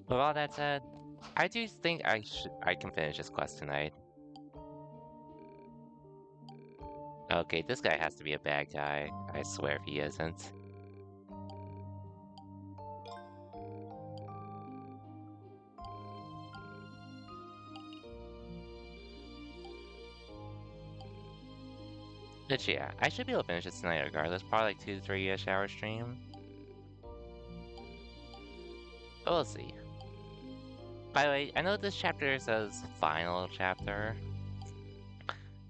With all that said, I do think I can finish this quest tonight. Okay, this guy has to be a bad guy. I swear if he isn't. But yeah, I should be able to finish this tonight regardless. Probably like 2 to 3-ish hour stream. But we'll see. By the way, I know this chapter says final chapter.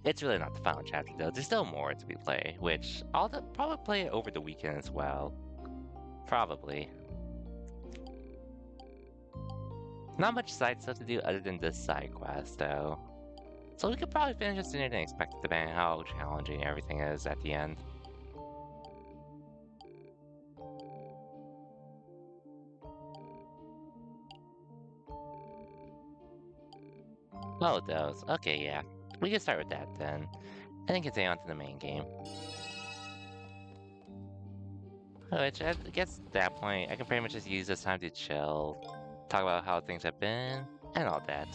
It's really not the final chapter though. There's still more to be played, which probably play it over the weekend as well. Probably. Not much side stuff to do other than this side quest though. So we could probably finish this sooner than expected depending on how challenging everything is at the end. Oh, those. Okay, yeah. We can start with that then. And then continue on to the main game. Which, I guess at that point, I can pretty much just use this time to chill, talk about how things have been, and all that.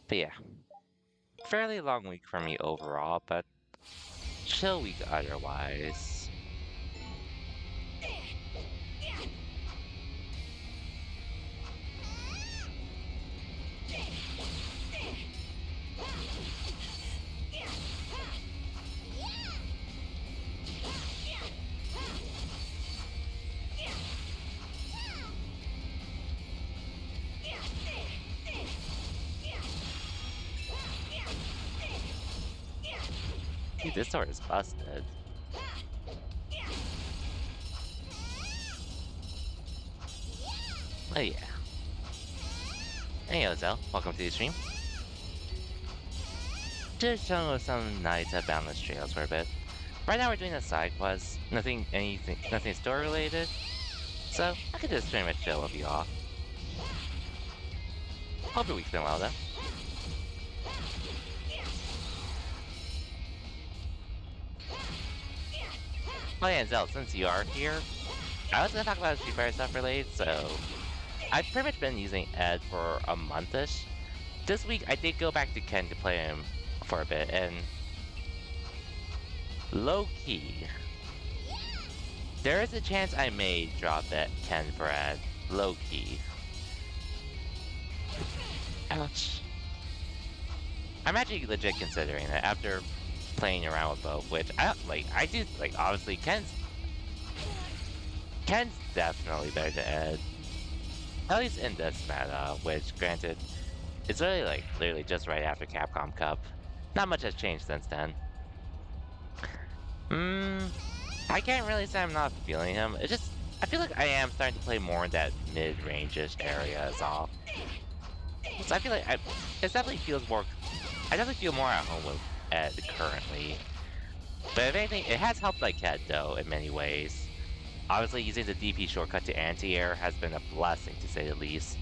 But yeah. Fairly long week for me overall, but chill week otherwise. Dude, this sword is busted. Oh yeah. Hey Ozel, welcome to the stream. Just chilling with some Nayuta Boundless trails for a bit. Right now we're doing a side quest, nothing story related, so I could just pretty much chill with you all. Hope your week's been well though. Oh yeah, Zel, since you are here, I was gonna talk about Street Fighter stuff related, so I've pretty much been using Ed for a month-ish. This week I did go back to Ken to play him for a bit, and low-key, there is a chance I may drop that Ken for Ed. Low-key. Ouch. I'm actually legit considering it after playing around with both, which I do obviously Ken's definitely better than Ed. At least in this meta, which granted, it's really literally just right after Capcom Cup. Not much has changed since then. I can't really say I'm not feeling him. It's just I feel like I am starting to play more in that mid-range-ish area is all. So I feel like it definitely feels more. I definitely feel more at home with Ed currently. But if anything, it has helped like Ed though in many ways. Obviously, using the DP shortcut to anti-air has been a blessing to say the least.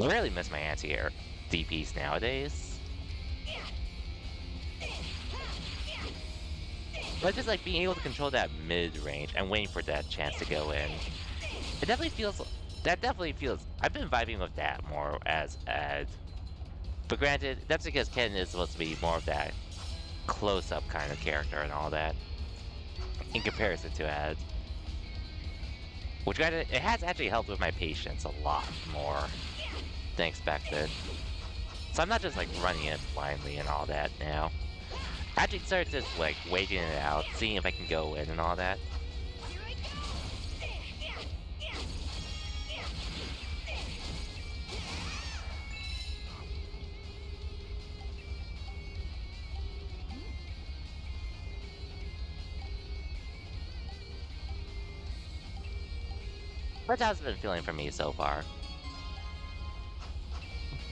I really miss my anti-air DPs nowadays. But just being able to control that mid-range and waiting for that chance to go in. It definitely feels. That definitely feels. I've been vibing with that more as Ed. But granted, that's because Ken is supposed to be more of that close-up kind of character and all that. In comparison to Ed. Which granted, it has actually helped with my patience a lot more than expected. So I'm not just running it blindly and all that now. I actually started just waiting it out, seeing if I can go in and all that. But that's been feeling for me so far.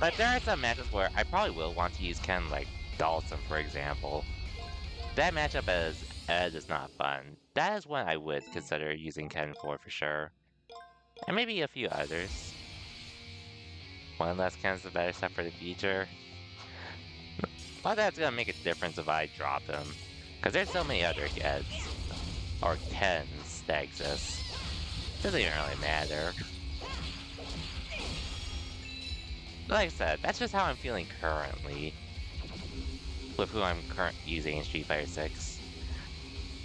But there are some matches where I probably will want to use Ken, like Dalton, for example. That matchup as Ed is not fun. That is one I would consider using Ken for sure. And maybe a few others. One less Ken's the better stuff for the future. But that's gonna make a difference if I drop him. Because there's so many other Eds. Or Kens that exist. Doesn't even really matter. Like I said, that's just how I'm feeling currently with who I'm using in Street Fighter 6.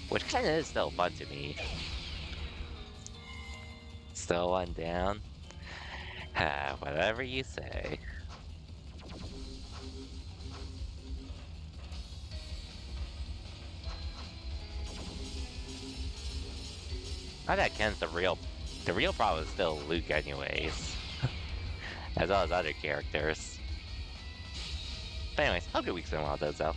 Which kinda is still fun to me. Still one down? Whatever you say. Not that Ken's the real problem is still Luke anyways. As well as other characters. But anyways, hope your week's been well, Dozo.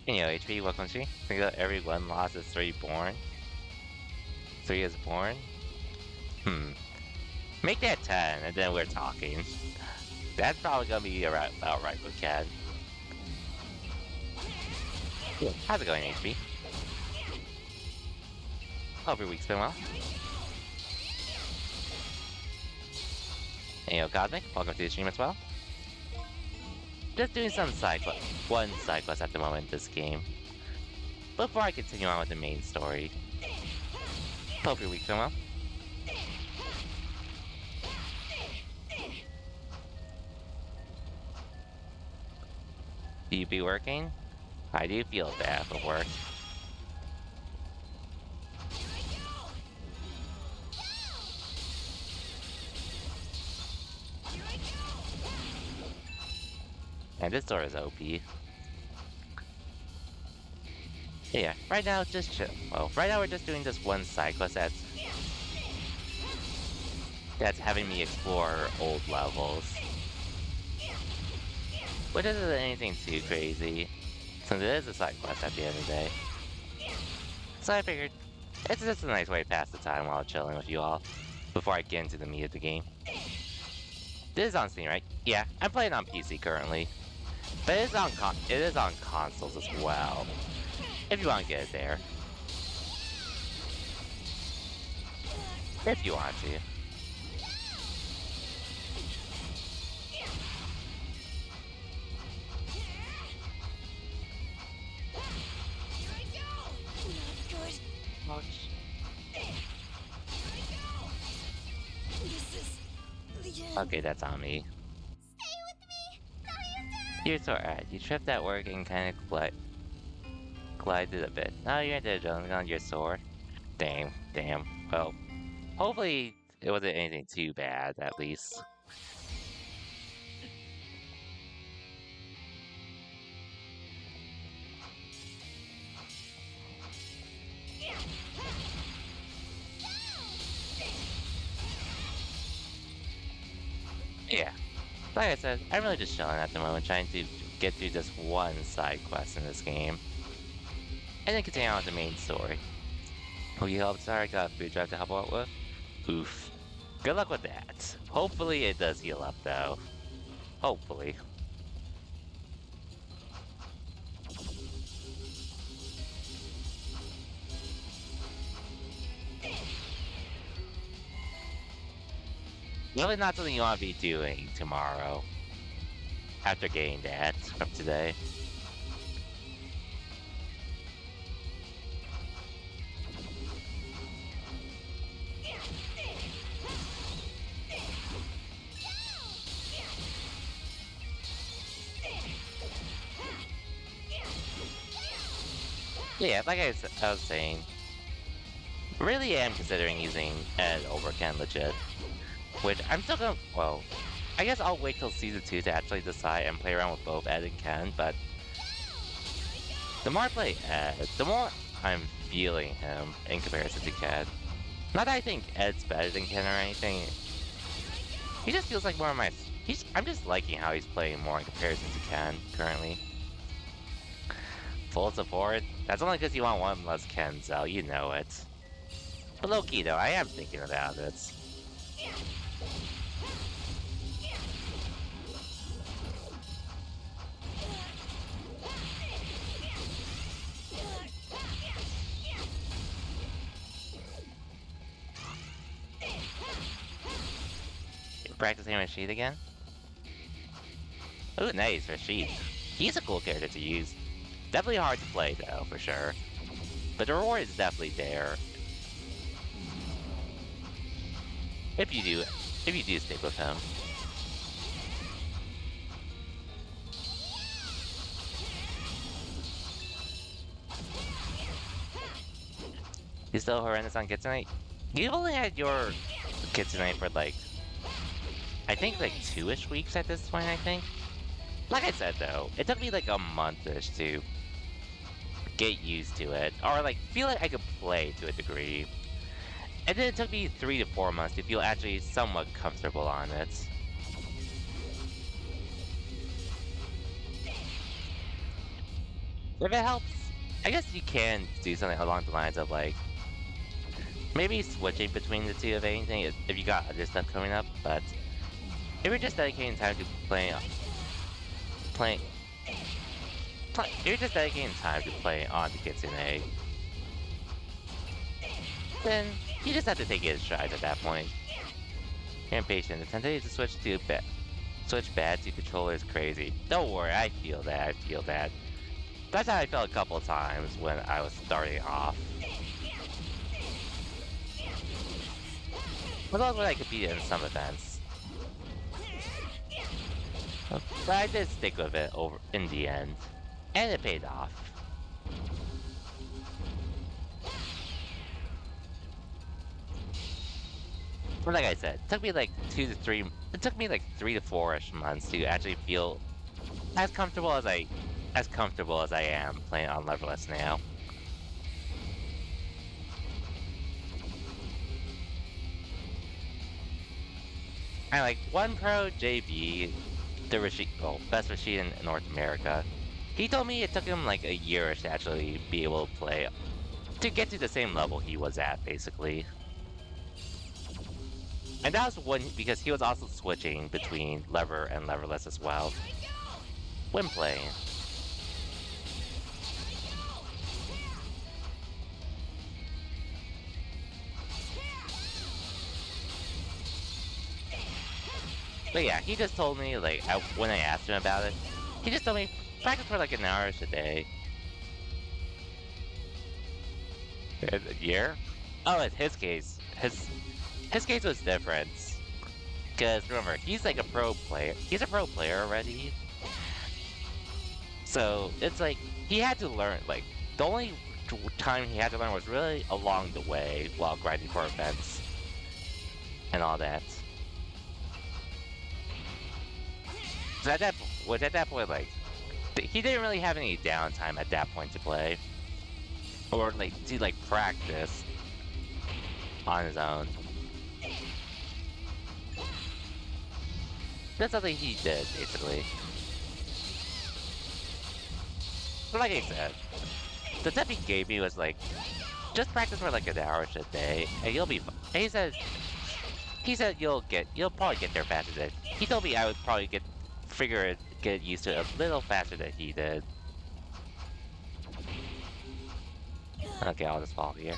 Anyway, HP, welcome to. Think that everyone lost is 3 born. 3 is born? Make that 10, and then we're talking. That's probably gonna be about right with Ken. Yeah. How's it going, HP? Hope your week's been well. Hey, yo, Cosmic, welcome to the stream as well. Just doing some one side quest at the moment in this game. Before I continue on with the main story. Hope your week's been well. Do you be working? I do feel bad for work. And this door is OP. Yeah, right now just chill. Well, right now we're just doing this one side quest that's having me explore old levels. Which isn't anything too crazy, since it is a side quest at the end of the day. So I figured it's just a nice way to pass the time while chilling with you all, before I get into the meat of the game. This is on Steam, right? Yeah, I'm playing on PC currently. But it is on consoles as well, if you want to get it there. If you want to. Okay, that's on me. You're so right. You tripped at work and kind of collided a bit. Now you're jumping on your sword. Damn. Well, hopefully it wasn't anything too bad, at least. Yeah. Like I said, I'm really just chilling at the moment, trying to get through this one side quest in this game. And then continue on with the main story. Will you help? Sorry, I got a food drive to help out with. Oof. Good luck with that. Hopefully it does heal up, though. Hopefully. Really not something you want to be doing tomorrow. After getting that from today. Yeah, like I was saying, really am considering using Ed over Ken legit. Which I'm still gonna, well, I guess I'll wait till Season 2 to actually decide and play around with both Ed and Ken, but the more I play Ed, the more I'm feeling him in comparison to Ken. Not that I think Ed's better than Ken or anything, he just feels like more of my, I'm just liking how he's playing more in comparison to Ken currently. Full support? That's only because you want one less Ken, so you know it. But low-key though, I am thinking about it. Practicing Rashid again? Ooh, nice, Rashid. He's a cool character to use. Definitely hard to play, though, for sure. but the reward is definitely there if you do stick with him. You still horrendous on Kitsune? You've only had your Kitsune for like, I think like 2-ish weeks at this point, I think. Like I said though, it took me like a month-ish to get used to it, or like feel like I could play to a degree. And then it took me 3 to 4 months to feel actually somewhat comfortable on it. If it helps, I guess you can do something along the lines of like, maybe switching between the two of anything if you got other stuff coming up, but if you're just dedicating time to if you're just dedicating time to play on the Kitsune, then you just have to take it in stride at that point. You're impatient. The temptation to switch bad to controller is crazy. Don't worry, I feel that, I feel that. That's how I felt a couple of times when I was starting off. Although when I competed in some events. But I did stick with it over in the end. And it paid off. But like I said, it took me like 3 to 4-ish months to actually feel as comfortable as I am playing on Leverless now. And like One Pro JB, the best Rashid in North America, he told me it took him like a year to actually be able to play, to get to the same level he was at, basically. And that was because he was also switching between lever and leverless as well when playing. But yeah, he just told me, like, when I asked him about it, he just told me, practice for like an hour a day. A year? Oh, in his case, his case was different. Because remember, he's like a pro player. He's a pro player already. So it's like, he had to learn, like, the only time he had to learn was really along the way while grinding for events and all that. So at that point, like, he didn't really have any downtime at that point to play. Or, like, to, like, practice on his own. That's something he did, basically. But like I said, the tip he gave me was like, just practice for like an hour a day, and you'll be fine. And he said you'll probably get there faster than, he told me I would probably get used to it a little faster than he did. Okay, I'll just fall here.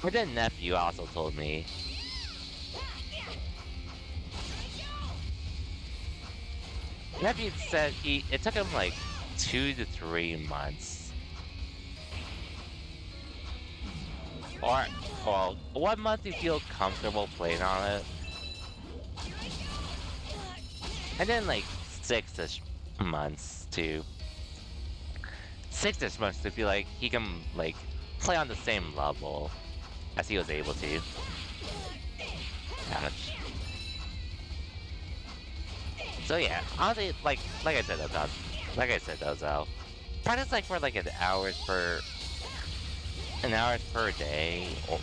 But then nephew also told me nephew said it took him like 2 to 3 months. Or, well, 1 month to feel comfortable playing on it. And then like 6-ish months to feel like he can like play on the same level as he was able to. Ouch. So yeah, honestly, like I said though, practice like for like an hour per day, or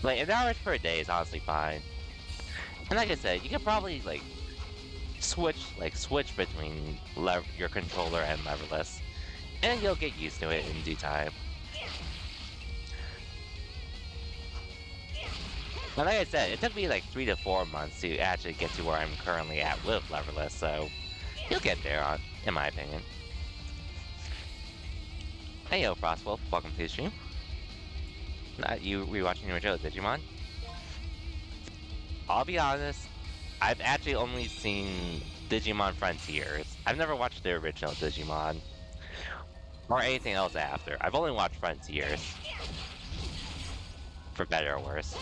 like an hour per day is honestly fine. And like I said, you can probably like switch between your controller and leverless, and you'll get used to it in due time. But like I said, it took me like 3 to 4 months to actually get to where I'm currently at with leverless, so you'll get there, in my opinion. Hey yo, Frostwolf, welcome to the stream. You rewatching your show, Digimon? I'll be honest, I've actually only seen Digimon Frontiers. I've never watched the original Digimon or anything else after. I've only watched Frontiers, for better or worse.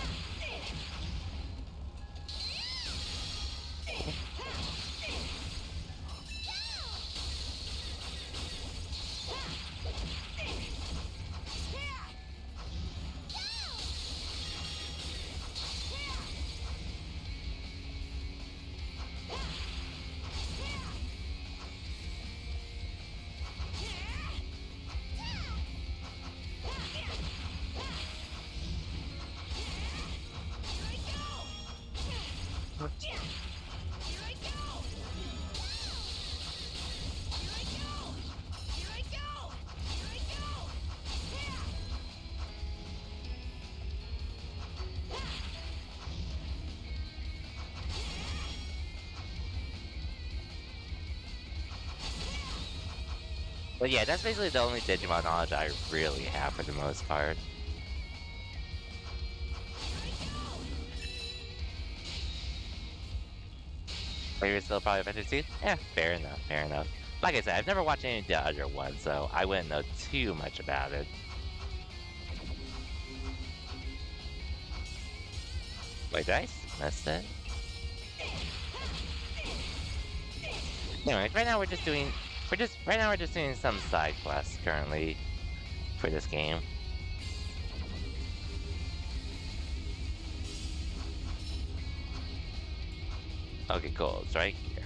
But yeah, that's basically the only Digimon knowledge I really have for the most part. But you're still probably better too? Yeah, fair enough, fair enough. Like I said, I've never watched any of the other ones, so I wouldn't know too much about it. Wait, did I miss it? Anyways, right now we're just doing some side quests currently for this game. Okay, cool. It's right here.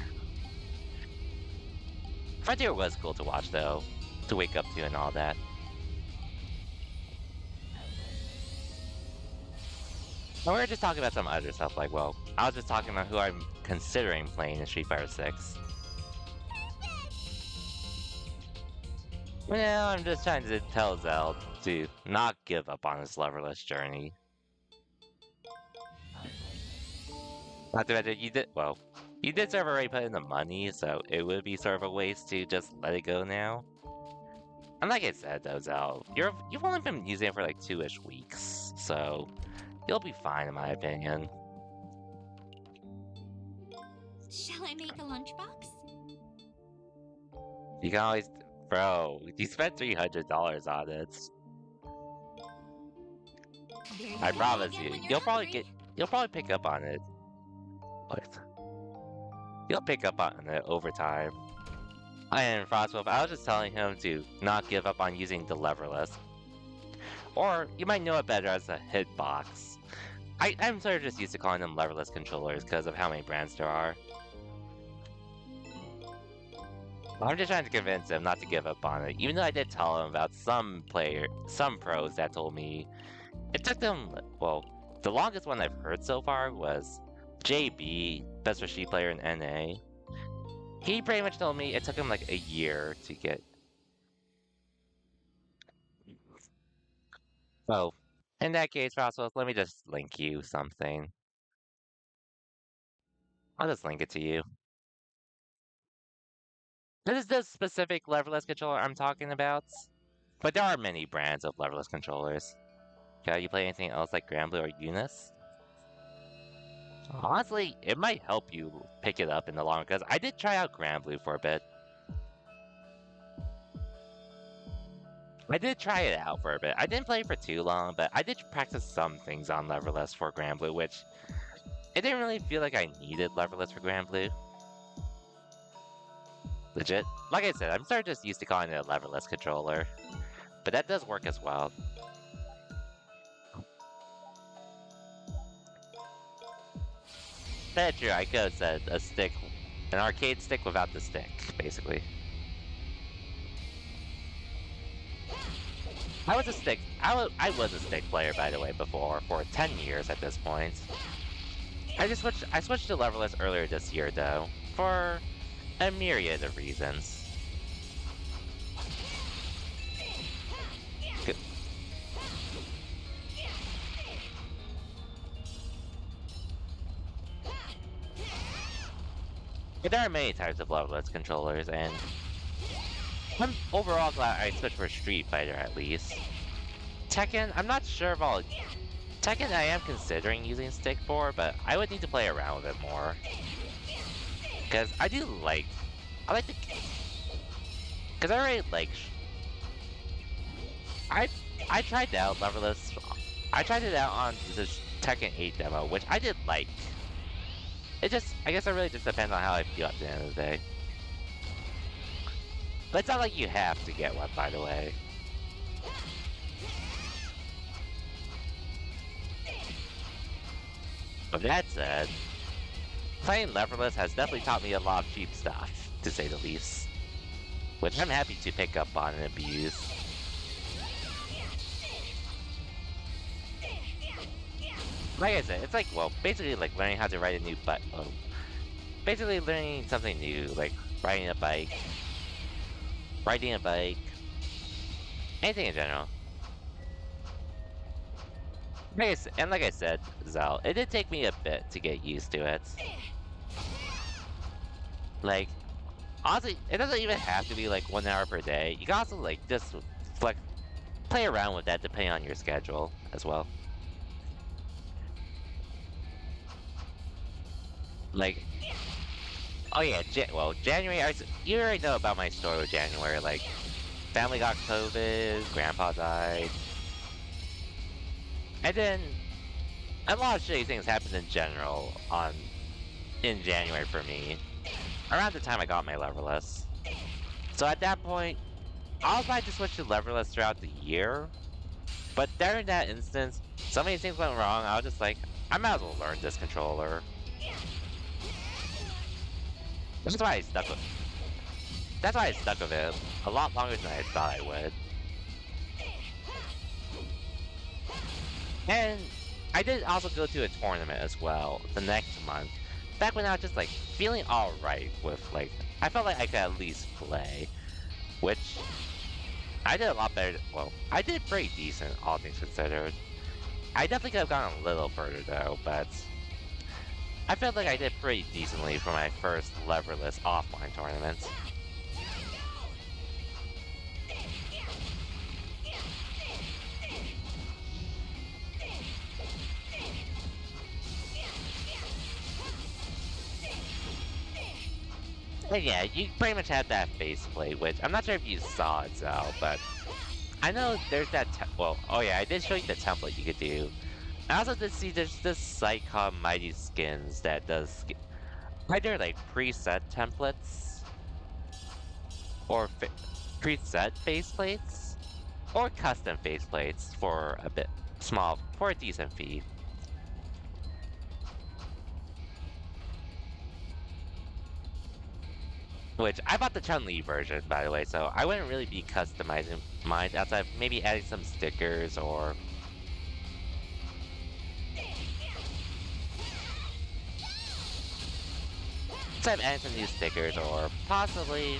Frontier was cool to watch though, to wake up to and all that. And we were just talking about some other stuff, like, well, I was just talking about who I'm considering playing in Street Fighter 6. Well, I'm just trying to tell Zell to not give up on his loverless journey. Not to mention, you did sort of already put in the money, so it would be sort of a waste to just let it go now. And like I said, though, Zell, you've only been using it for like 2-ish weeks, so you'll be fine, in my opinion. Shall I make a lunchbox? You can always, bro. You spent $300 on it. I promise you, you'll probably pick up on it. What? You'll pick up on it over time. And Frostwolf, I was just telling him to not give up on using the leverless. Or, you might know it better as a hitbox. I'm sort of just used to calling them leverless controllers because of how many brands there are. I'm just trying to convince him not to give up on it, even though I did tell him about some pros that told me it took them, well, the longest one I've heard so far was JB, Best for Sheep player in NA. He pretty much told me it took him like a year to get. Oh, in that case, Roswell, let me just link you something. I'll just link it to you. This is the specific leverless controller I'm talking about, but there are many brands of leverless controllers. Okay, you play anything else like Granblue or Eunice? Honestly, it might help you pick it up in the long run, because I did try out Granblue for a bit. I did try it out for a bit. I didn't play it for too long, but I did practice some things on leverless for Granblue, which it didn't really feel like I needed leverless for Granblue. Legit. Like I said, I'm sort of just used to calling it a leverless controller, but that does work as well. That's true, I could have said a stick, an arcade stick without the stick, basically. I was a stick player, by the way, before, for 10 years at this point. I switched to leverless earlier this year, though, for a myriad of reasons. But there are many types of leverless controllers, and I'm overall glad I switched for Street Fighter at least. Tekken, I'm not sure if I'll... Tekken I am considering using stick for, but I would need to play around with it more. Because I do like, I like the, because I really like, I I tried out Leverless, I tried it out on the Tekken 8 demo, which I did like. It just, I guess it really just depends on how I feel at the end of the day. But it's not like you have to get one, by the way. With that said, playing Leverless has definitely taught me a lot of cheap stuff, to say the least. Which I'm happy to pick up on and abuse. Like I said, it's like, well, basically like learning how to ride a new basically learning something new, like riding a bike, anything in general. Like I said, Zell, it did take me a bit to get used to it. Like, honestly, it doesn't even have to be like 1 hour per day. You can also like just play around with that depending on your schedule as well. Like, oh yeah, January, you already know about my story with January, like, family got COVID, grandpa died, and then a lot of shitty things happened in general in January for me, around the time I got my Leverless. So at that point, I was about to switch to Leverless throughout the year, but during that instance, so many things went wrong, I was just like, I might as well learn this controller. That's why I stuck with. That's why I stuck with it a lot longer than I thought I would. And I did also go to a tournament as well the next month. Back when I was just like feeling alright with like, I felt like I could at least play, which I did a lot better. Well, I did pretty decent, all things considered. I definitely could have gone a little further though, but I felt like I did pretty decently for my first Leverless offline tournament. And yeah, you pretty much had that faceplate, which I'm not sure if you saw it, Zal, but I know there's that. Oh yeah, I did show you the template you could do. I also did see there's this site called Mighty Skins that does either like preset templates or preset faceplates or custom faceplates for for a decent fee. Which, I bought the Chun-Li version, by the way, so I wouldn't really be customizing mine outside of maybe adding some stickers or... outside of adding some new stickers or possibly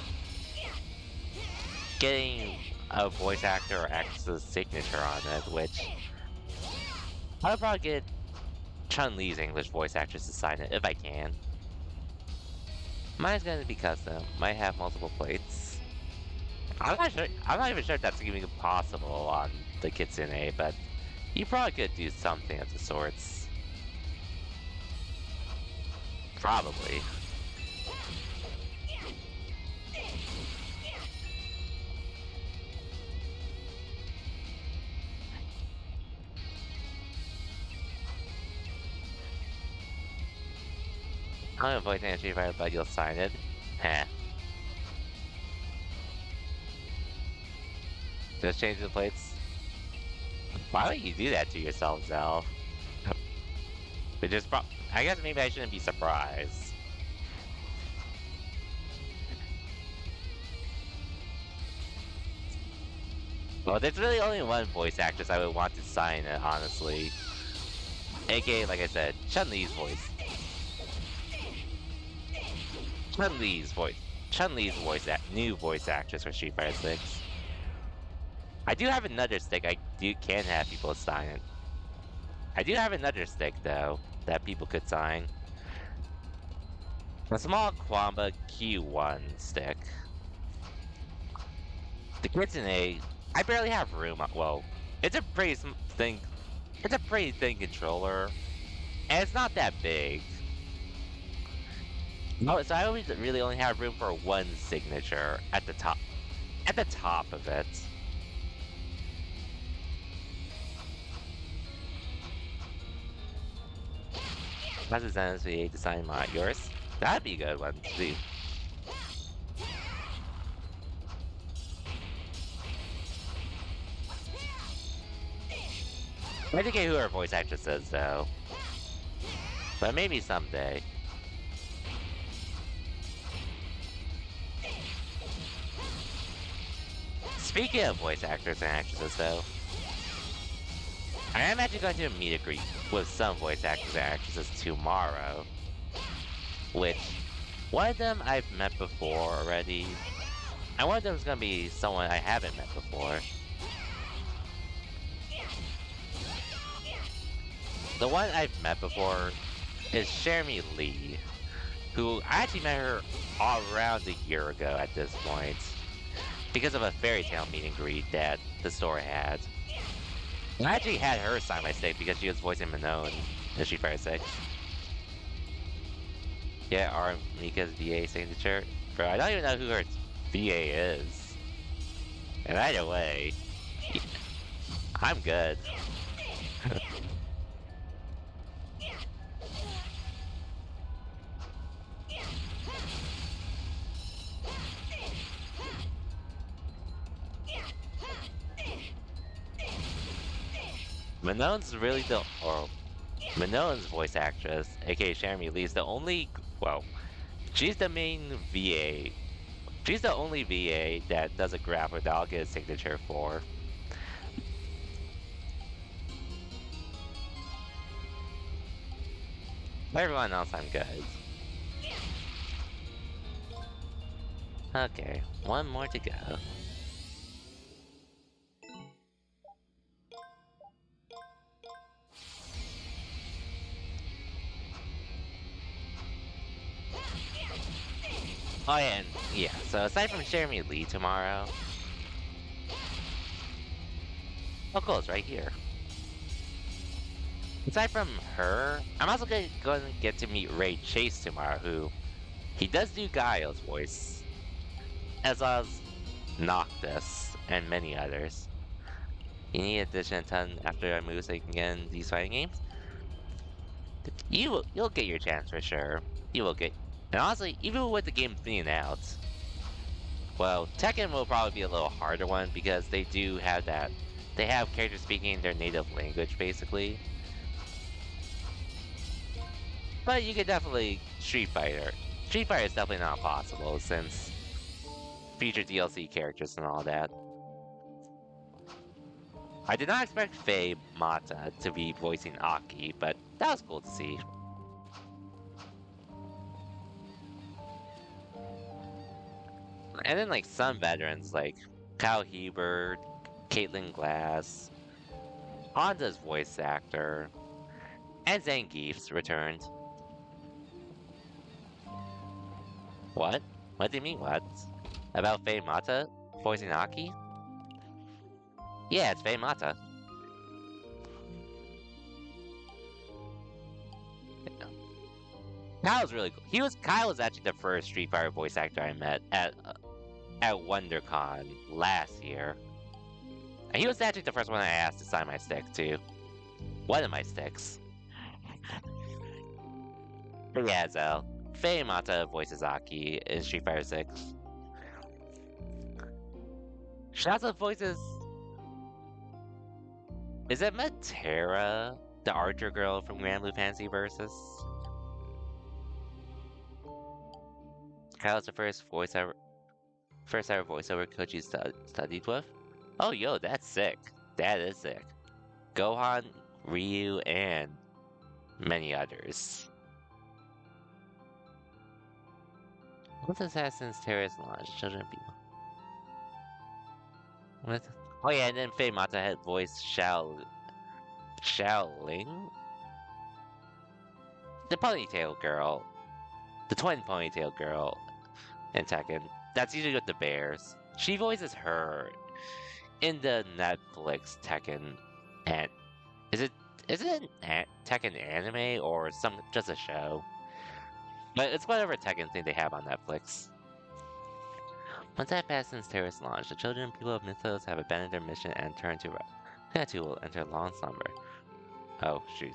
getting a voice actor or actress's signature on it, which... I would probably get Chun-Li's English voice actress to sign it if I can. Mine's gonna be custom. Might have multiple plates. I'm not sure. I'm not even sure if that's even possible on the Kitsune, but you probably could do something of the sorts. Probably. I'm gonna voice Street Fighter, but you'll sign it. Heh. Just change the plates. Why would you do that to yourself, Zell? But just I guess maybe I shouldn't be surprised. Well, there's really only one voice actress I would want to sign it, honestly. AKA, like I said, Chun-Li's voice. New voice actress for Street Fighter 6. I do have another stick can have people sign it. I do have another stick, though, that people could sign. A small Kwamba Q1 stick. The Kitsune, I barely have room. Well, it's a pretty thin controller, and it's not that big. Oh, so I always really only have room for one signature at the top. At the top of it. That's a NSVA design mod. Yours? That'd be a good one to see. I forget who her voice actress is, though. But maybe someday. Speaking of voice actors and actresses, though, I am actually going to meet a greet with some voice actors and actresses tomorrow. Which, one of them I've met before already, and one of them is going to be someone I haven't met before. The one I've met before is Jeremy Lee, who I actually met her around a year ago at this point, because of a fairy tale meet and greet that the store had. And I actually had her sign my stick because she was voicing Manon in Street Fighter 6. Yeah, our Mika's VA signature. Bro, I don't even know who her VA is. And either way, I'm good. Manon's really the, or Manon's voice actress, aka Jeremy Lee, is the only, well, she's the main VA. She's the only VA that does a grappler that I'll get a signature for. Everyone else, I'm good. Okay, one more to go. Oh, yeah, and yeah, so aside from Jeremy Lee tomorrow, oh, cool, it's right here. Aside from her, I'm also going to get to meet Ray Chase tomorrow, who he does do Guile's voice, as well as Noctis and many others. You need addition a ton after I move so you can get in these fighting games. You'll get your chance for sure. You will get, and honestly, even with the game being out, well, Tekken will probably be a little harder one because they do have that. They have characters speaking their native language basically. But you could definitely Street Fighter. Street Fighter is definitely not possible since future DLC characters and all that. I did not expect Faye Mata to be voicing Aki, but that was cool to see. And then like some veterans like Kyle Hebert, Caitlin Glass, Honda's voice actor, and Zangief's returned. What? What do you mean what? About Faye Mata voicing Aki? Yeah, it's Faye Mata. Kyle's really cool. Kyle was actually the first Street Fighter voice actor I met at WonderCon last year. And he was actually the first one I asked to sign my stick to. One of my sticks. But yeah, so Faye Mata voices Aki in Street Fighter 6. Shouts voices. Is it Matera, the archer girl from Grand Blue Fantasy Versus? Kyle's the first ever voiceover coach you studied with. Oh, yo, that's sick. That is sick. Gohan, Ryu, and many others. What's Assassin's Terrorist Launch? Children of people. What? Oh yeah, and then Faye Mata had voiced Ling? The ponytail girl. The twin ponytail girl in Tekken. That's usually with the bears. She voices her in the Netflix Tekken, and is it an Tekken anime or just a show? But it's whatever Tekken thing they have on Netflix. Once that Bastion's terrorist launch, the children and people of Mythos have abandoned their mission and turned to rest. Pikachu will enter long slumber. Oh, shoot.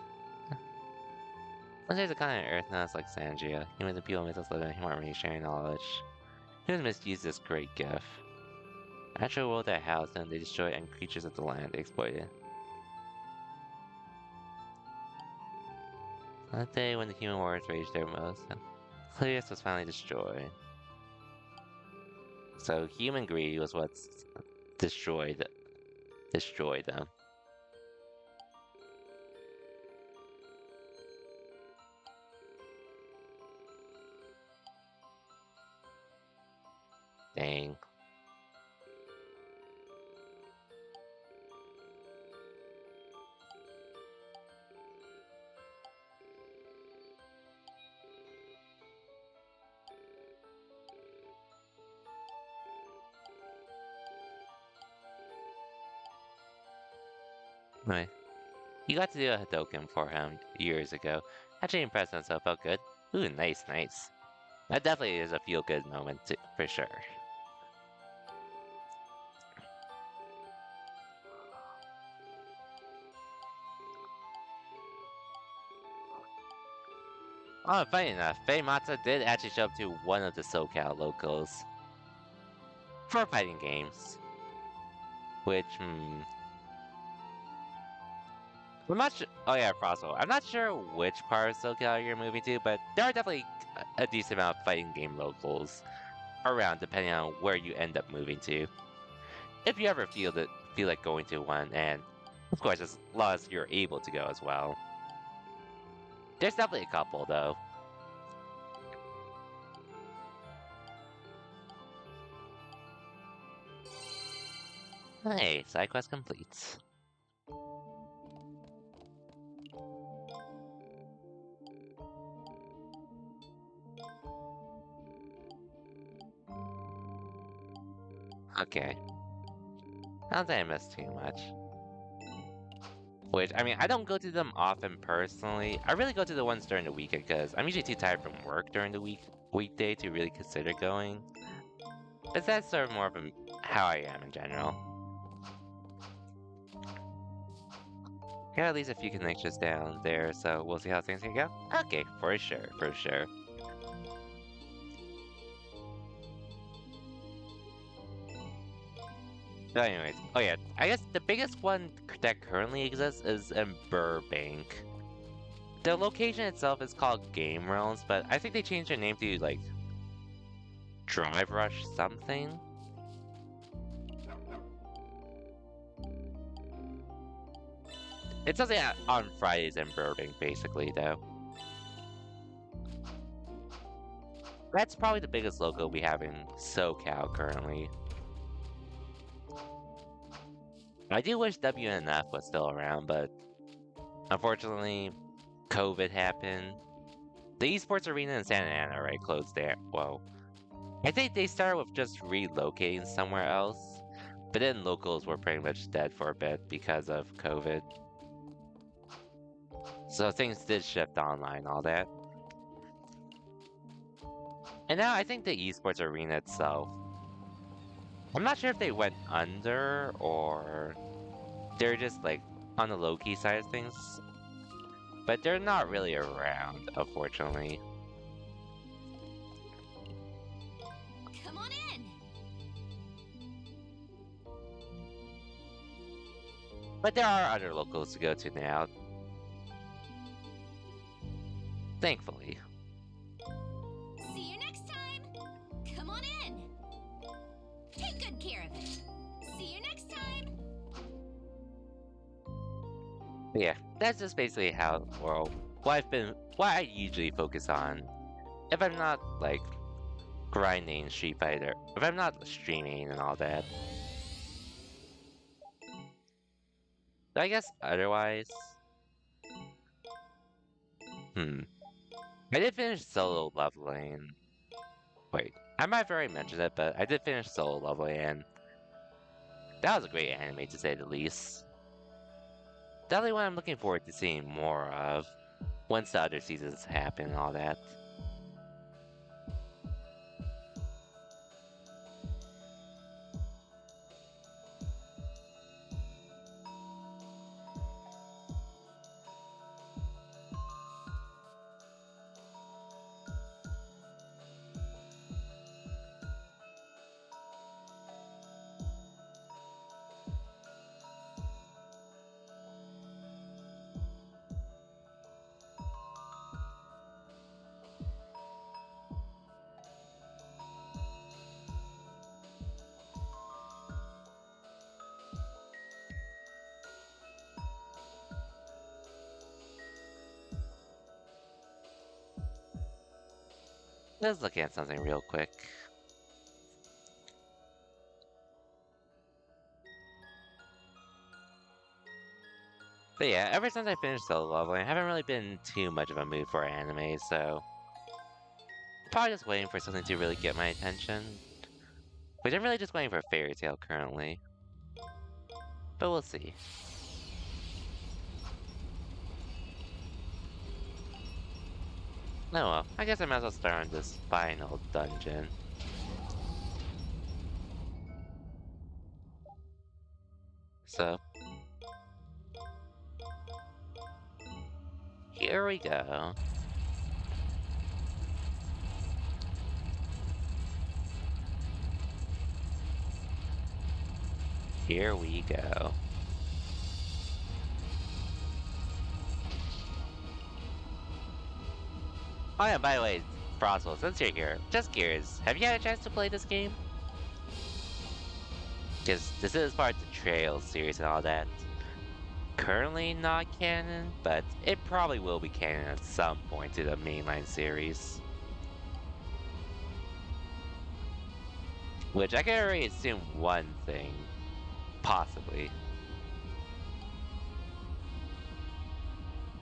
Once there's a continent on Earth now it's like Sangia. Humans and people of Mythos live in harmony, sharing knowledge. Humans misuse this great gift. The natural world that housed them, they destroyed, and creatures of the land they exploited. On that day when the human warriors raged their most, Clearest was finally destroyed. So human greed was what's destroyed them. Dang. Anyway, you got to do a Hadoken for him years ago. Actually impressed himself, felt good. Ooh, nice, nice. That definitely is a feel-good moment, too, for sure. Oh, funny enough, Faye Mata did actually show up to one of the SoCal locals for fighting games. Which, I'm not sure. Oh yeah, Frostwell. I'm not sure which part of SoCal you're moving to, but there are definitely a decent amount of fighting game locals around, depending on where you end up moving to. If you ever feel like going to one, and of course, as long as you're able to go as well. There's definitely a couple though. Hey, side quest complete. Okay. I don't think I missed too much. Which, I mean, I don't go to them often personally. I really go to the ones during the weekend because I'm usually too tired from work during the weekday to really consider going. But that's sort of more of how I am in general. Got at least a few connections down there, so we'll see how things can go. Okay, for sure, for sure. But anyways, oh yeah, I guess the biggest one that currently exists is in Burbank. The location itself is called Game Realms, but I think they changed their name to like Drive Rush something. It's something on Fridays in Burbank, basically, though. That's probably the biggest logo we have in SoCal currently. I do wish WNF was still around, but unfortunately, COVID happened. The esports arena in Santa Ana, right, closed there. Whoa. I think they started with just relocating somewhere else, but then locals were pretty much dead for a bit because of COVID. So things did shift online, all that. And now I think the esports arena itself, I'm not sure if they went under or they're just like on the low-key side of things, but they're not really around, unfortunately. Come on in. But there are other locals to go to now. Thankfully. See you next time. Come on in. Take good care of it. See you next time. But yeah, that's just basically how, well, what I usually focus on. If I'm not, like, grinding Street Fighter, if I'm not streaming and all that. But I guess otherwise, I did finish solo leveling. Wait, I might have already mentioned it, but I did finish solo leveling, and that was a great anime to say the least. Definitely one I'm looking forward to seeing more of once the other seasons happen and all that. Let's look at something real quick. But yeah, ever since I finished solo leveling, I haven't really been too much of a mood for anime, so probably just waiting for something to really get my attention. Which I'm really just waiting for Fairy Tail currently. But we'll see. Oh well, I guess I might as well start on this final dungeon. So, here we go. Here we go. Oh yeah, by the way, Froswell, since you're here, just curious, have you had a chance to play this game? Because this is part of the Trails series and all that. Currently not canon, but it probably will be canon at some point to the mainline series. Which I can already assume one thing. Possibly.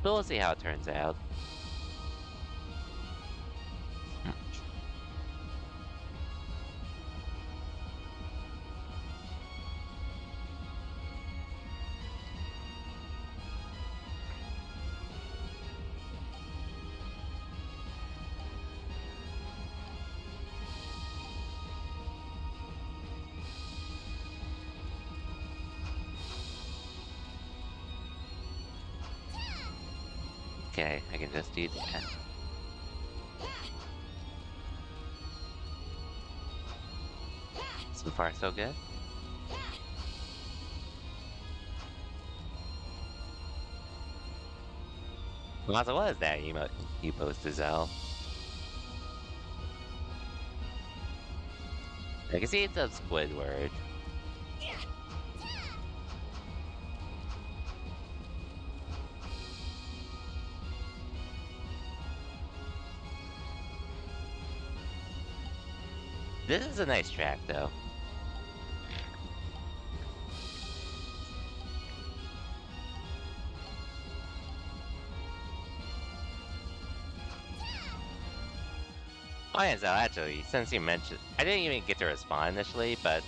But we'll see how it turns out. Okay, I can just do that. So far, so good. What was that emote you posted, Zell? I can see it's a Squidward. This is a nice track, though. Oh yeah, so actually, since you mentioned, I didn't even get to respond initially, but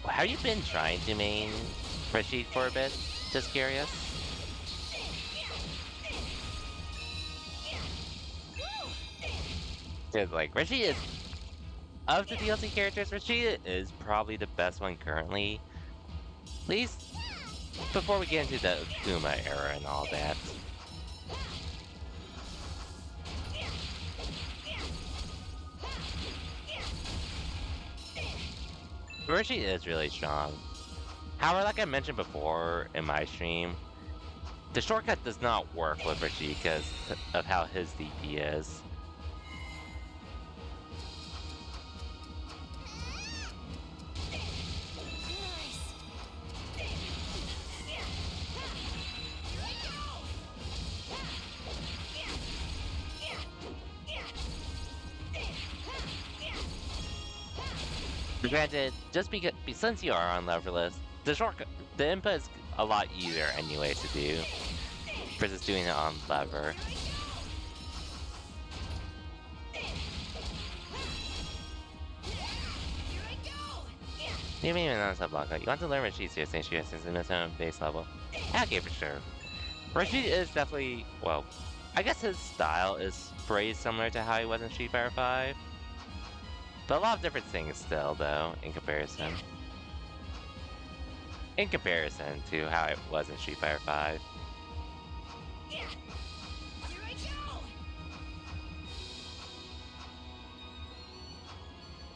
have you been trying to main Rashid for a bit? Just curious. Cause like Rashid is, of the DLC characters, Rashid is probably the best one currently. At least before we get into the Uma era and all that. Rashid is really strong. However, like I mentioned before in my stream, the shortcut does not work with Rashid because of how his DP is. Granted, just because since you are on Leverless, the input is a lot easier anyway to do versus doing it on lever. You may even notice that Blanca. You want to learn Rashid's here since she has since the base level. Okay, for sure. Rashid is definitely, well, I guess his style is pretty similar to how he was in Street Fighter 5. But a lot of different things still, though, in comparison. In comparison to how it was in Street Fighter 5.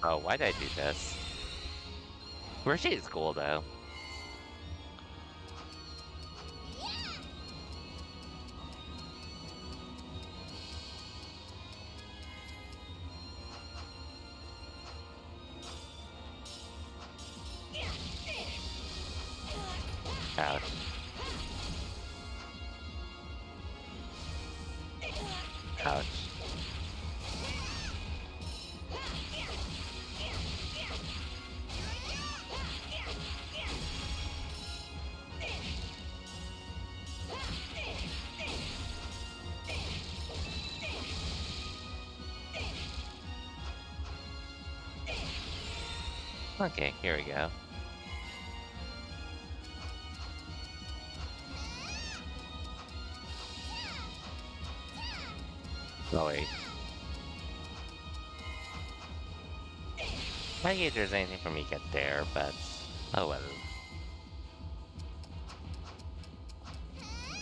Oh, why did I do this? Rashid is cool, though. Ouch. Ouch. Okay, here we go. Oh wait. Not if there's anything for me to get there, but oh well.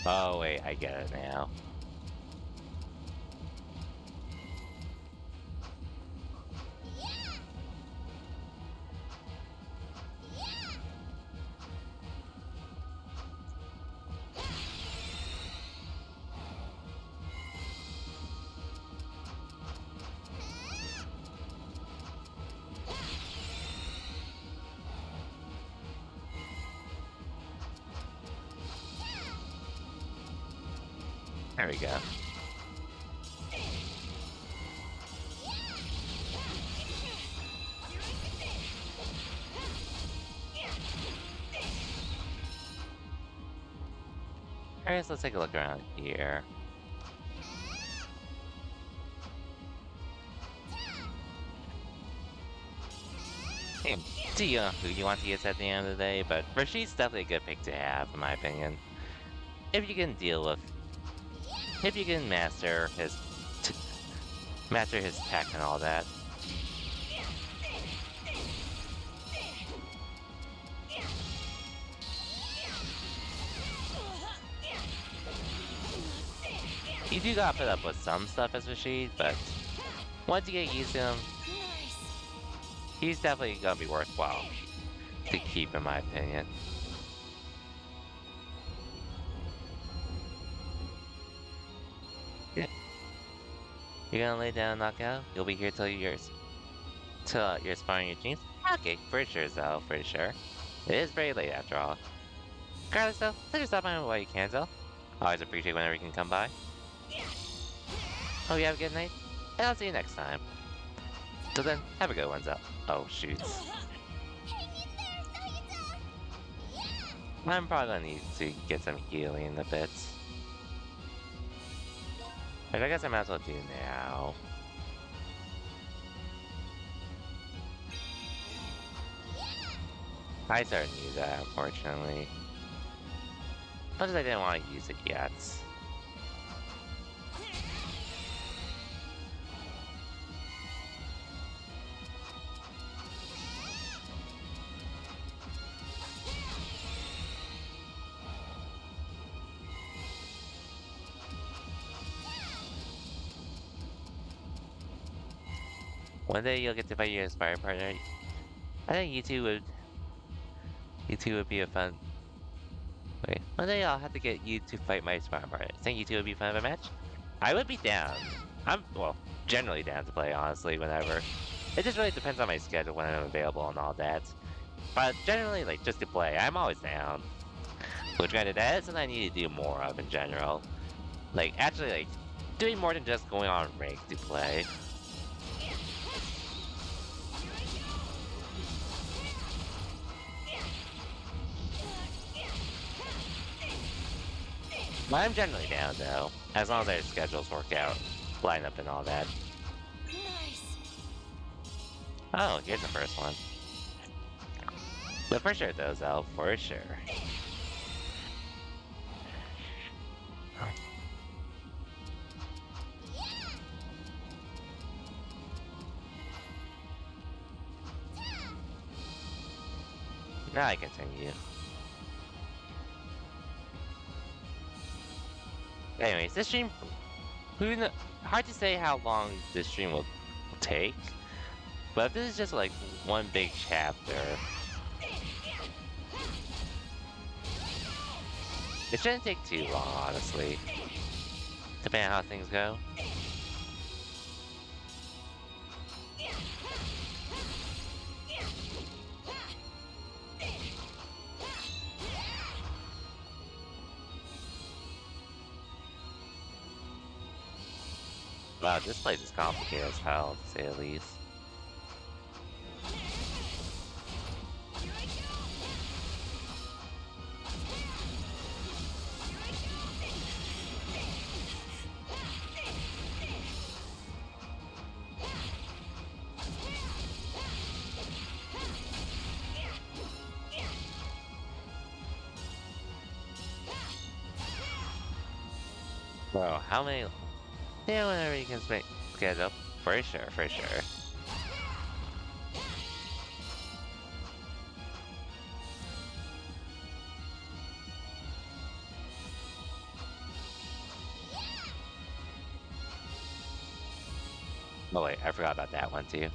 Oh wait, I get it now. There we go. Alright, so let's take a look around here. Hey, do you know who you want to use at the end of the day, but Rashid's definitely a good pick to have, in my opinion. If you can deal with... If you can master his tech and all that. You do gotta put up with some stuff as Rashid, but once you get used to him, he's definitely gonna be worthwhile to keep, in my opinion. Yeah. You're gonna lay down and knock out? You'll be here till you're sparring your jeans? Okay, for sure, Zell, for sure. It is very late after all. Regardless though, pleasure stop by while you can, Zell. Always appreciate whenever you can come by. Oh, you have a good night? And I'll see you next time. Till then, have a good one, Zell. Oh, shoots. I'm probably gonna need to get some healing in a bit. But I guess I might as well do now. I started to use that, unfortunately. Much as I didn't want to use it yet. One day you'll get to fight your Aspire partner. I think you two would be a fun... Wait, one day I'll have to get you to fight my Aspire partner. Think you two would be fun of a match? I would be down. I'm, well, generally down to play, honestly, whenever. It just really depends on my schedule when I'm available and all that. But generally, like, just to play, I'm always down. Which granted, that is something I need to do more of in general. Like, actually, like, doing more than just going on rank to play. But I'm generally down, though, as long as our schedules work out, line up and all that. Nice. Oh, here's the first one. But for sure, though, Zell, for sure. Now I continue. Anyways, this stream, hard to say how long this stream will take, but if this is just like one big chapter, it shouldn't take too long, honestly, depending on how things go. Wow, this place is complicated as hell, to say the least. Bro, how many? Yeah, whenever you can get up, for sure, for sure. Oh wait, I forgot about that one too.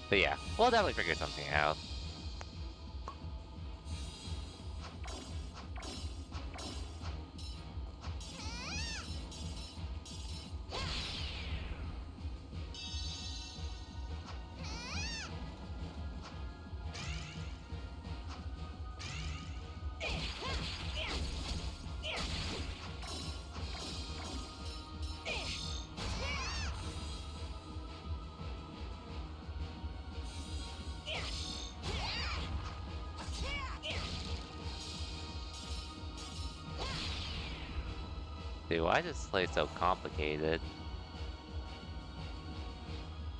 But yeah, we'll definitely figure something out. Dude, why is this play so complicated?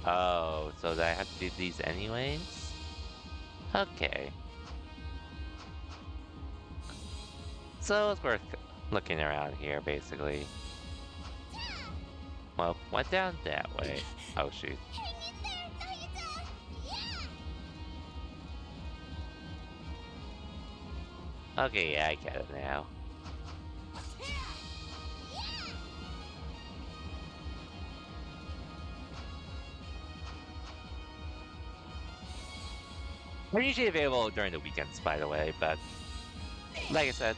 Oh, so that I have to do these anyways? Okay. So it's worth looking around here, basically. Well, went down that way. Oh, shoot. Hang in there, Nayuta! Yeah! Okay, yeah, I get it now. We're usually available during the weekends, by the way, but like I said,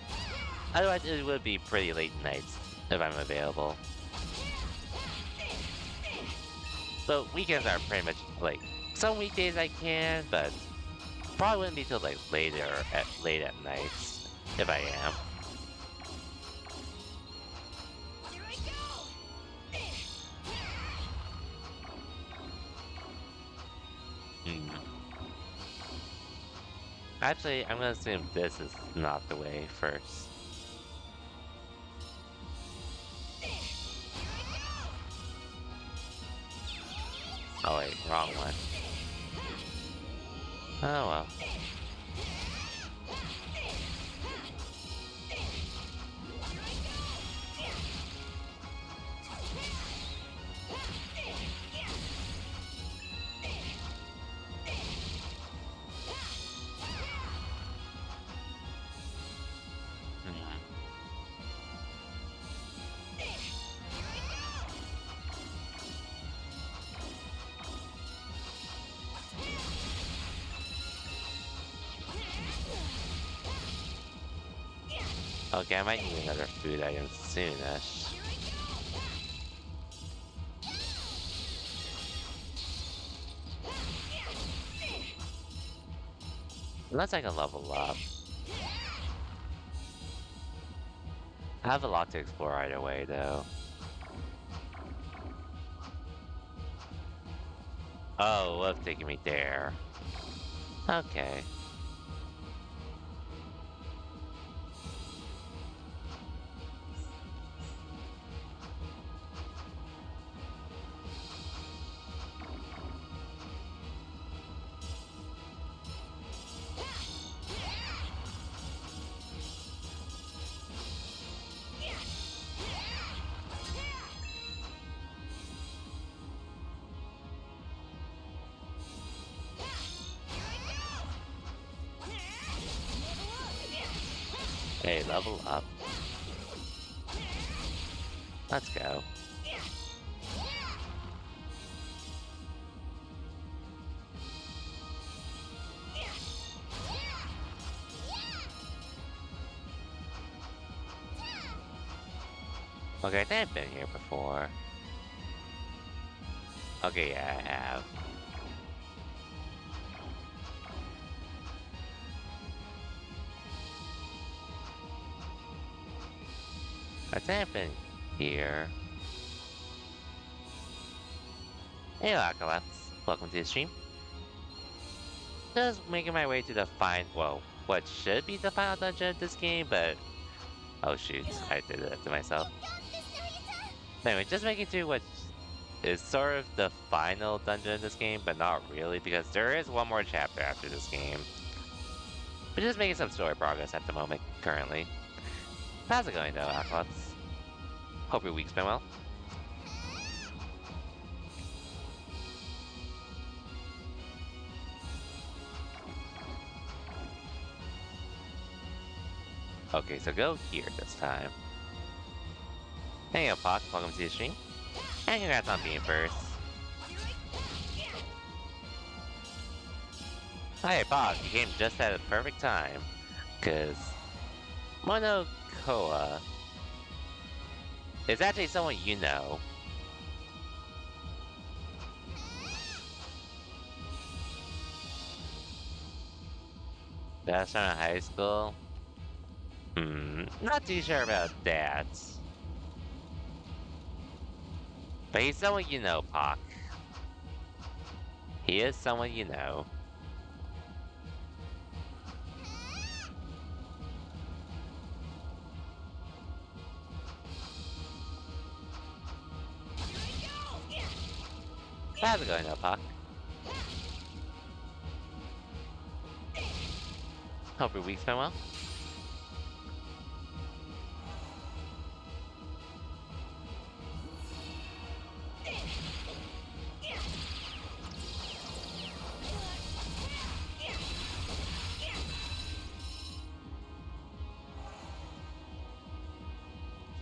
otherwise it would be pretty late nights if I'm available. So weekends are pretty much like some weekdays I can, but probably wouldn't be till like late at nights if I am. Here I go! Hmm. Actually, I'm gonna assume this is not the way first. Oh wait, wrong one. Oh well. Hmm. Okay, I might need another food item soonish. Unless I can level up. I have a lot to explore either way, though. Oh, love taking me there. Okay. Hey, level up. Let's go. Okay, I think I've been here before. Okay, yeah, I have. I think I've been here. Hey, Lackalats. Welcome to the stream. Just making my way to the well, what should be the final dungeon of this game, but... Oh shoot, I did it to myself. Anyway, just making to what is sort of the final dungeon of this game, but not really, because there is one more chapter after this game. But just making some story progress at the moment, currently. How's it going though, Aquats? Hope your week's been well. Okay, so go here this time. Hey, Pock, welcome to the stream. And congrats on being first. Hey, Pock, you came just at a perfect time. Cause Monokoa is actually someone you know. Best friend in high school? Not too sure about that. But he's someone you know, Pock. He is someone you know. How's it going though, Pock? Hope your week's been well.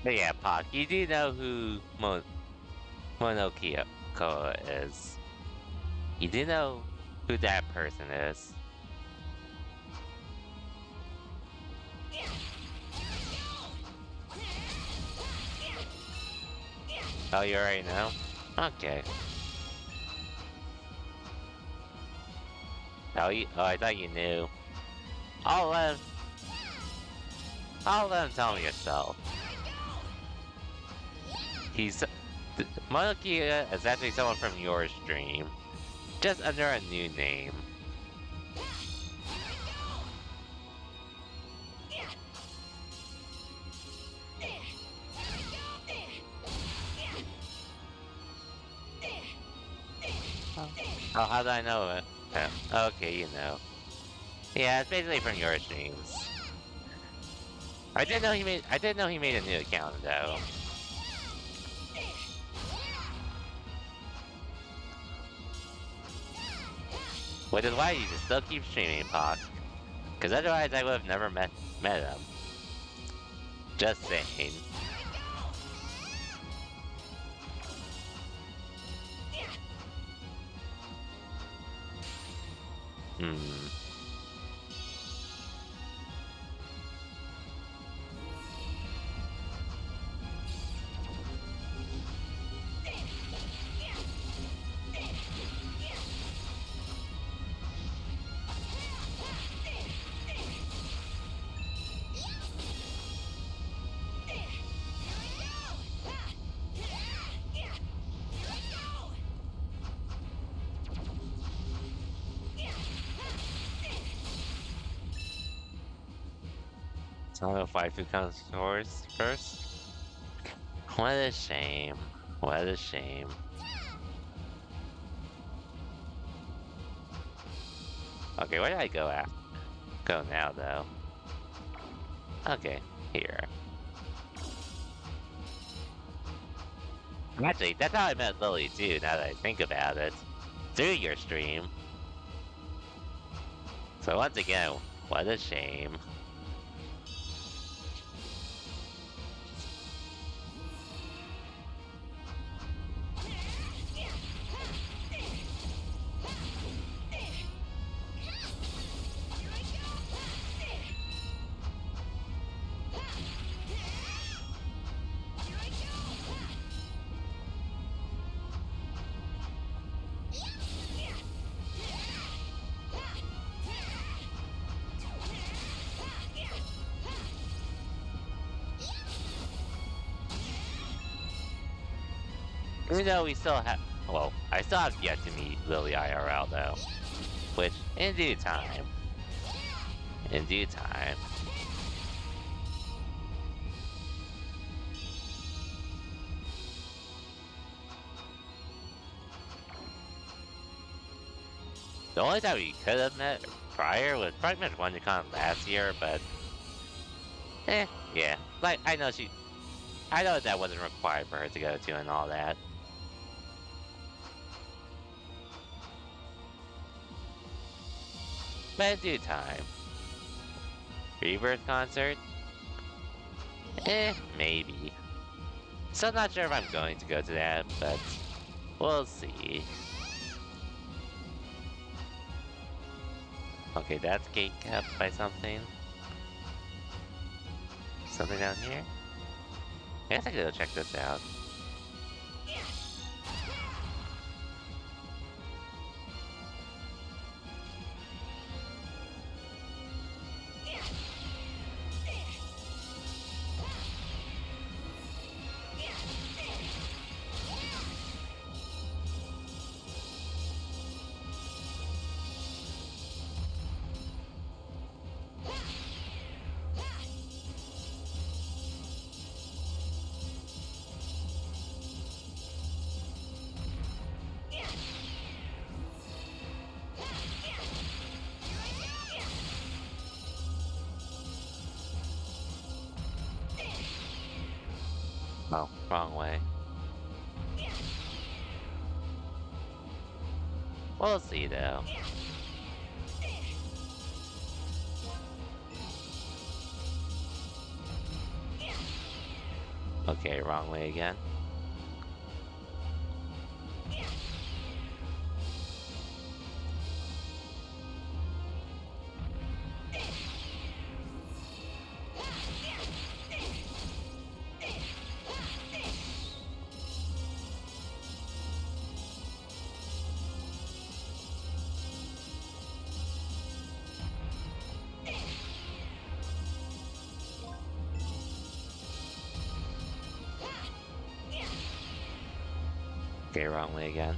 But yeah, Pock, you do know who Monokio is. You do know who that person is. Oh, you already know? Okay. Oh, I thought you knew. I'll let him tell me yourself. Monokia is actually someone from your stream, just under a new name. Oh, how do I know it? Okay, you know. Yeah, it's basically from your streams. I didn't know he made a new account though. Which is why you should still keep streaming, Pock. Because otherwise I would have never met him. Just saying. I don't know if Waifu comes first. What a shame. What a shame. Okay, where did I go at? Go now, though. Okay, here. Actually, that's how I met Lily, too, now that I think about it. Through your stream. So once again, what a shame. Even though we still have, well, I still have yet to meet Lily IRL though, which in due time. In due time. The only time we could have met prior was pretty much WonderCon last year, but yeah, Like, I know that wasn't required for her to go to and all that. But in due time. Rebirth concert? Maybe. Still not sure if I'm going to go to that, but we'll see. Okay, that's gate kept by something. Something down here? I guess I could go check this out. Oh, wrong way. We'll see though. Okay, wrong way again. Okay, wrong way again.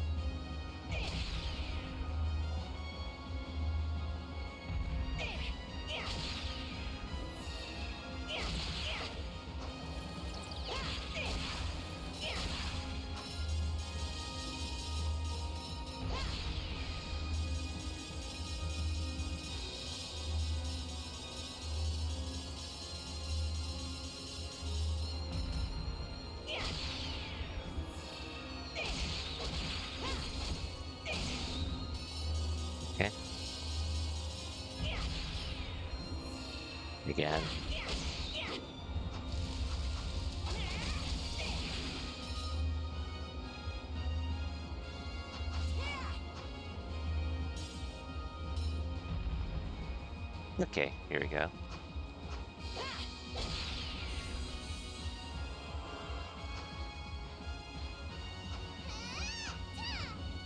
Okay. Again. Okay, here we go.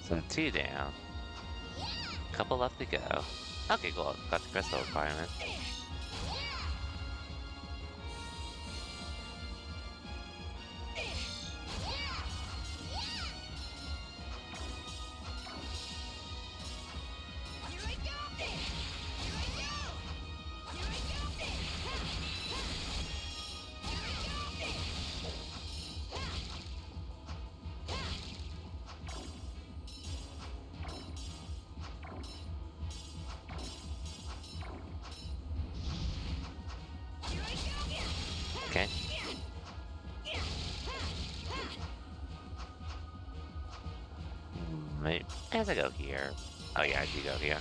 So 2 down. Couple left to go. Okay, cool. Got the crystal requirement. Okay. Wait, as I go here. Oh yeah, I do go here.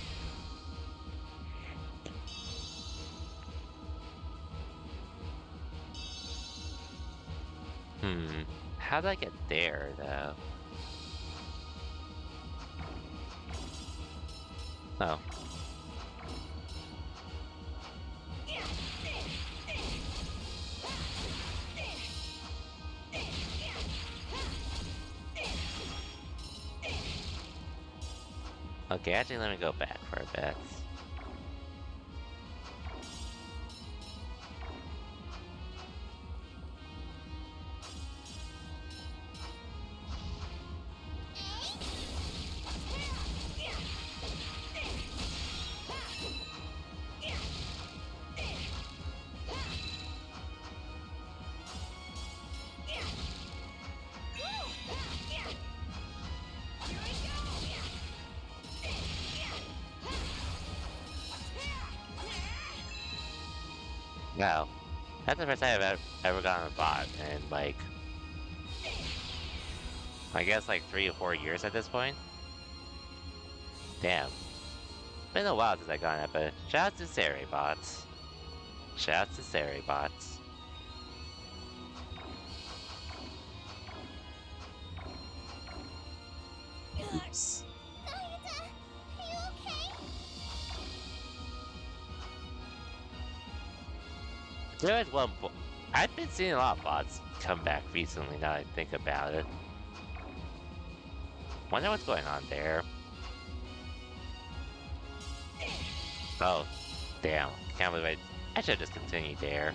How do I get there, though? Oh. Okay, actually let me go back for a bit. Wow. That's the first time I've ever gotten a bot in, like, I guess like 3 or 4 years at this point. Damn. Been a while since I got it, but shout out to Sari bots. Shout out to Sari bots. Oops. Nayuta, are you okay? There is one. I've been seeing a lot of bots come back recently. Now that I think about it. Wonder what's going on there. Oh, damn! Can't believe I should have just continued there.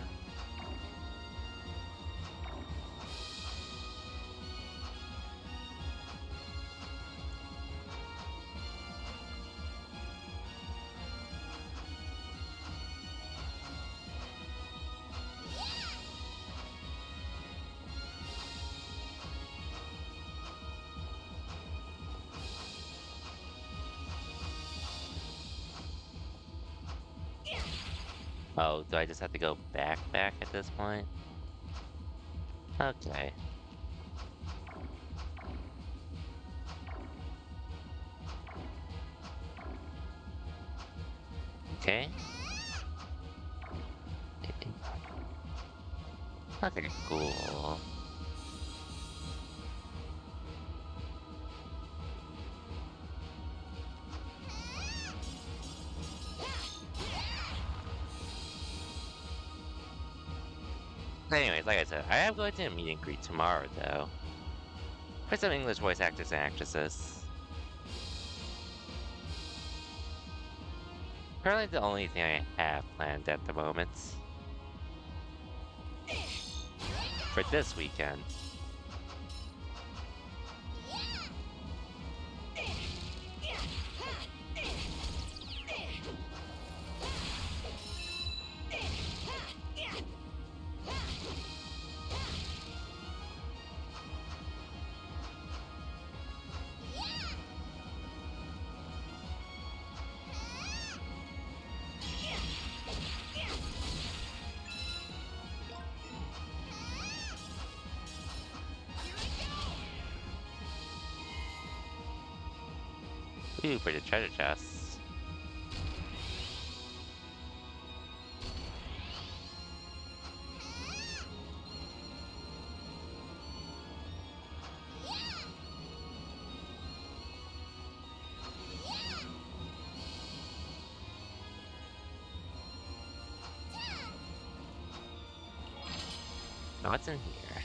Oh, do I just have to go back at this point? Okay. Okay. Okay, cool. Anyways, like I said, I am going to a meet and greet tomorrow, though. For some English voice actors and actresses. Currently the only thing I have planned at the moment. For this weekend. Ooh, for the treasure chests. Oh, what's in here?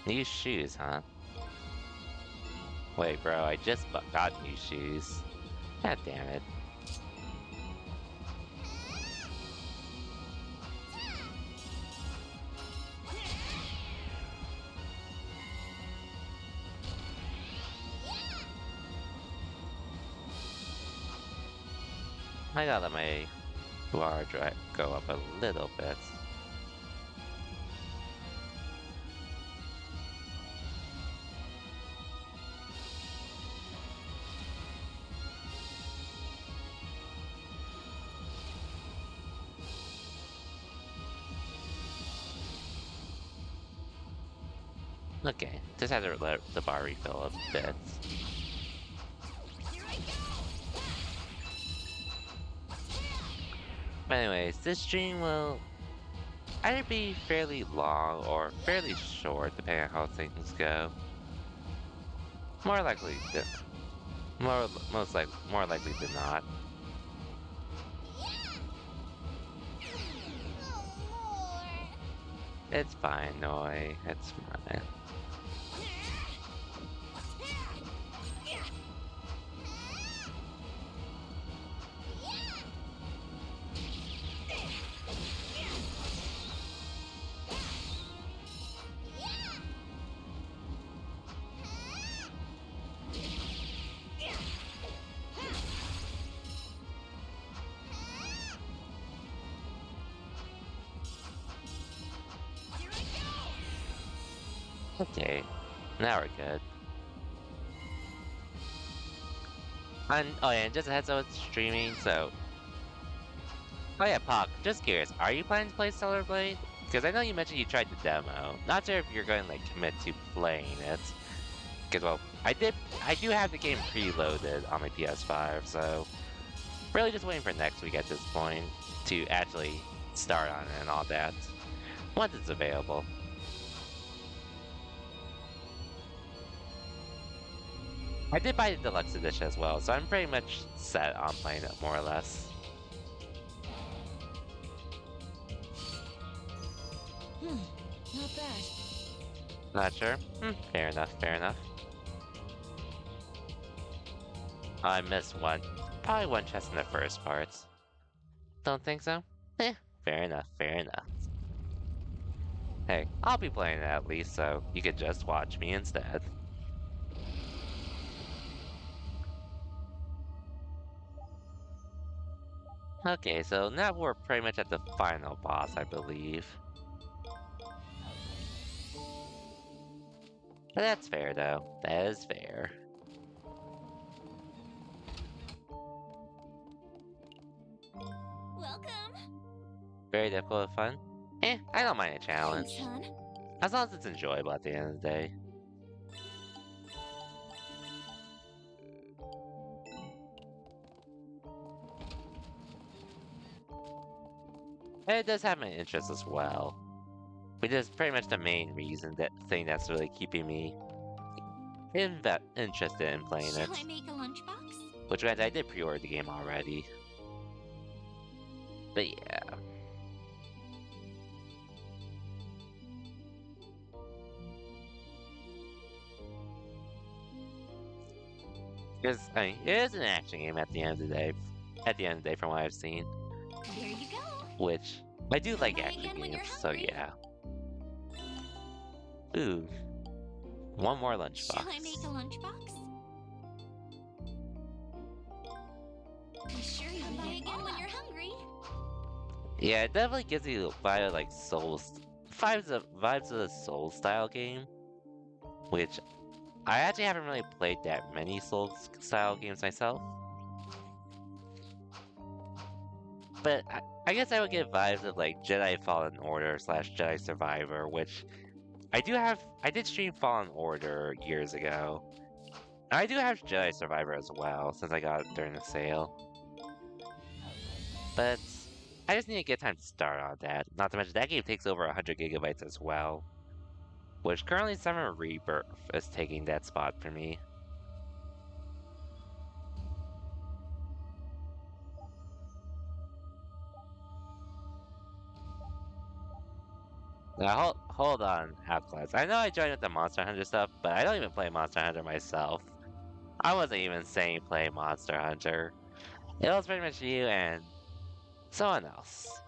New shoes, huh? Wait, bro, I just got new shoes. God damn it. I gotta let my bar go up a little bit. Okay, just had to let the bar refill a bit. But anyways, this stream will either be fairly long or fairly short, depending on how things go. More likely, more likely than not. It's fine, Noi. It's fine. Okay, now we're good. And oh yeah, and just a heads up, it's streaming, so Oh yeah, Puck, just curious, are you planning to play Stellar Blade? Because I know you mentioned you tried the demo. Not sure if you're going to like commit to playing it. Because well, I do have the game preloaded on my PS5, so really just waiting for next week at this point to actually start on it and all that. Once it's available. I did buy the deluxe edition as well, so I'm pretty much set on playing it more or less. Not bad. Not sure? Fair enough, fair enough. I missed one. Probably one chest in the first parts. Don't think so? Eh, fair enough, fair enough. Hey, I'll be playing it at least, so you could just watch me instead. Okay, so now we're pretty much at the final boss, I believe. But that's fair, though. That is fair. Welcome. Very difficult and fun. I don't mind a challenge. Thanks, hon. As long as it's enjoyable at the end of the day. And it does have my interest as well. Which is pretty much the main reason that's really keeping me interested in playing it. Shall I make a lunchbox? Which means I did pre-order the game already. But yeah. Because, I mean, it is an action game at the end of the day. At the end of the day, from what I've seen. There you go. Which, I do like Buy action again when you're games, so hungry. yeah. Ooh. One more Shall lunchbox. I make a lunchbox? Be sure you buy again when you're hungry. Yeah, it definitely gives you vibe of like vibes of the Soul style game. Which I actually haven't really played that many Soul style games myself. But I guess I would get vibes of like Jedi Fallen Order slash Jedi Survivor, which I did stream Fallen Order years ago. And I do have Jedi Survivor as well, since I got it during the sale. But I just need to get time to start on that. Not to mention that game takes over 100 gigabytes as well. Which currently Summer Rebirth is taking that spot for me. Now hold on, Outclass. I know I joined with the Monster Hunter stuff, but I don't even play Monster Hunter myself. I wasn't even saying play Monster Hunter. It was pretty much you and someone else.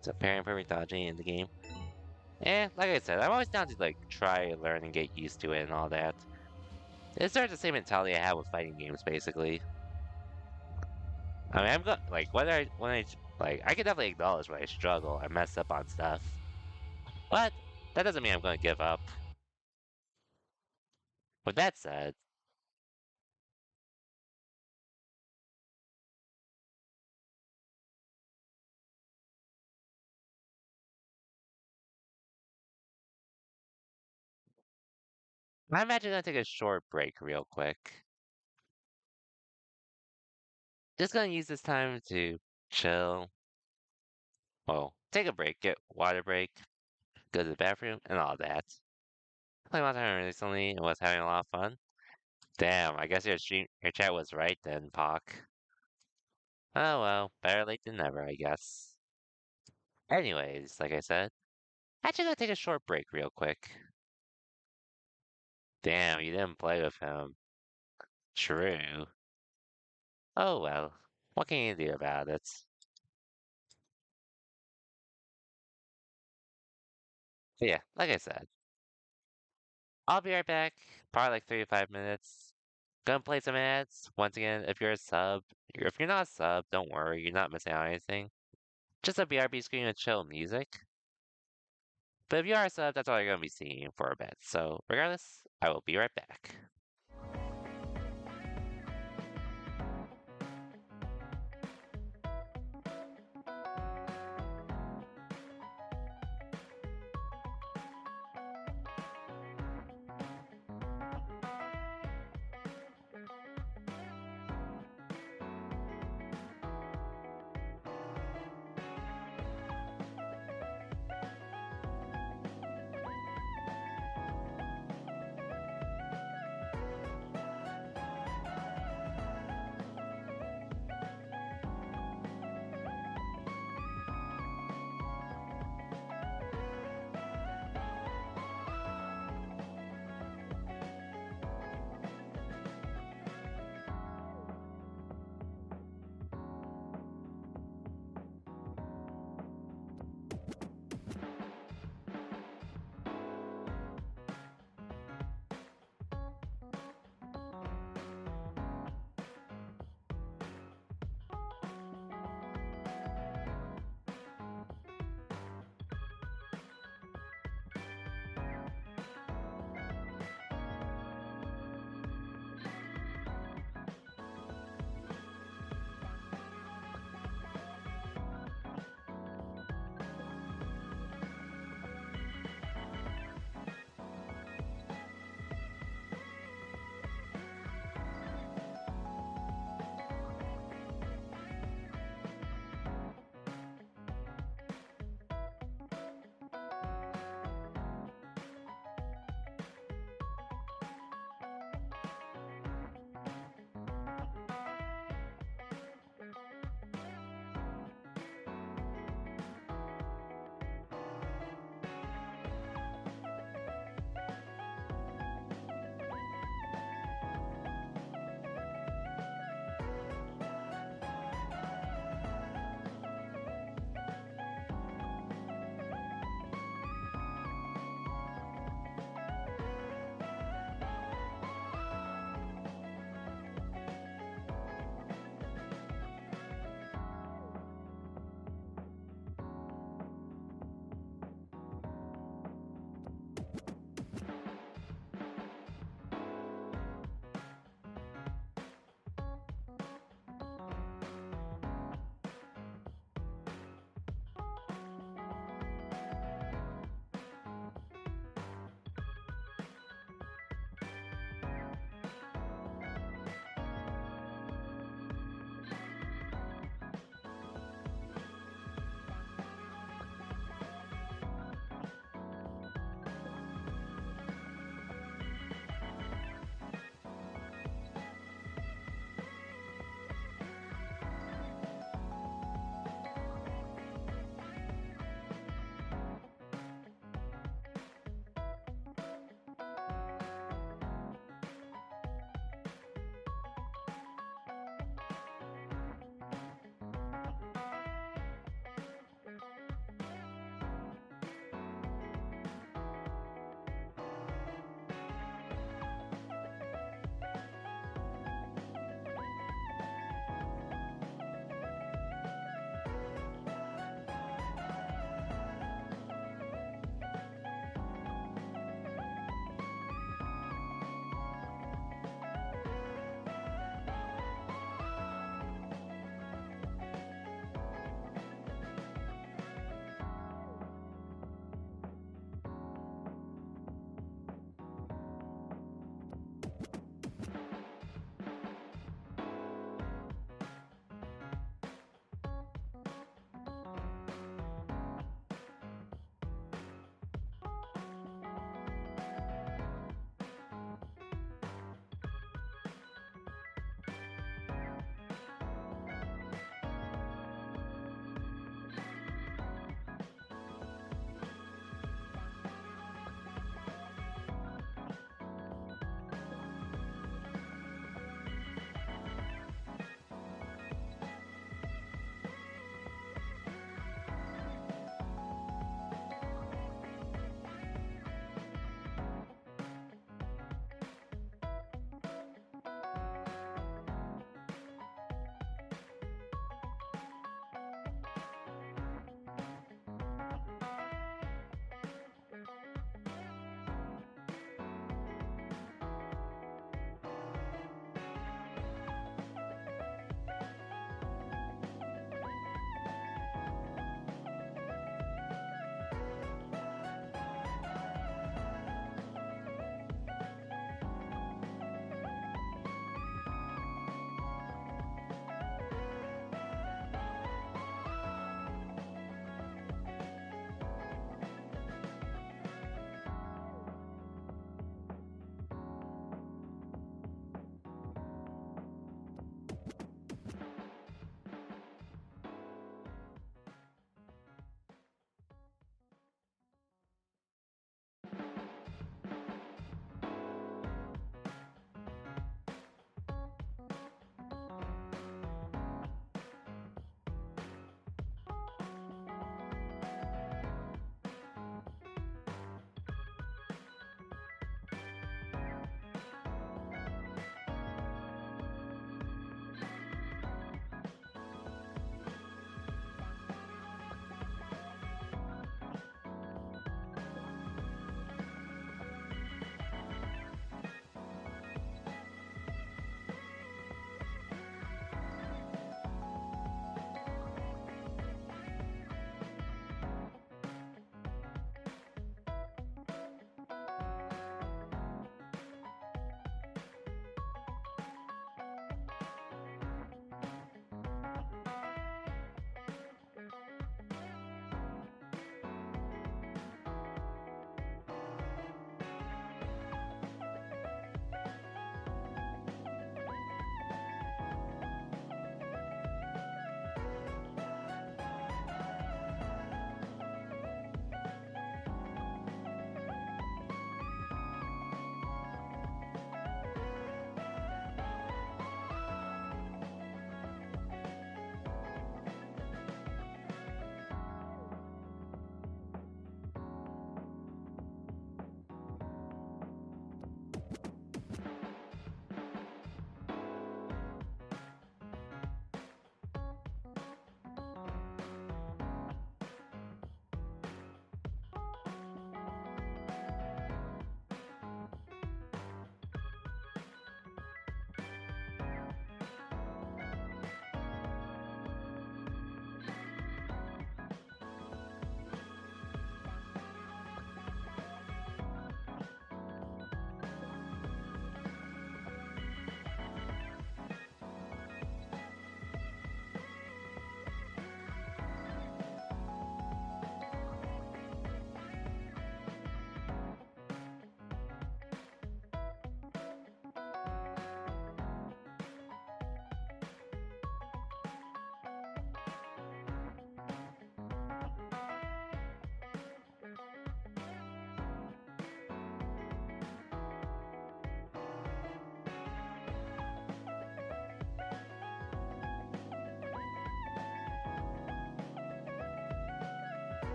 So preparing for dodging in the game. Like I said, I'm always down to like try, learn, and get used to it and all that. It's sort of the same mentality I have with fighting games, basically. I mean, I'm like I can definitely acknowledge when I struggle and mess up on stuff, but that doesn't mean I'm going to give up. With that said, I imagine I'll take a short break real quick. Just gonna use this time to chill. Well, take a break, get water break, go to the bathroom, and all that. Played Monster Hunter recently and was having a lot of fun. Damn, I guess your chat was right then, Pock. Oh well, better late than never, I guess. Anyways, like I said, actually gonna take a short break real quick. Damn, you didn't play with him. True. Oh well, what can you do about it? But yeah, like I said, I'll be right back. Probably like 3 to 5 minutes. Gonna play some ads. Once again, if you're a sub, if you're not a sub, don't worry, you're not missing out on anything. Just a BRB screen with chill music. But if you are a sub, that's all you're gonna be seeing for a bit. So regardless, I will be right back.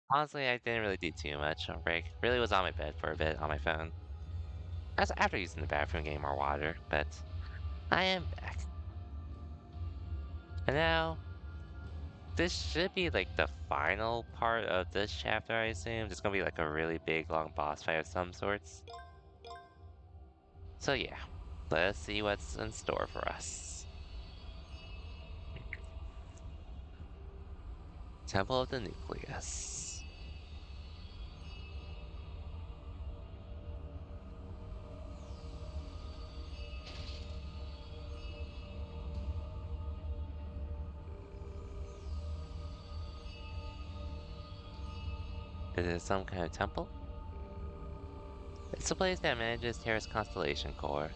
Honestly, I didn't really do too much on break. Really was on my bed for a bit on my phone. That's after using the bathroom, getting more water, but I am back. And now, this should be like the final part of this chapter, I assume. It's gonna be like a really big, long boss fight of some sorts. So yeah, let's see what's in store for us. Temple of the Nucleus. Is it some kind of temple? It's a place that manages Terra's constellation core.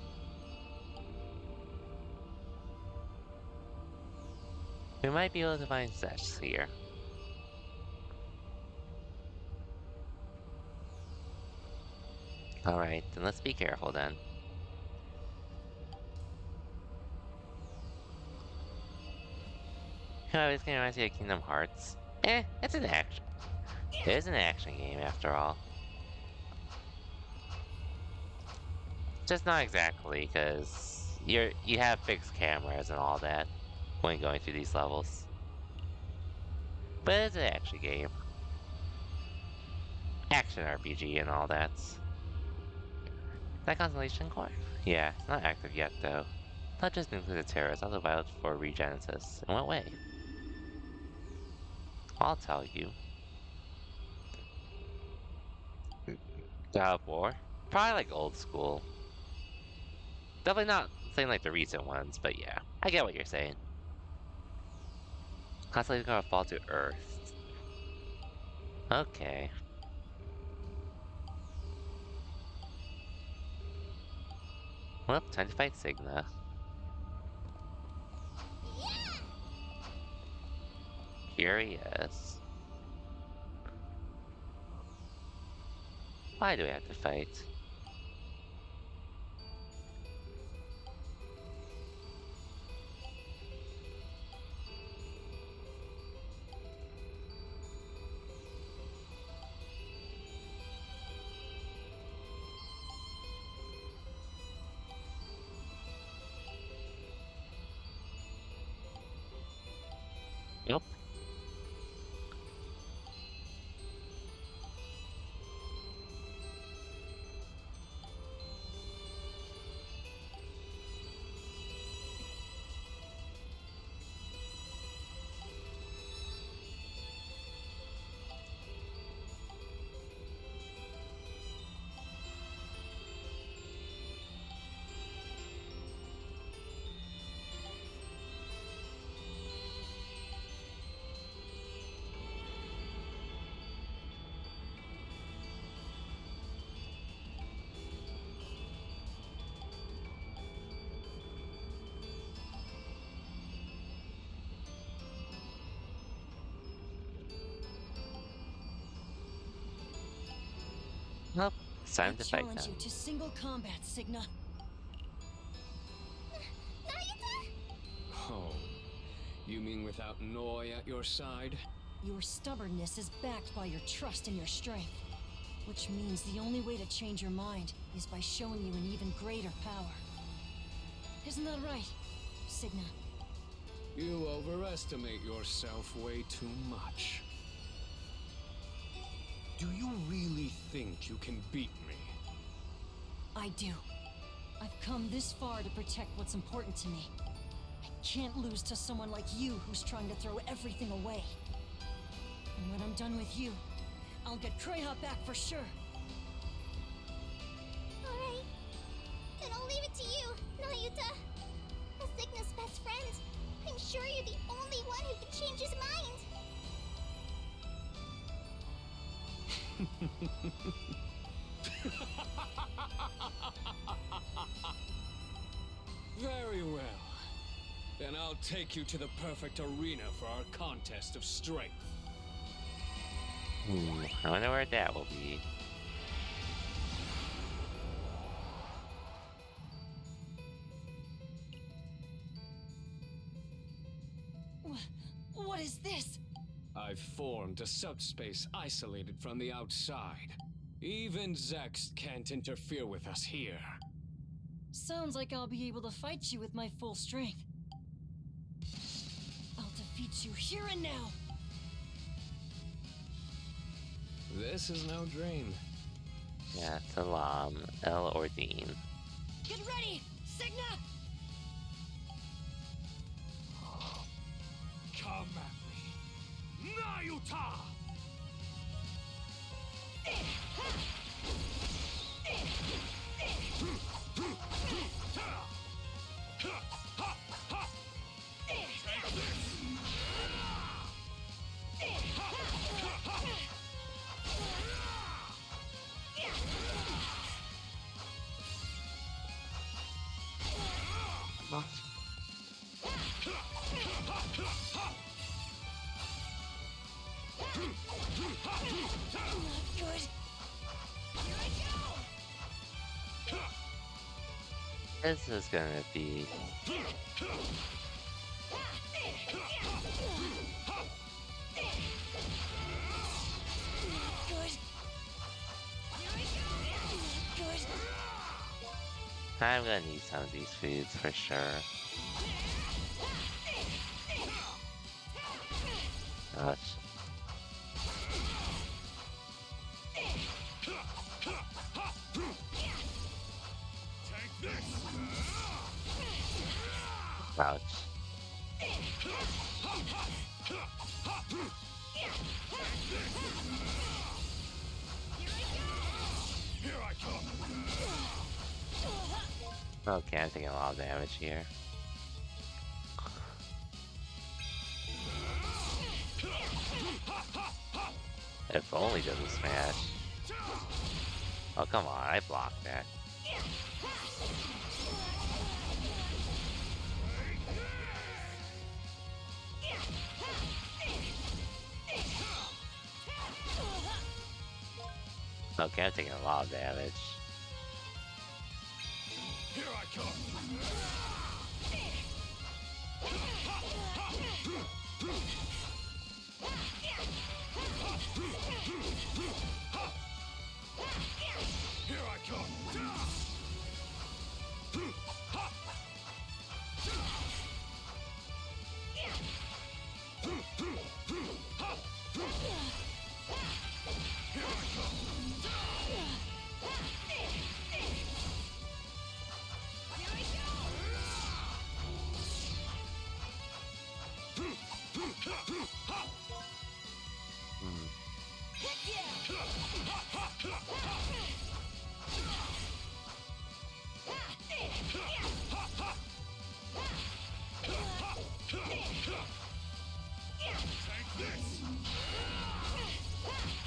We might be able to find such here. Alright, then let's be careful then. Oh, this game reminds me of Kingdom Hearts. It's an action. It is an action game after all. Just not exactly, because you have fixed cameras and all that when going through these levels. But it's an action game. Action RPG and all that. That constellation core? Yeah, it's not active yet though. Not just nuclear terrorists, also vital for regenesis. In what way? I'll tell you. God of War? Probably like old school. Definitely not saying like the recent ones, but yeah. I get what you're saying. Constellation's gonna fall to Earth. Okay. Well, time to fight Signa. Curious. Why do we have to fight? Nope. Nope. It's time to fight challenge them. you to single combat, Signa. Oh, you mean without Noi at your side? Your stubbornness is backed by your trust in your strength. Which means the only way to change your mind is by showing you an even greater power. Isn't that right, Signa? You overestimate yourself way too much. Do you really think you can beat me? I do. I've come this far to protect what's important to me. I can't lose to someone like you who's trying to throw everything away. And when I'm done with you, I'll get Kreha back for sure. Alright. Then I'll leave it to you, Nayuta. As Signa's best friend, I'm sure you're the only one who can change his mind. Very well. Then I'll take you to the perfect arena for our contest of strength. I wonder where that will be. What is this? I've formed underground to subspace isolated from the outside. Even Zex can't interfere with us here. Sounds like I'll be able to fight you with my full strength. I'll defeat you here and now. This is no dream. Yeah, Salam, El Ordine. Get ready, Signa! Come at me, Nayuta! Good. This is gonna be... Good. Good. I'm gonna need some of these foods for sure. Gosh. Ouch. Okay, I'm taking a lot of damage here. If only doesn't smash. Oh, come on, I blocked that. Okay, I'm taking a lot of damage. Here I come! Here I come!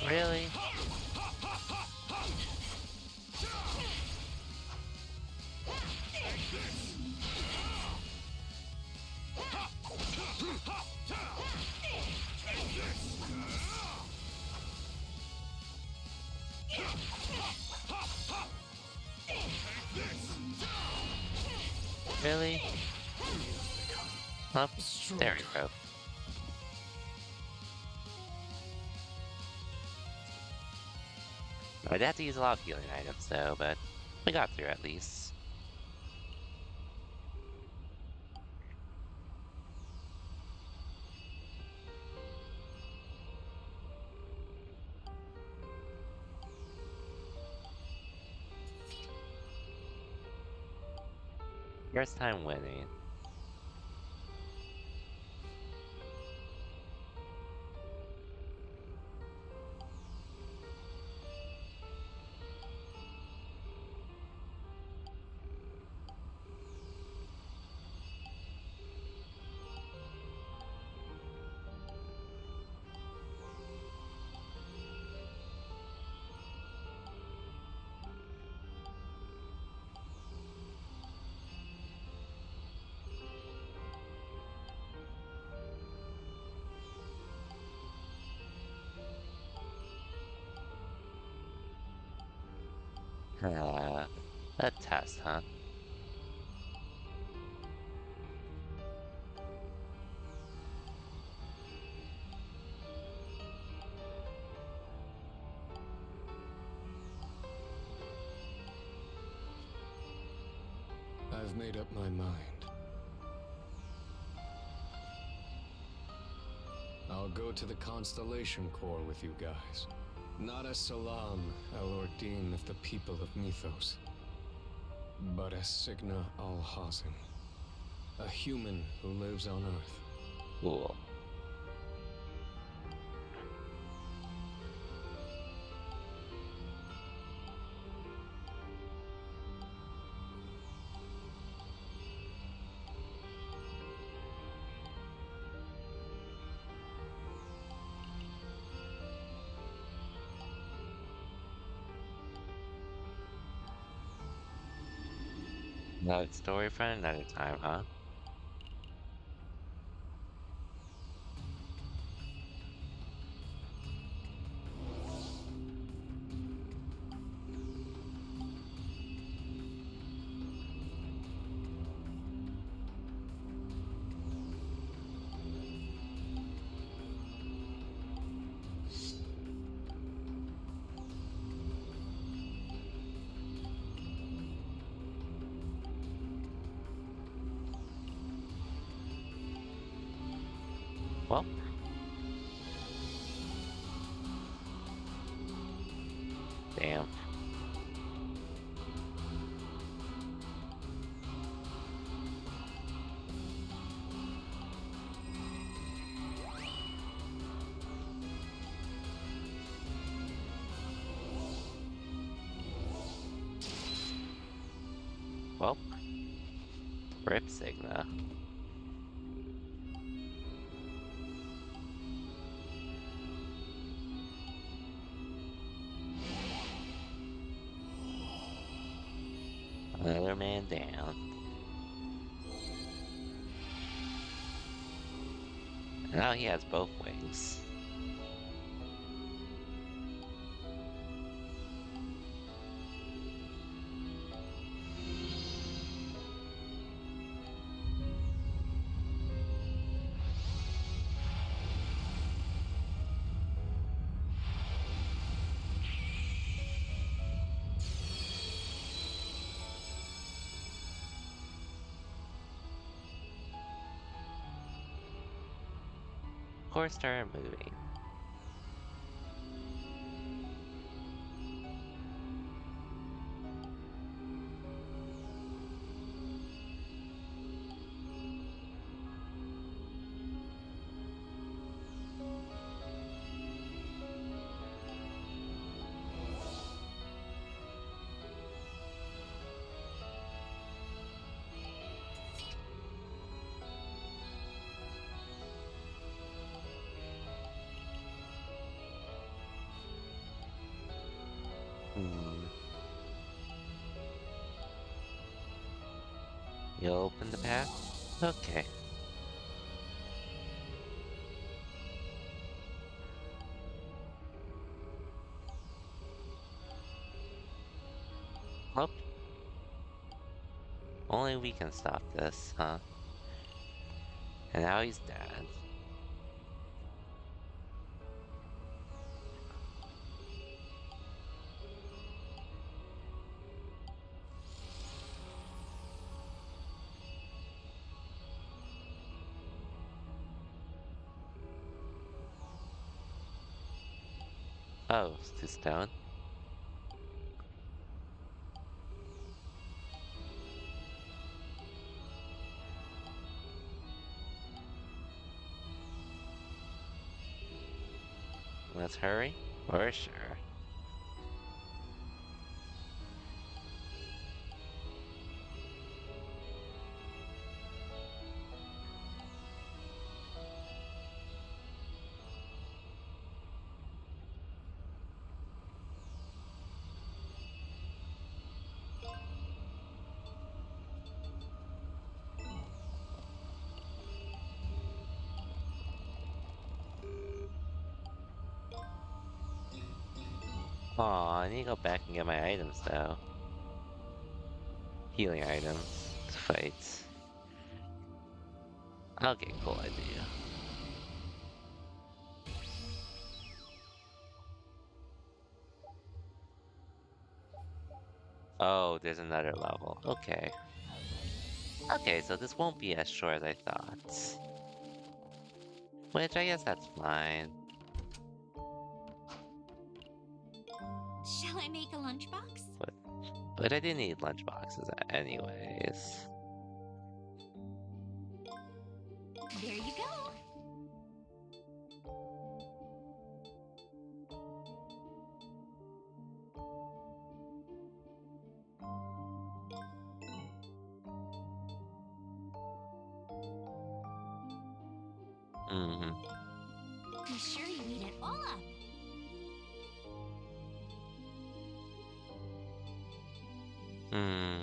Really? Really? Oh, there we go. I'd have to use a lot of healing items though, but we got through at least. First time winning. A test, huh? I've made up my mind. I'll go to the Constellation Corps with you guys. Not as Salam, El-Ordin of the people of Mythos, but as Signa Al-Hazin, a human who lives on Earth. Cool. Another story for another time, huh? Well. Damn. Well. Rip Signa. Another man down. And now he has both wings. Course started moving. Hmm. You open the path? Okay. Well, only we can stop this, huh? And now he's dead. Oh, it's to stone. Let's hurry. For sure. Aw, I need to go back and get my items though. Healing items to fight. Okay, cool idea. Oh, there's another level. Okay. Okay, so this won't be as short as I thought. Which I guess that's fine. Shall I make a lunchbox? But I didn't need lunchboxes anyways. There you go. Mm-hmm. Be sure you eat it all up. Hmm.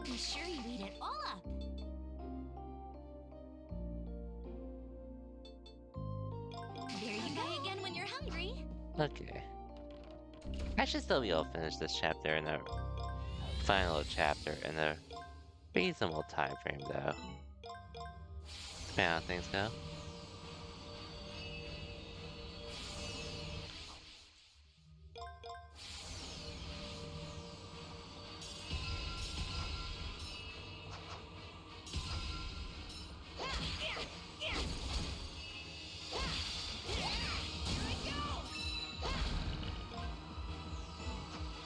Be sure you eat it all up. There you go again when you're hungry. Okay. I should still be able to finish this chapter in the final chapter in a reasonable time frame, though. Depending on how things go.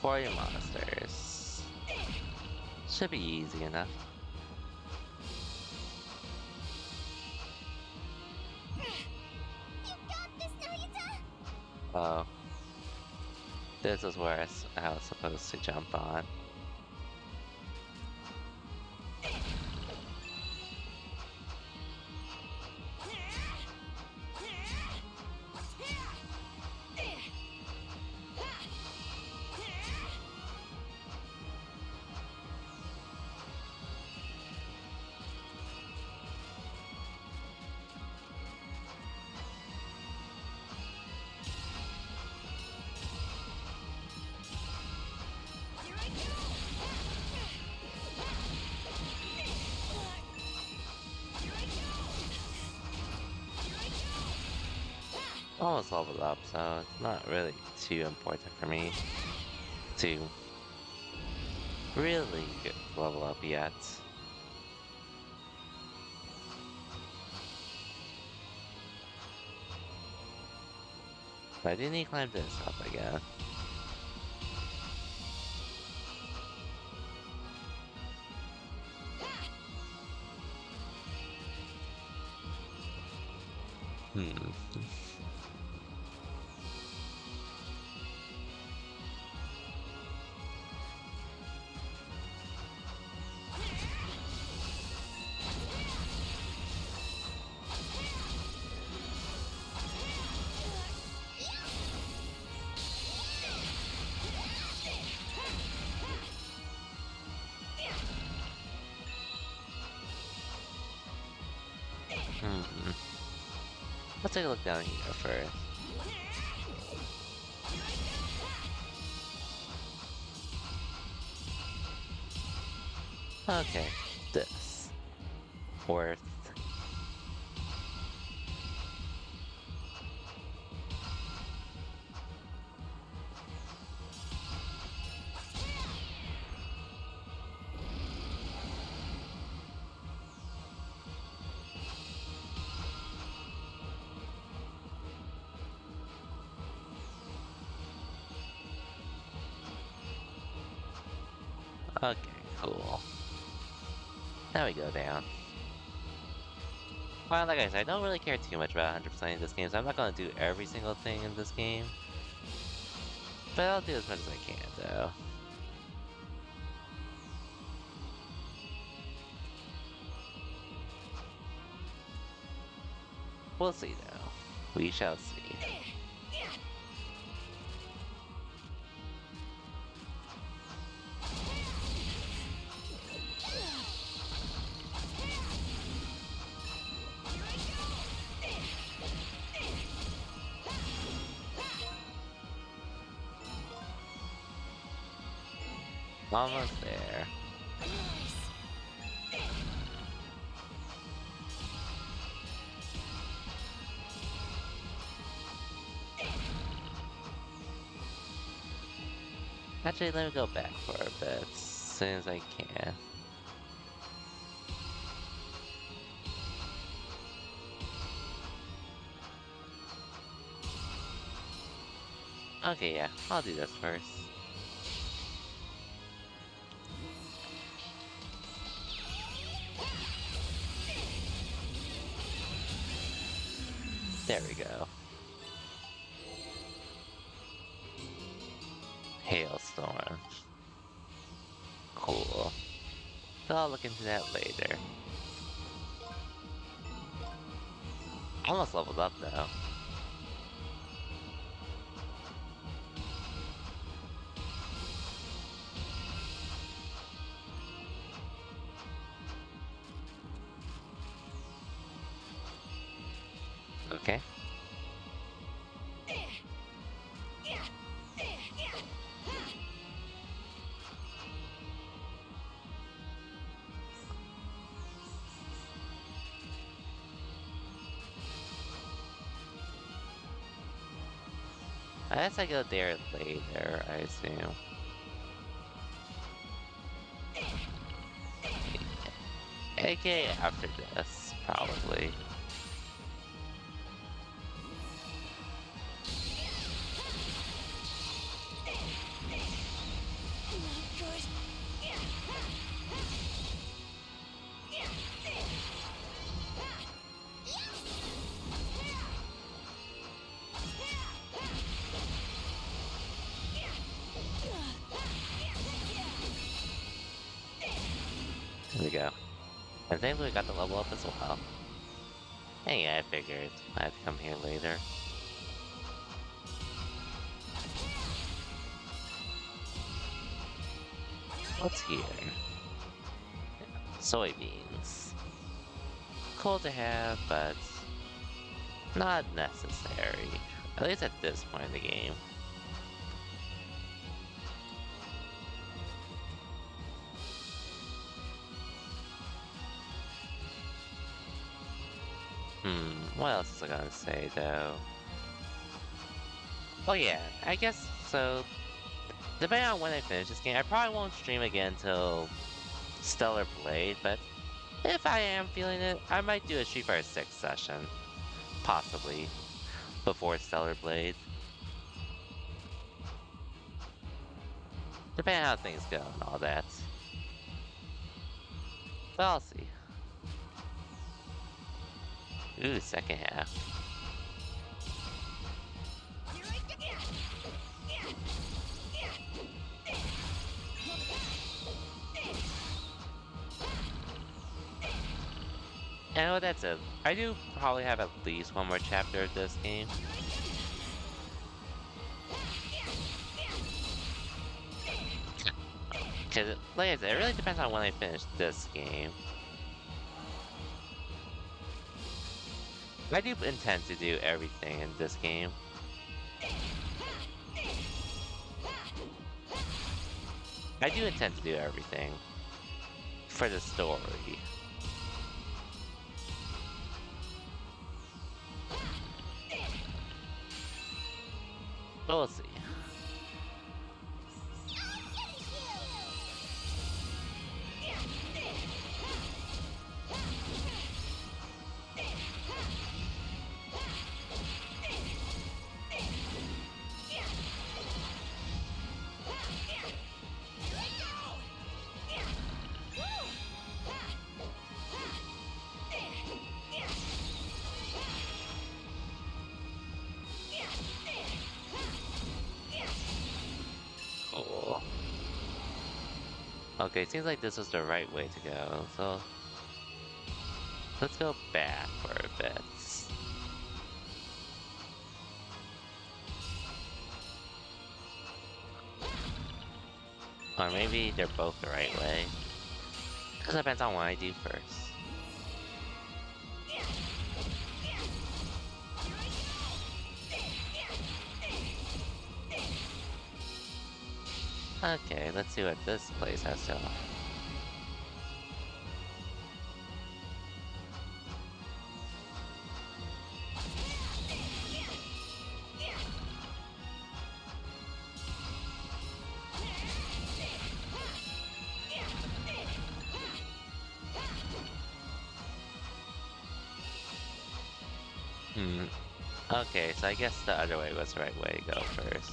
For your monsters. Should be easy enough. You got this, Nayuta! Oh. This is where I was supposed to jump on. Here I go! Here I go! Here I go! Almost leveled up, so it's not really too important for me to really level up yet. But I do need to climb this up again. Hmm. Hmm. Let's take a look down here first. Okay, this. Worth. Okay, cool. Now we go down. Well, like I said, I don't really care too much about 100% in this game, so I'm not gonna do every single thing in this game. But I'll do as much as I can, though. We'll see, though. We shall see. Almost there. Actually, let me go back for a bit as soon as I can. Okay, yeah, I'll do this first. There we go. Hailstorm. Cool. So I'll look into that later. Almost leveled up though. Okay. I guess I go there later, I assume. AK after this, probably. There we go. And thankfully we got the level up as well. Hey, yeah, I figured I had to come here later. What's here? Soybeans. Cool to have, but not necessary. At least at this point in the game. What else was I gonna say though? Oh yeah, I guess so. Depending on when I finish this game, I probably won't stream again until Stellar Blade, but if I am feeling it, I might do a Street Fighter 6 session. Possibly. Before Stellar Blade. Depending on how things go and all that. But I'll see. Ooh, second half. I know that's it. I do probably have at least one more chapter of this game. Because, like I said, it really depends on when I finish this game. I do intend to do everything in this game. I do intend to do everything for the story. But we'll see. Cool. Okay, seems like this was the right way to go, so let's go back for a bit. Or maybe they're both the right way. Because it depends on what I do first. Okay, let's see what this place has to offer. Hmm. Okay, so I guess the other way was the right way to go first.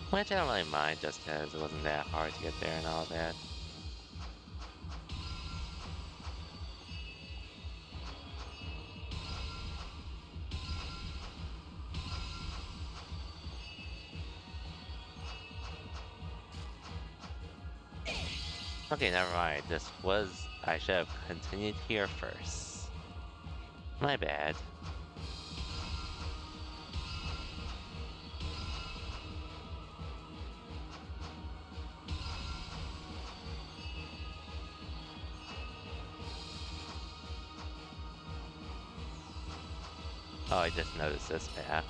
Which I don't really mind just because it wasn't that hard to get there and all that. Okay, never mind. I should have continued here first. My bad. Oh, I just noticed this path.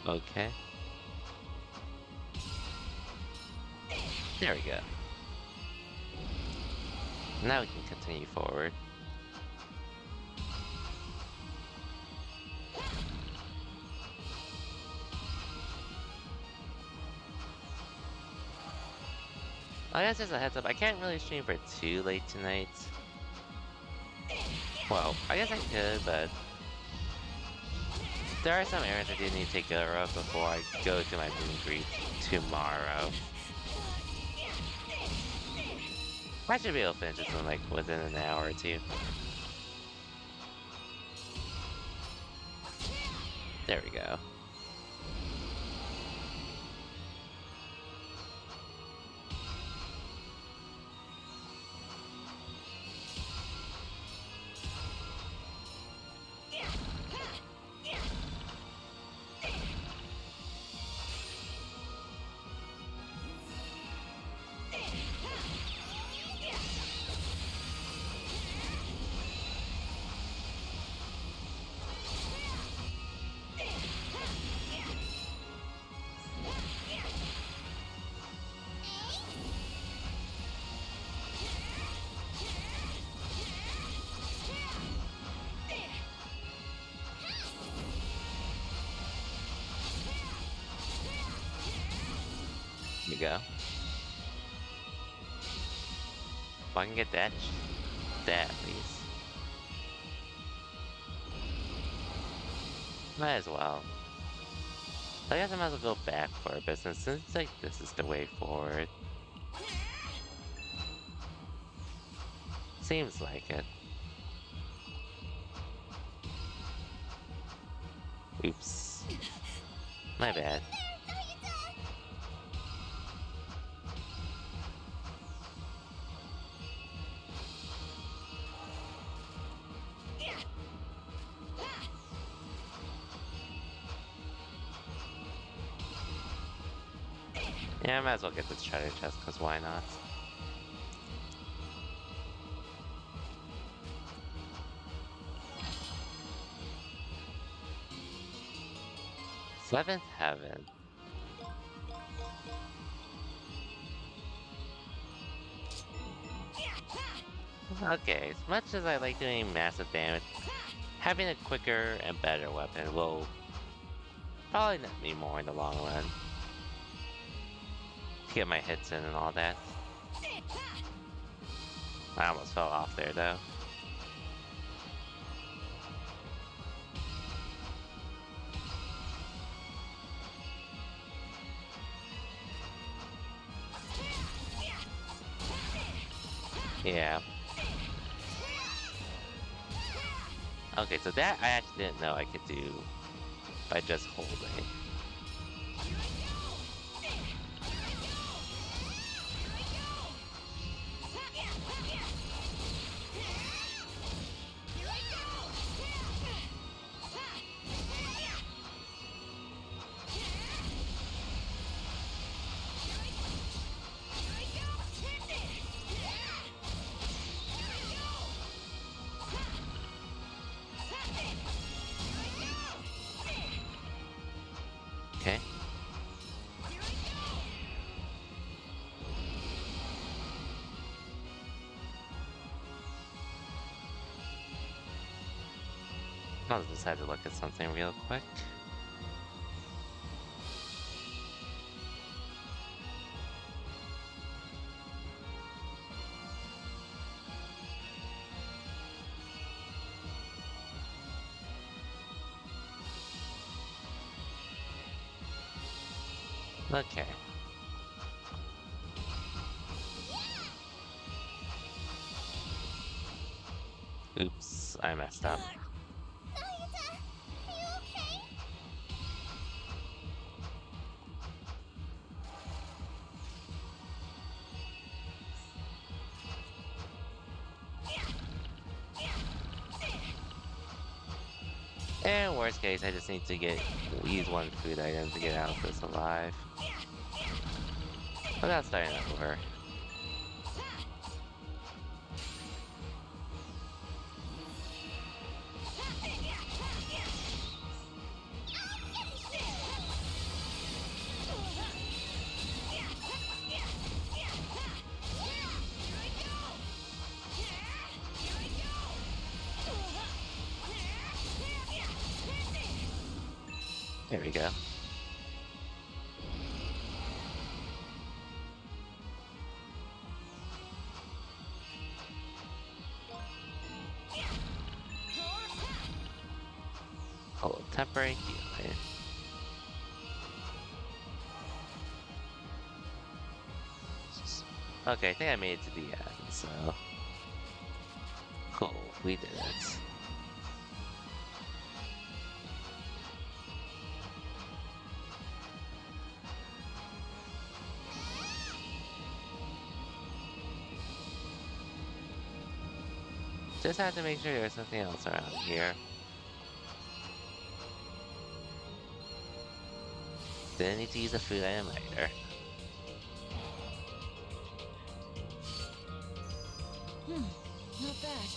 Okay. There we go. Now we can continue forward. I guess as a heads up, I can't really stream for too late tonight. Well, I guess I could, but there are some errands I do need to take care of before I go to my meet and greet tomorrow. I should be able to finish this in like within an hour or two. There we go. Here we go. If I can get that at least. Might as well. I guess I might as well go back for a bit since like this is the way forward. Seems like it. Oops. My bad. Yeah, I might as well get this treasure chest, because why not? Seventh Heaven. Okay, as much as I like doing massive damage, having a quicker and better weapon will probably net me more in the long run. To get my hits in and all that. I almost fell off there though. Yeah. Okay, so that I actually didn't know I could do by just holding. Okay. I'll just decide to look at something real quick. Okay. Oops, I messed up. Nayuta, are you okay? And worst case, I just need to use one food item to get out of this alive. Without starting over. There we go. Oh, temporary healing. Okay, I think I made it to the end, so... Cool, we did it. Just have to make sure there's nothing else around here. Didn't need to use a food item either. Not bad.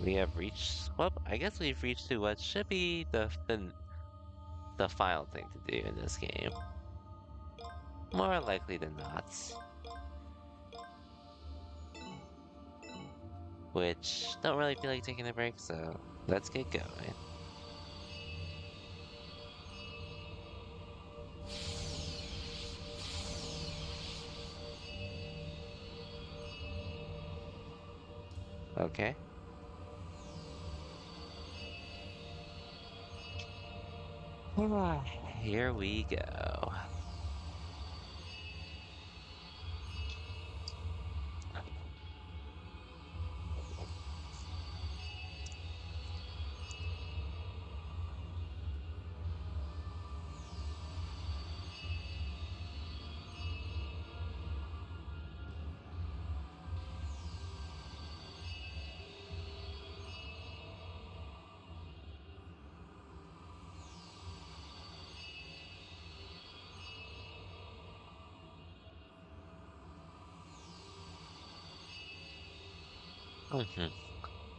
We have reached... Well, I guess we've reached to what should be the final thing to do in this game. More likely than not. Which, don't really feel like taking a break, so let's get going. Okay. Alright, here we go.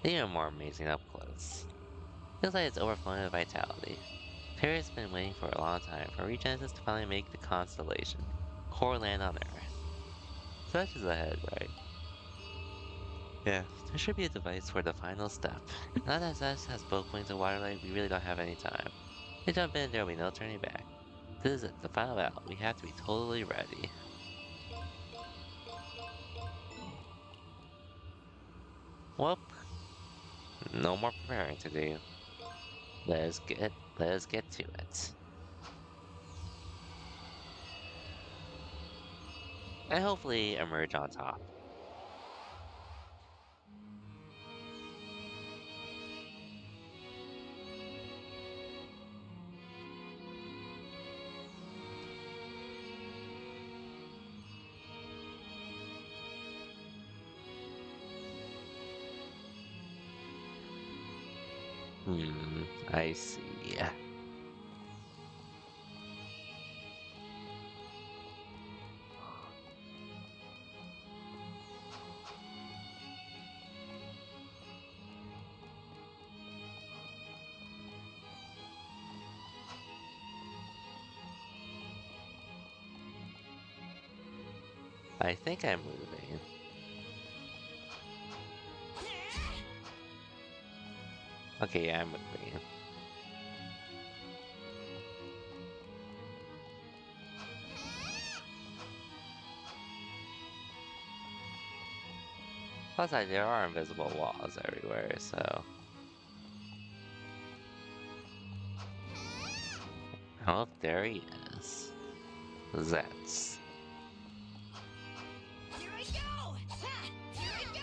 They are more amazing up close. Feels like it's overflowing with vitality. Terry's been waiting for a long time for Regenesis to finally make the constellation. Core land on Earth. Such is ahead, right? Yeah, there should be a device for the final step. Now that Zest has both wings of Waterlight, we really don't have any time. We jump in, there will be no turning back. This is it, the final battle. We have to be totally ready. Well, no more preparing to do. Let us get to it. And hopefully emerge on top. I see. I think I'm moving. Okay, yeah, I'm moving. Plus, there are invisible walls everywhere, so. Oh, there he is. Zets. Here I go! Ha! Here I go!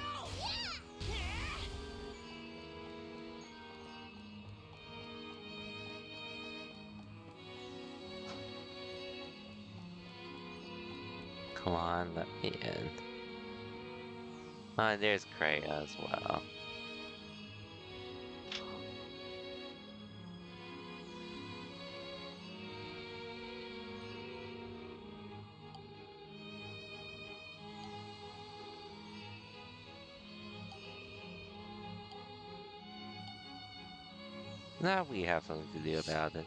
Come on, let me in. Oh, there's Kreia as well. Now we have something to do about it.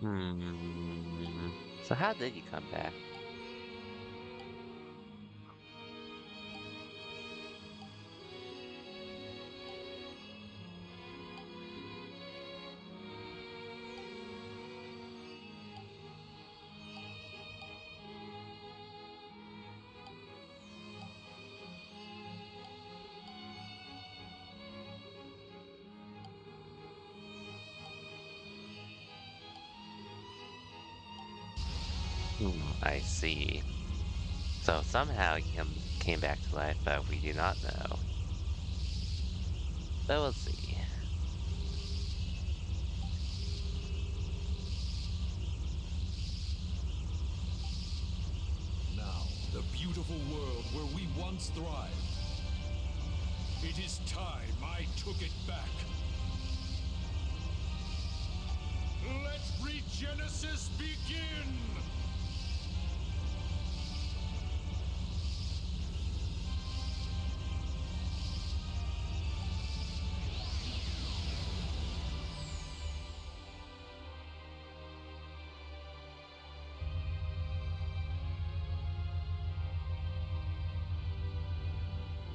Hmm. So how did you come back? I see. So somehow he came back to life, but we do not know. But we'll see. Now, the beautiful world where we once thrived. It is time I took it back. Let Regenesis begin!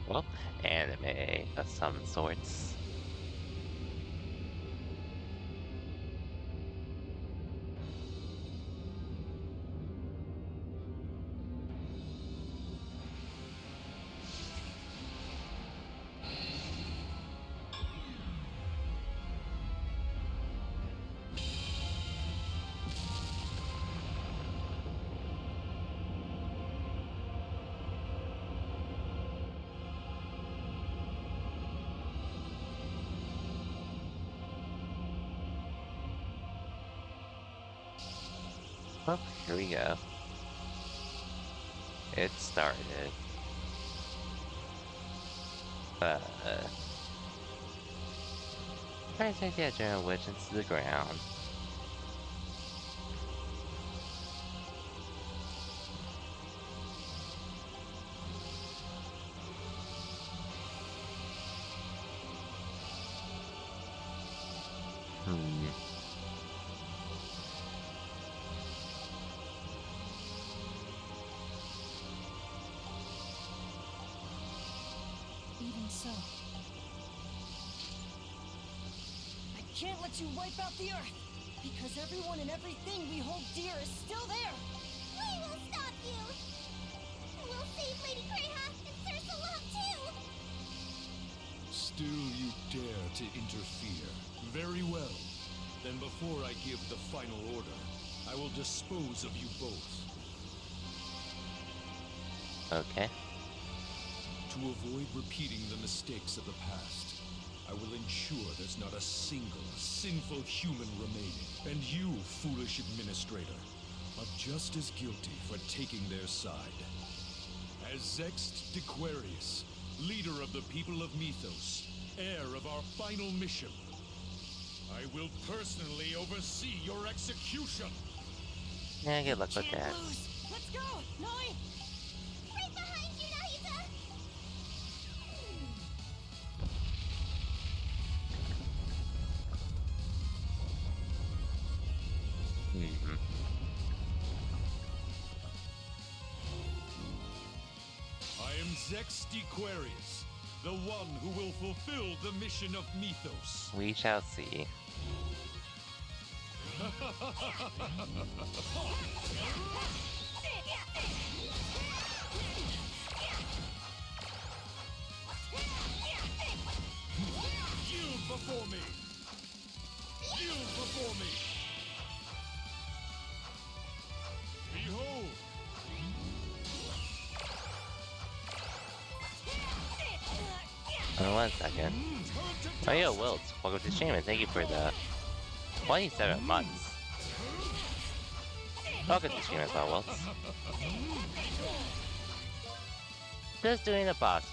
Well, anime of some sorts. Well, here we go. It started. Try to take that giant witch into the ground. Hmm. Even so, I can't let you wipe out the Earth, because everyone and everything we hold dear is still there. We will stop you! We'll save Lady Kreia and Sir Salam too! Still you dare to interfere. Very well. Then before I give the final order, I will dispose of you both. Okay. To avoid repeating the mistakes of the past, I will ensure there's not a single sinful human remaining. And you, foolish administrator, are just as guilty for taking their side. As Zext Dequarius, leader of the people of Mythos, heir of our final mission, I will personally oversee your execution. Yeah, good luck with Can't that. lose. Let's go, Noi. Right behind you, Nayuta! Mhm. I am Zext Dequarius, the one who will fulfill the mission of Mythos. We shall see. Yield before me! Yield before me! Behold! One second. Oh yeah, Wilt. Welcome to stream and thank you for the 27 months. Welcome to stream as well, Wilt. Just doing the boss.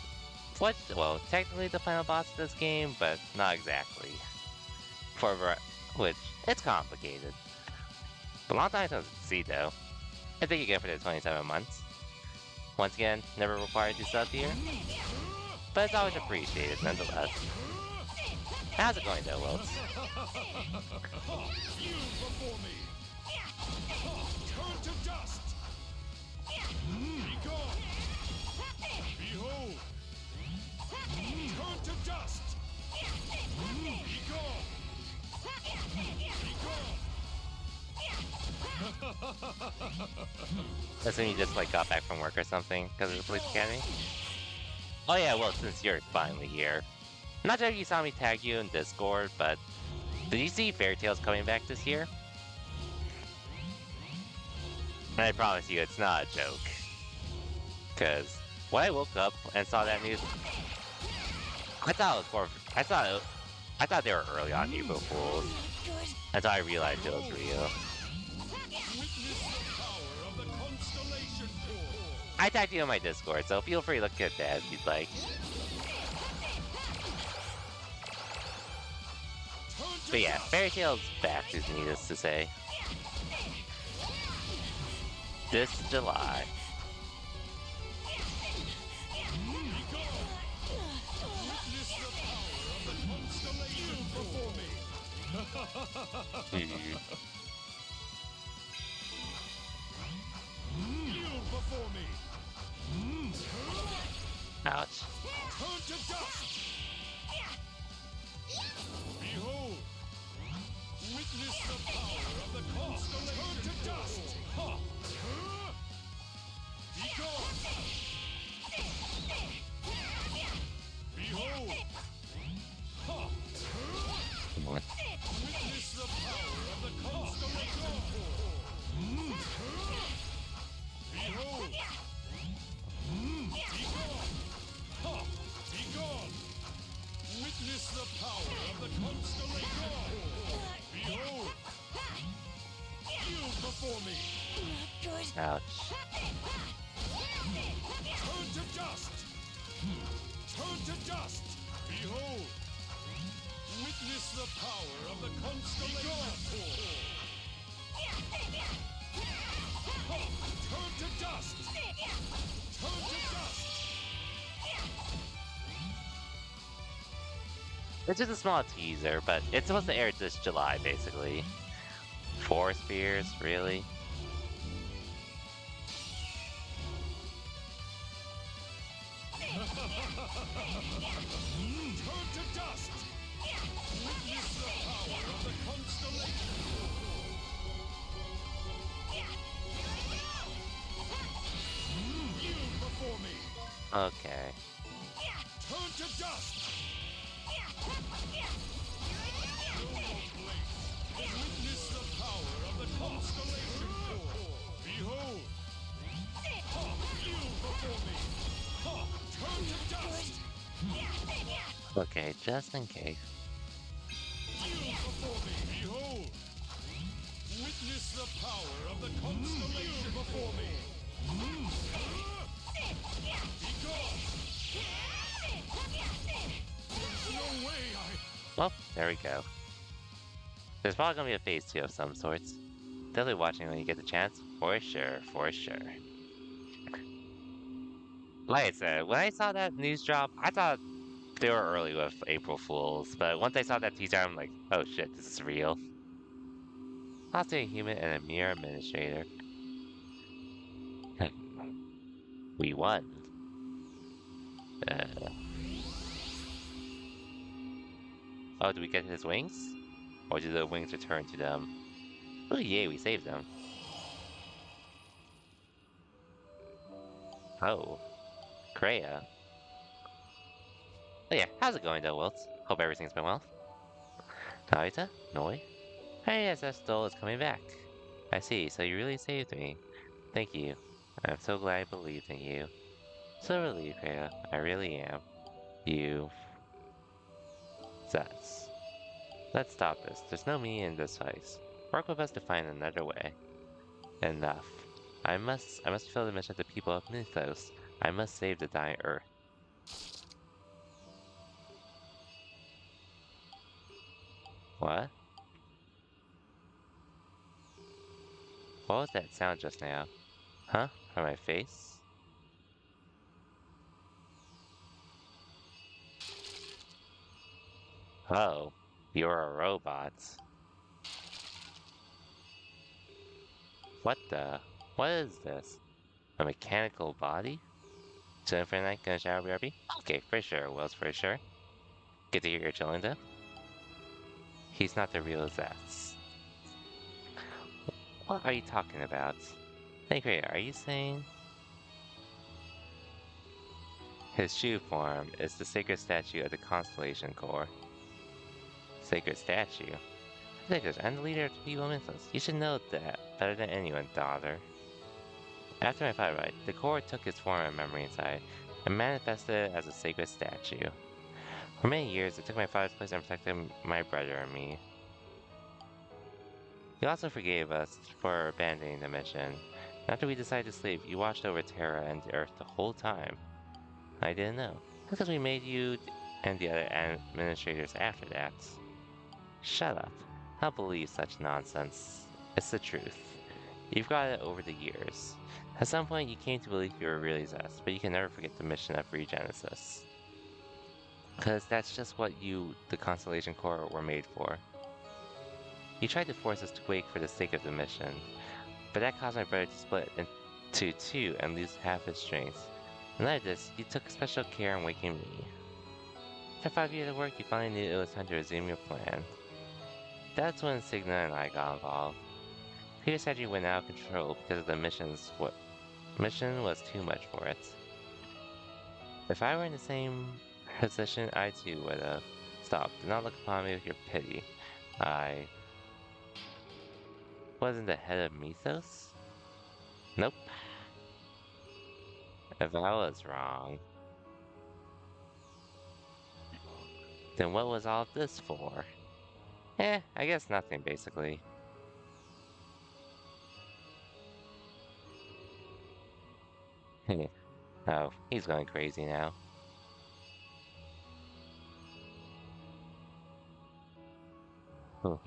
Well, technically the final boss of this game, but not exactly. Which, it's complicated. But a long time to see though. And thank you again for the 27 months. Once again, never required to sub here. But it's always appreciated nonetheless. How's it going though, Wilt? Yield before me! Turn to dust! Be gone! Behold! Turn to dust! Be gone! Be gone! That's when you just like got back from work or something because of the police academy? Oh yeah, well, since you're finally here. Not sure if you saw me tag you in Discord, but did you see Fairy Tales coming back this year? And I promise you, it's not a joke. Cause when I woke up and saw that news, I thought it was more. I thought they were early on April Fools. Until I realized it was real. I tagged you on my Discord, so feel free to look at that if you'd like. But yeah, Fairy Tale's back is needless to say. This July. Yield before me! Ouch. Turn to dust! Behold! Witness the power of the constellation! Turn to dust! Ha! Be gone! Behold! Ha! Come on. Witness the power of the constellation! Behold! Be gone! Ha! Be gone! Witness the power of the constellation! Behold! Yield before me! Ouch. Turn to dust! Turn to dust! Behold! Witness the power of the constellation! Turn to dust! Turn to dust! It's just a small teaser, but it's supposed to air this July, basically. 4 spears, really? Turn to dust! Witness the power of the constellation! Yield before me! Okay. Turn to dust! Witness the power of the constellation core! Behold! Ha! Yield before me! Ha! Turn to dust! Okay, just in case. Yield before me! Behold! Witness the power of the constellation! there we go. There's probably gonna be a phase 2 of some sorts. Definitely watching when you get the chance. For sure, for sure. Like I said, when I saw that news drop, I thought they were early with April Fools, but once I saw that teaser, I'm like, oh shit, this is real. Also a human and a mere administrator. We won. Oh, do we get his wings? Or do the wings return to them? Oh yay, we saved them. Oh, Kreia. Oh yeah, how's it going though, Wilt? Hope everything's been well. Nayuta? Noi? Hey, SS Dole is coming back. I see, so you really saved me. Thank you. I'm so glad I believed in you. So relieved, Kreia. I really am. You... Zets. Let's stop this. There's no me in this fight. Work with us to find another way. Enough. I must fulfill the mission of the people of Mythos. I must save the dying Earth. What? What was that sound just now? Huh? From my face? Oh, you're a robot. What the? What is this? A mechanical body? So for night gonna shower BRB? Okay, for sure, Will's for sure. Good to hear you're chilling though. He's not the real Zats. What are you talking about? Hey, great, are you saying? His shoe form is the sacred statue of the Constellation Core. Sacred statue? Sacred, I'm the leader of the people of Mythos. You should know that better than anyone, daughter. After my father died, the core took its form and memory inside, and manifested it as a sacred statue. For many years, it took my father's place and protected my brother and me. He also forgave us for abandoning the mission. After we decided to sleep, you watched over Terra and the Earth the whole time. I didn't know. Because we made you and the other administrators after that. Shut up. I don't believe such nonsense. It's the truth. You've got it over the years. At some point, you came to believe you were really Zest, but you can never forget the mission of Regenesis. Because that's just what you, the Constellation Core, were made for. You tried to force us to wake for the sake of the mission, but that caused my brother to split into two and lose half his strength. In light of this, you took special care in waking me. After 5 years of work, you finally knew it was time to resume your plan. That's when Signa and I got involved. Peter's strategy went out of control because of the mission was too much for it. If I were in the same position, I too would have. Stop. Do not look upon me with your pity. I wasn't the head of Mythos? Nope. If I was wrong, then what was all this for? I guess nothing, basically. Oh, he's going crazy now. Oh,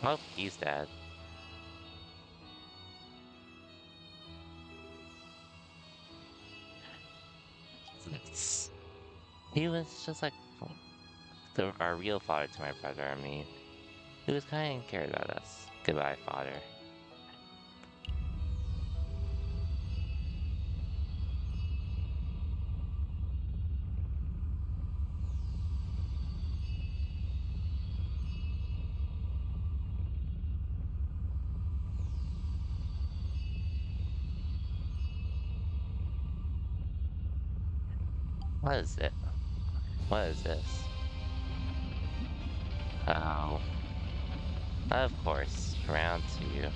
oh, he's dead. He was just like our real father to my brother and me. He was kind and cared about us. Goodbye, father. What is it? What is this? Oh. Of course. Round 2.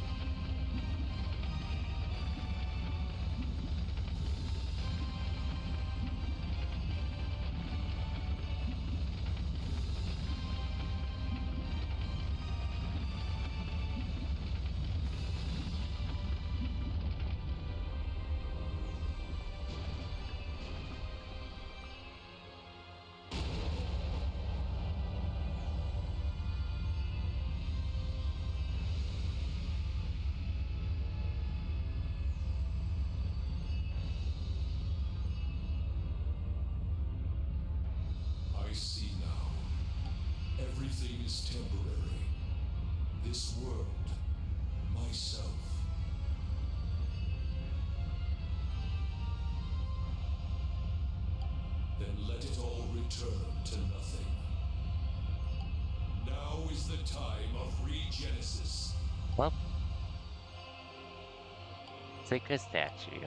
Everything is temporary. This world, myself. Then let it all return to nothing. Now is the time of regenesis. Well, sacred statue.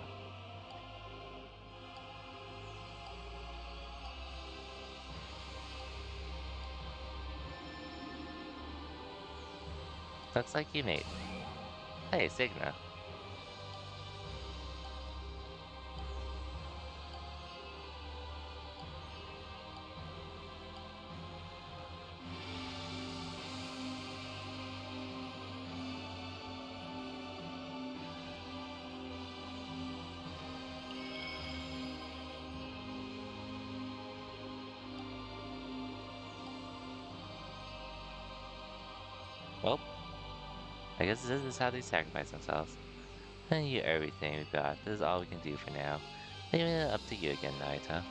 Looks like you made. Hey, Signa. Well, I guess this is how they sacrifice themselves. Thank you everything we've got. This is all we can do for now. Leaving it up to you again, Nayuta.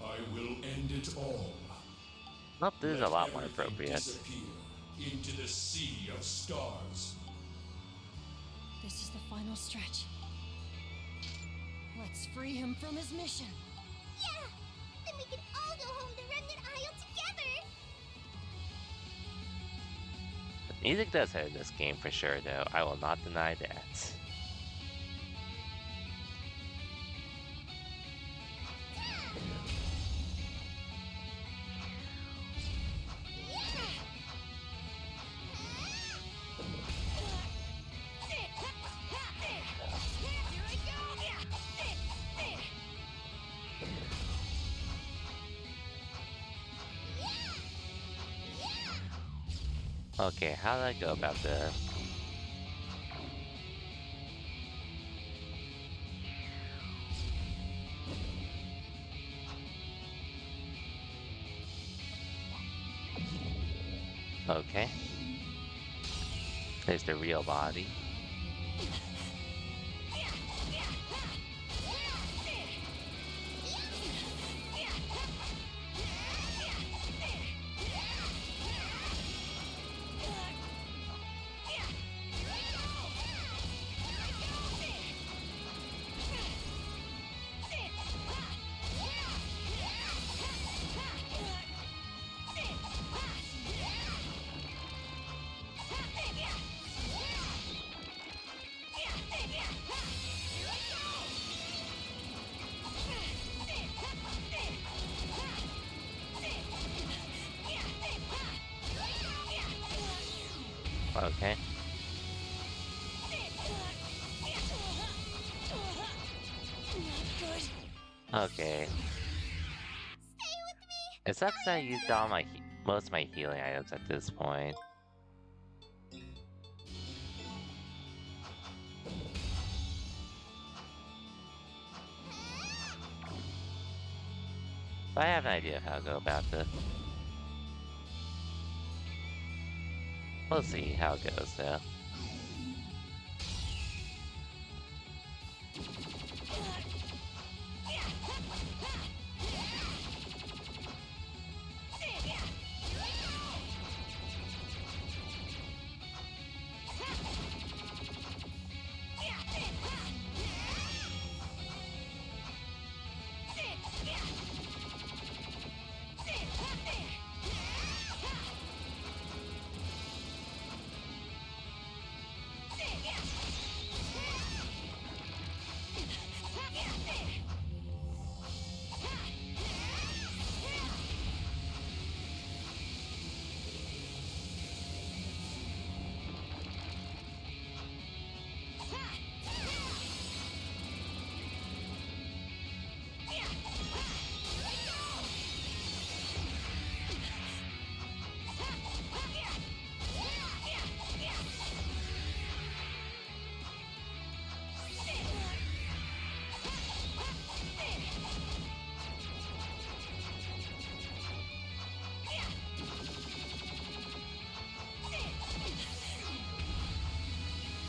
I will end it all. Nope, this is a Let lot more everything appropriate. disappear into the sea of stars. This is the final stretch. Let's free him from his mission. Yeah! Then we can all go home to Remnant Isle together! Music does hit in this game for sure, though. I will not deny that. Okay, how do I go about this? Okay. There's the real body. Okay. Okay. Stay with me! It sucks that I used all my most of my healing items at this point. But I have an idea of how to go about this. We'll see how it goes, though.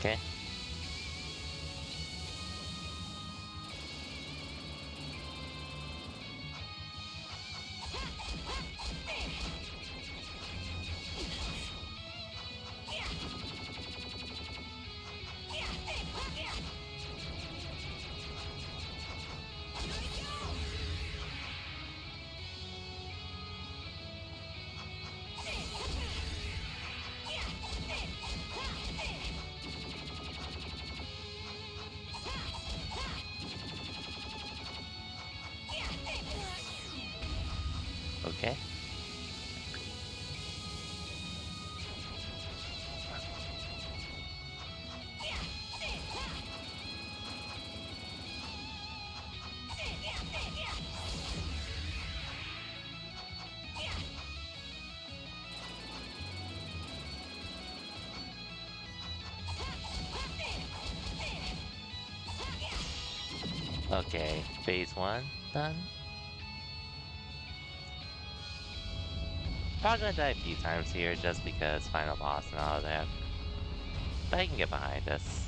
Okay. Okay. Okay, phase 1 done. Probably gonna die a few times here just because final boss and all of that. But I can get behind this.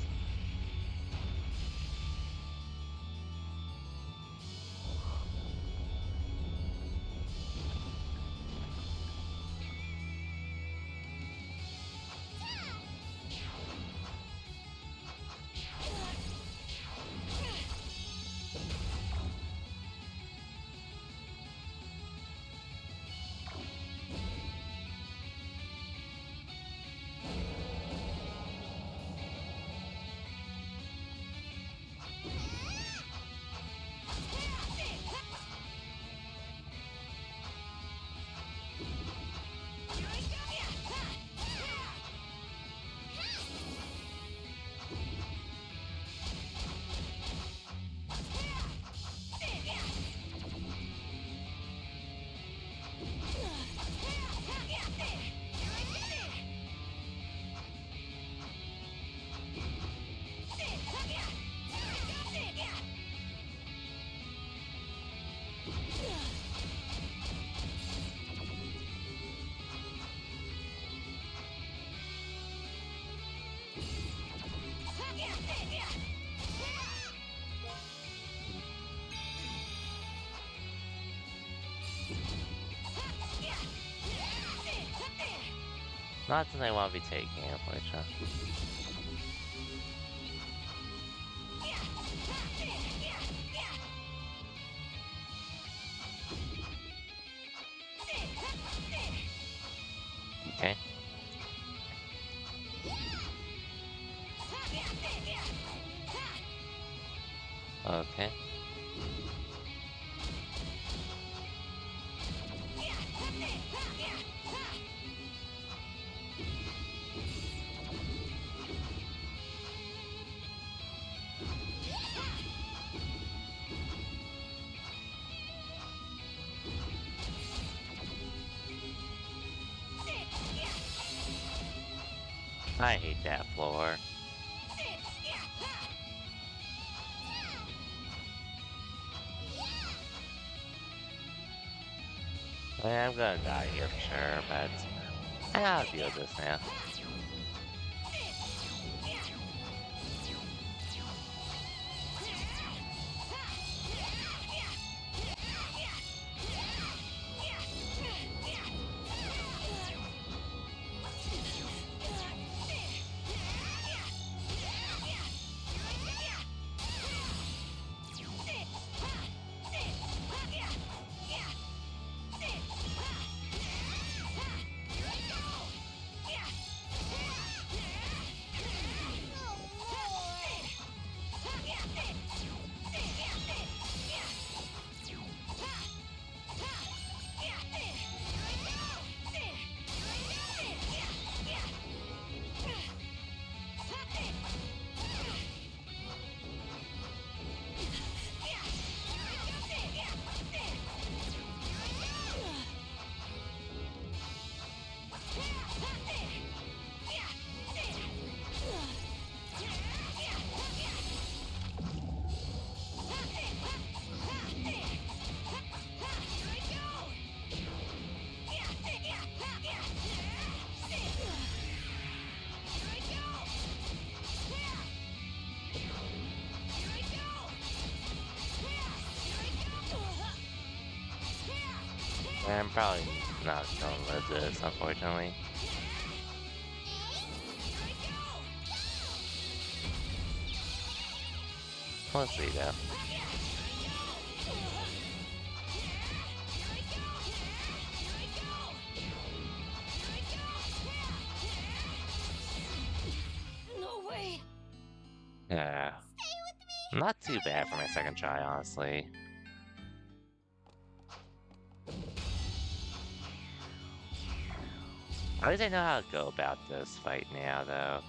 Not something I want to be taking, unfortunately. Okay. Okay. I hate that floor. I'm gonna die here for sure, but I gotta deal with this now. I'm probably not gonna live this, unfortunately. We'll see though. No way! Yeah. Not too bad for my second try, honestly. At least I know how to go about this fight now, though.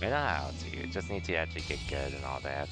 I know how to, just need to actually get good and all that.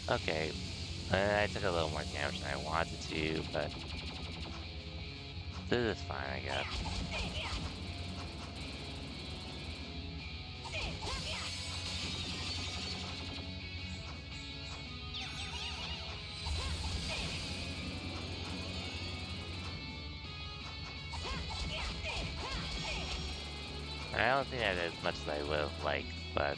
Okay, I took a little more damage than I wanted to, but this is fine, I guess. I don't think I did as much as I would have liked, but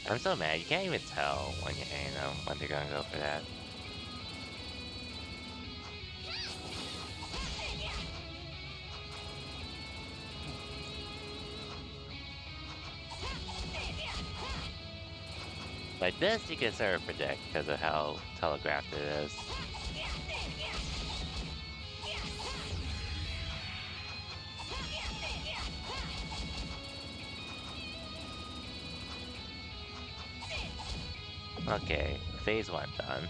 I'm so mad. You can't even tell when you're hitting them when they're gonna go for that. Like this, you can sort of predict because of how telegraphed it is. Okay, phase 1 done.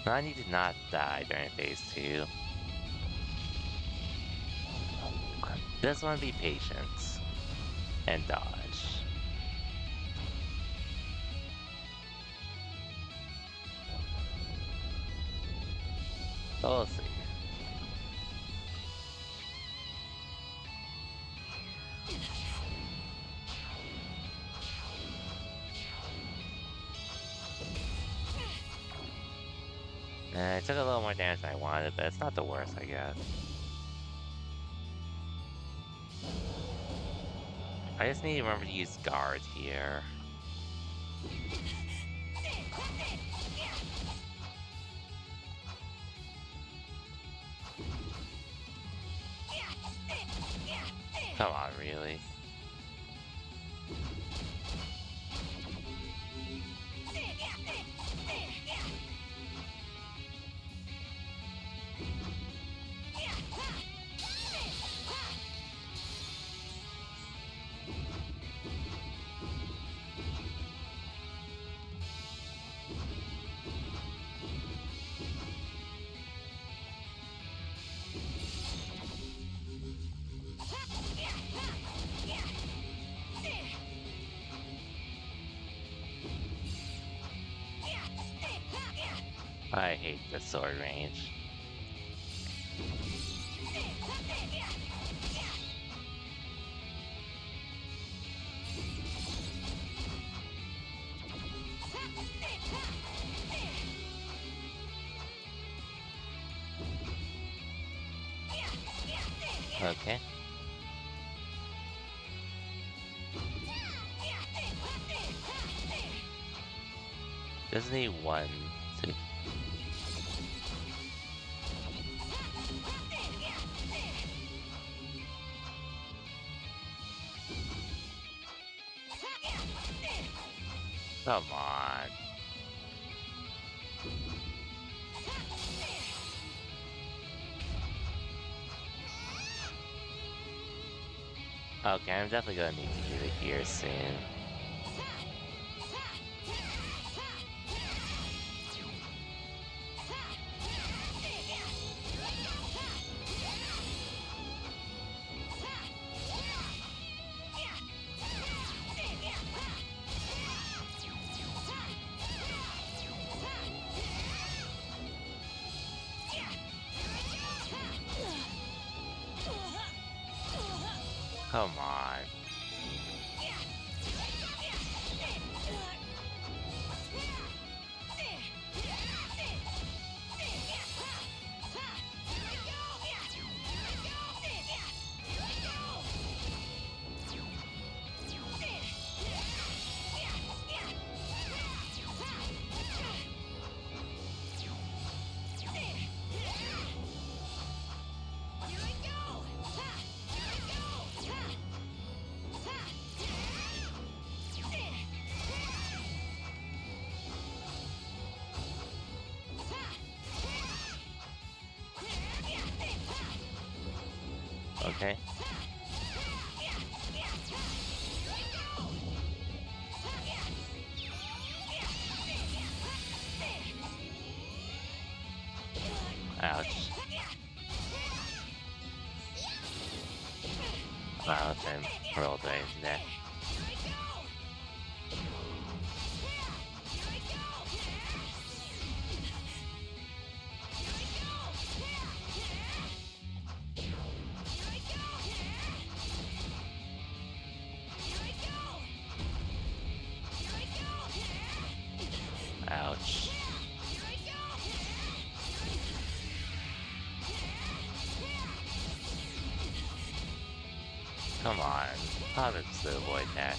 Now I need to not die during phase 2. This one be patience and dodge. But we'll see. I took a little more damage than I wanted, but it's not the worst, I guess. I just need to remember to use guards here. Come on, really? I hate the sword range. Okay. Just need one to... Come on. Okay, I'm definitely gonna need to heal it here soon. Come on. Okay. Ouch. Wow, time rolled right into that. Ouch. Come on. How did to avoid that?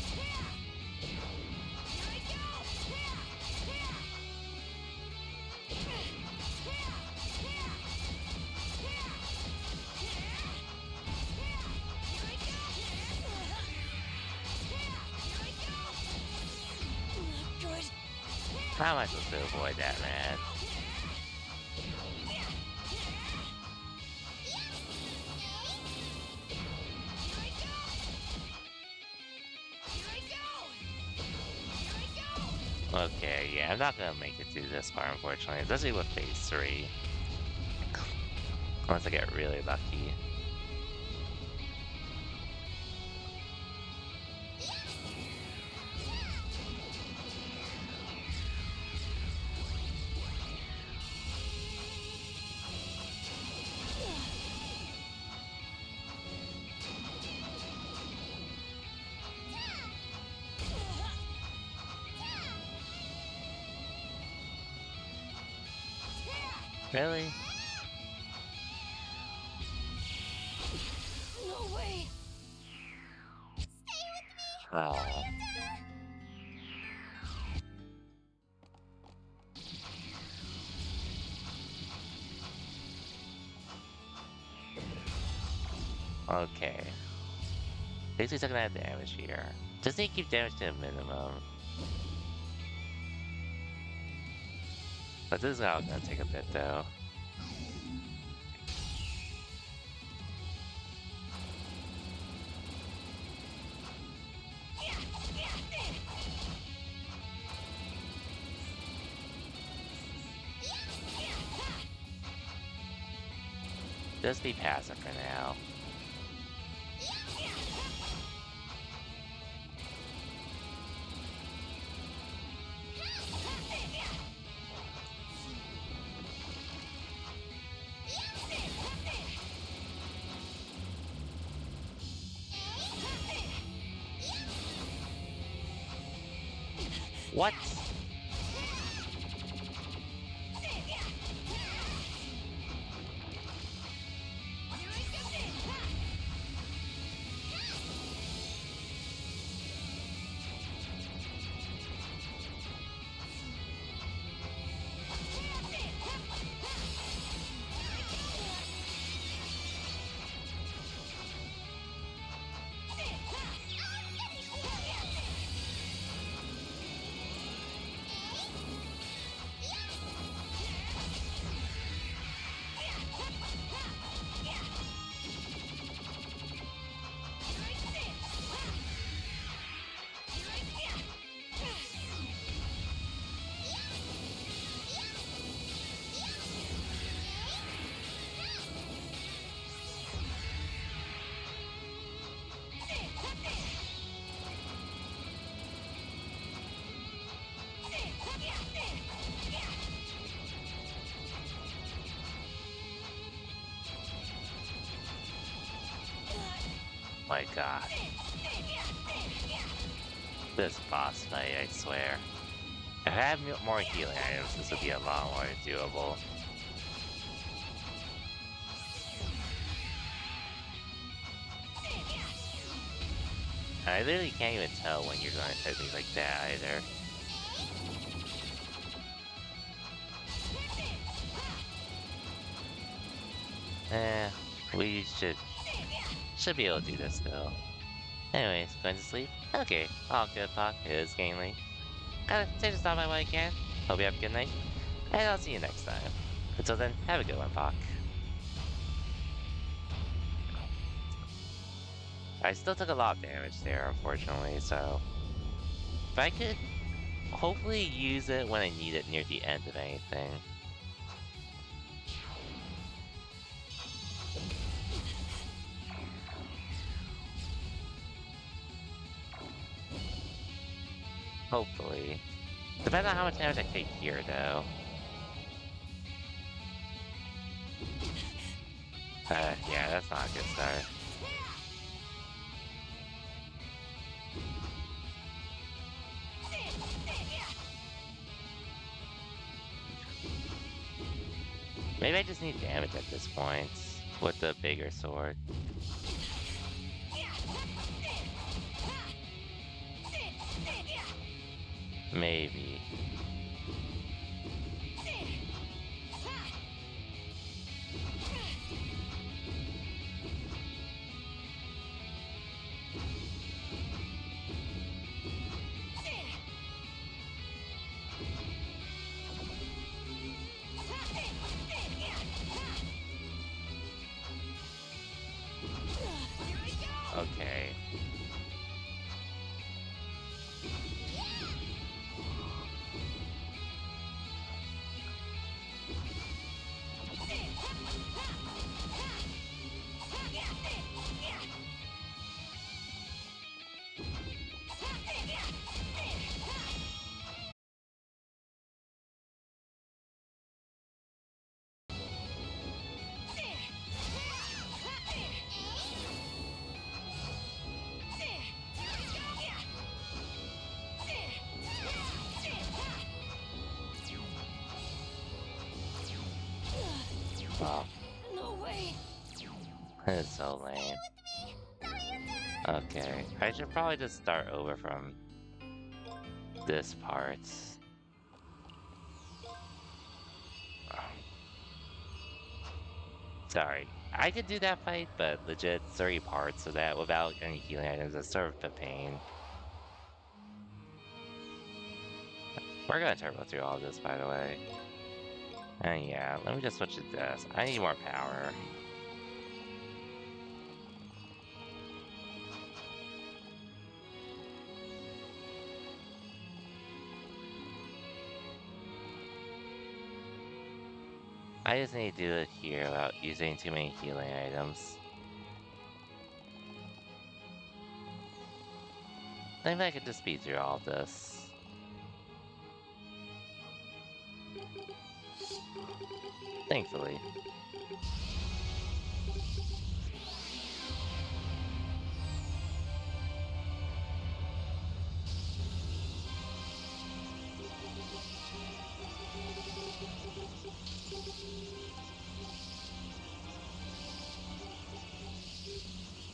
Good. How am I supposed to avoid that, man? Okay, yeah, I'm not gonna make it through this far, unfortunately, especially with phase 3. Unless I get really lucky. Really? No way. Stay with me, Oh. Nayuta! Okay. Basically taking that damage here. Just need to keep damage to a minimum. But this is all gonna take a bit though. Just be passive for now. What? my god. This boss fight, I swear. If I had more healing items, this would be a lot more doable. I literally can't even tell when you're going to hit me like that either. We should be able to do this though. Anyways, going to sleep? Okay, all good, Puck. It is getting late. Gotta say to stop by while I can. Hope you have a good night, and I'll see you next time. Until then, have a good one, Puck. I still took a lot of damage there, unfortunately, so... If I could hopefully use it when I need it near the end of anything. Hopefully. Depends on how much damage I take here, though. Yeah, that's not a good start. Maybe I just need damage at this point with the bigger sword. Maybe. Okay. Wow. No way. It's so lame. Okay, I should probably just start over from this part. Sorry, I could do that fight, but legit 3 parts of that without any healing items is sort of a pain. We're gonna turbo through all this, by the way. And yeah, let me just switch to this. I need more power. I just need to do it here without using too many healing items. Maybe I could just speed through all of this. Thankfully.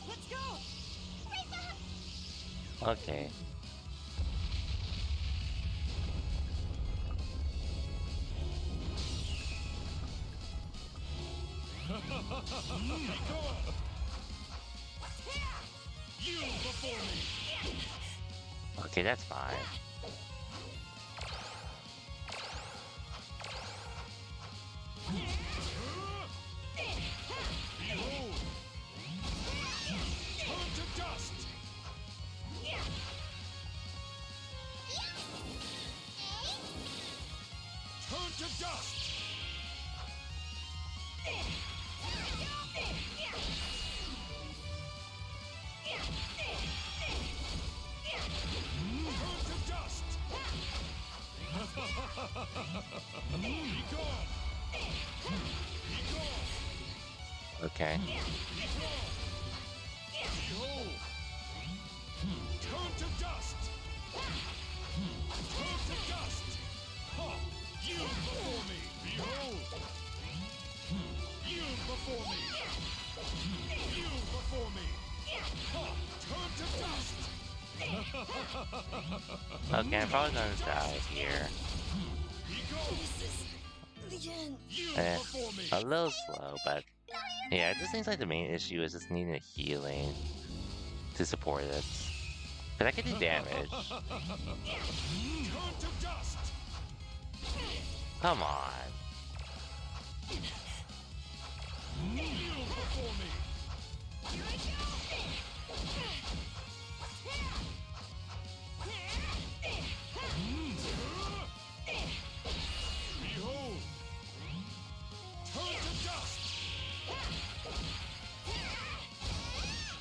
Let's go! Right back! Okay. You before me! Okay, that's fine. Behold! Turn to dust! Turn to dust! Turn to dust! Be gone! Be gone! Okay. Be gone! Behold! Turn to dust! Turn to dust! Ha! Yield before me! Behold! Yield before me! Yield before me! Ha! Turn to dust! Okay, I'm probably gonna die here. Be gone! The end. Yield Eh, before me! a little slow, but yeah, it just seems like the main issue is just needing a healing to support it. But I can do damage. Turn to dust! Come on. Yield before me! Behold! Turn to dust!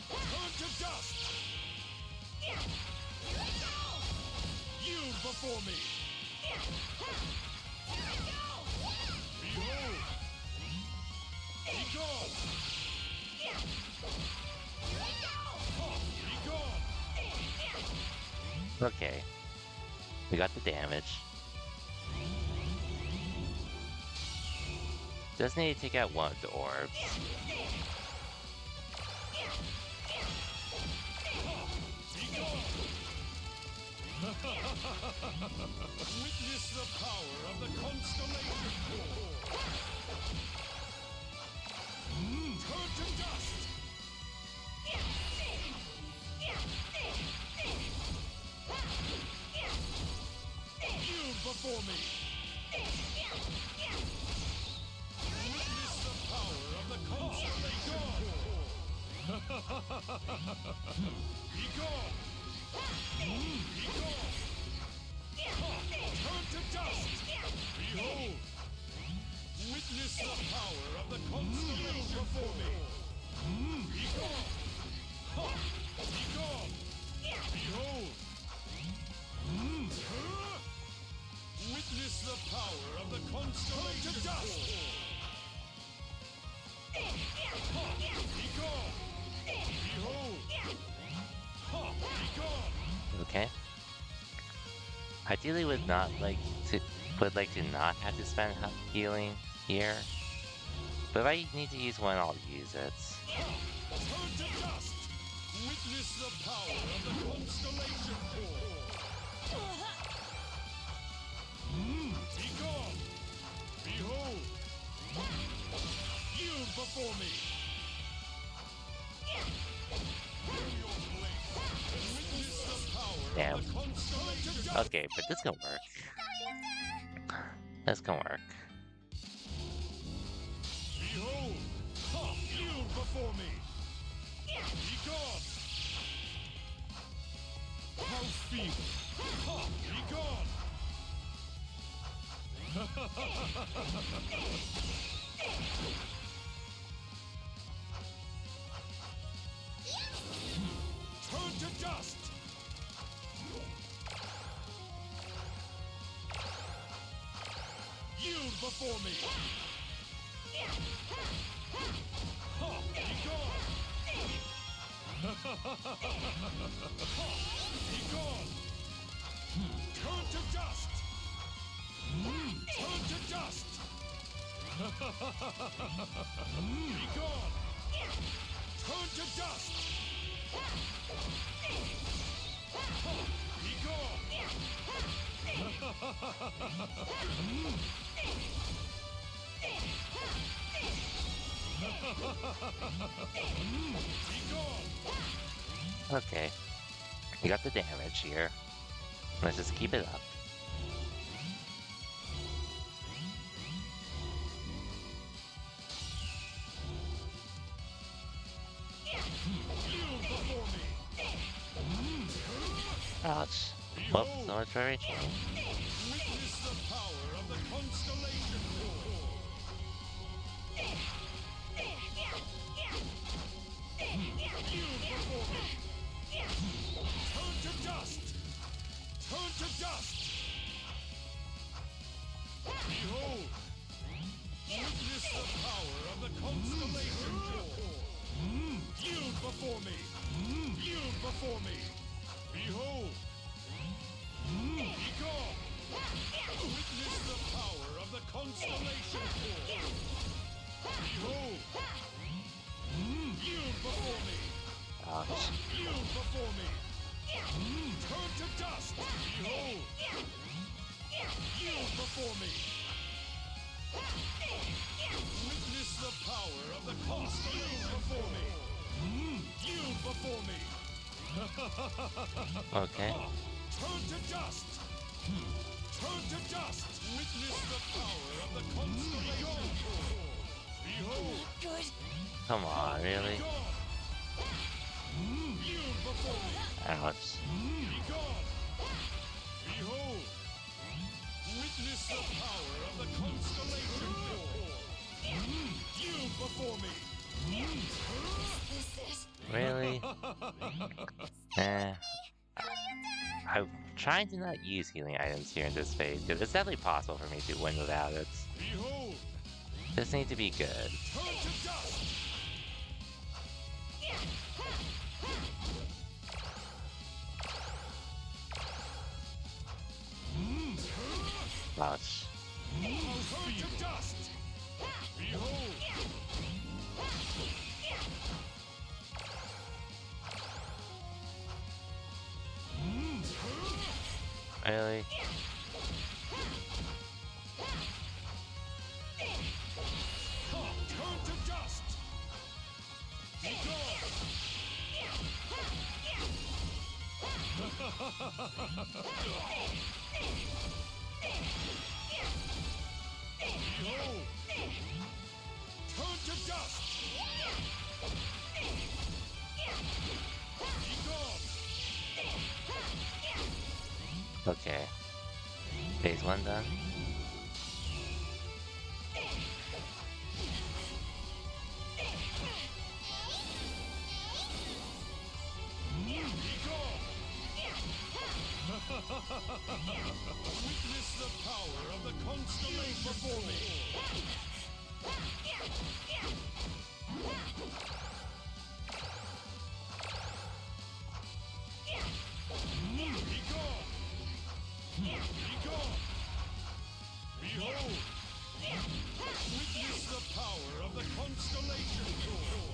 Turn to dust! Yield before me! Behold! Be gone! Ha! Be gone! Okay. We got the damage. Just need to take out one of the orbs. Witness the power of the constellation core! Turn to dust! Yield before me! Witness the power of the constellation core! Be gone! Be gone! Turn to dust! Behold! Witness the power of the constellation before me! Be gone! Be gone! Behold! Witness the power of the constellation to dust! Be gone! Behold! Be gone! Okay. Ideally would not like to not have to spend healing here. But if I need to use one, I'll use it. Turn to dust! Witness the power of the constellation core! Be gone! Behold! Yield before me! Know your place! Witness the power Damn. of the constellation dust! Okay, but this can work. This can work. Behold! Yield before me! Be gone! How feeble! Be gone! Turn to dust! Yield before me! Be gone! Be gone! Turn to dust! Turn to dust! Be gone! Turn to dust! Be gone! Be gone! Okay. You got the damage here. Let's just keep it up. Yield before me! Ouch. Whoops, so much for everything. Witness the power of the constellation core! Yield before me! Turn to dust! Turn to dust! Behold! Witness the power of the constellation core! Yield before me! before me! Behold! Be gone! Witness the power of the Constellation Core! Behold! Yield before me! Ouch. Yield before me! Turn to dust! Behold! Yield before me! Witness the power of the Constellation before me! Yield before me! Okay. Turn to dust! Turn to dust! Witness the power of the Constellation Core! Behold! Good. Come on, really? Yield before me! Ouch. Be gone! Behold! Witness the power of the Constellation Core! Yield before me! This is. Really? I'm trying to not use healing items here in this phase, because it's definitely possible for me to win without it. Behold! This needs to be good. Turn to dust! Ouch. Turn to dust! Behold! Really? Turn to dust! Be gone! Behold! Turn to dust! Be gone! Okay. Phase 1 done. Be gone! Witness the power of the Constellation before me! Be gone! Be gone! Behold! Witness the power of the Constellation Core!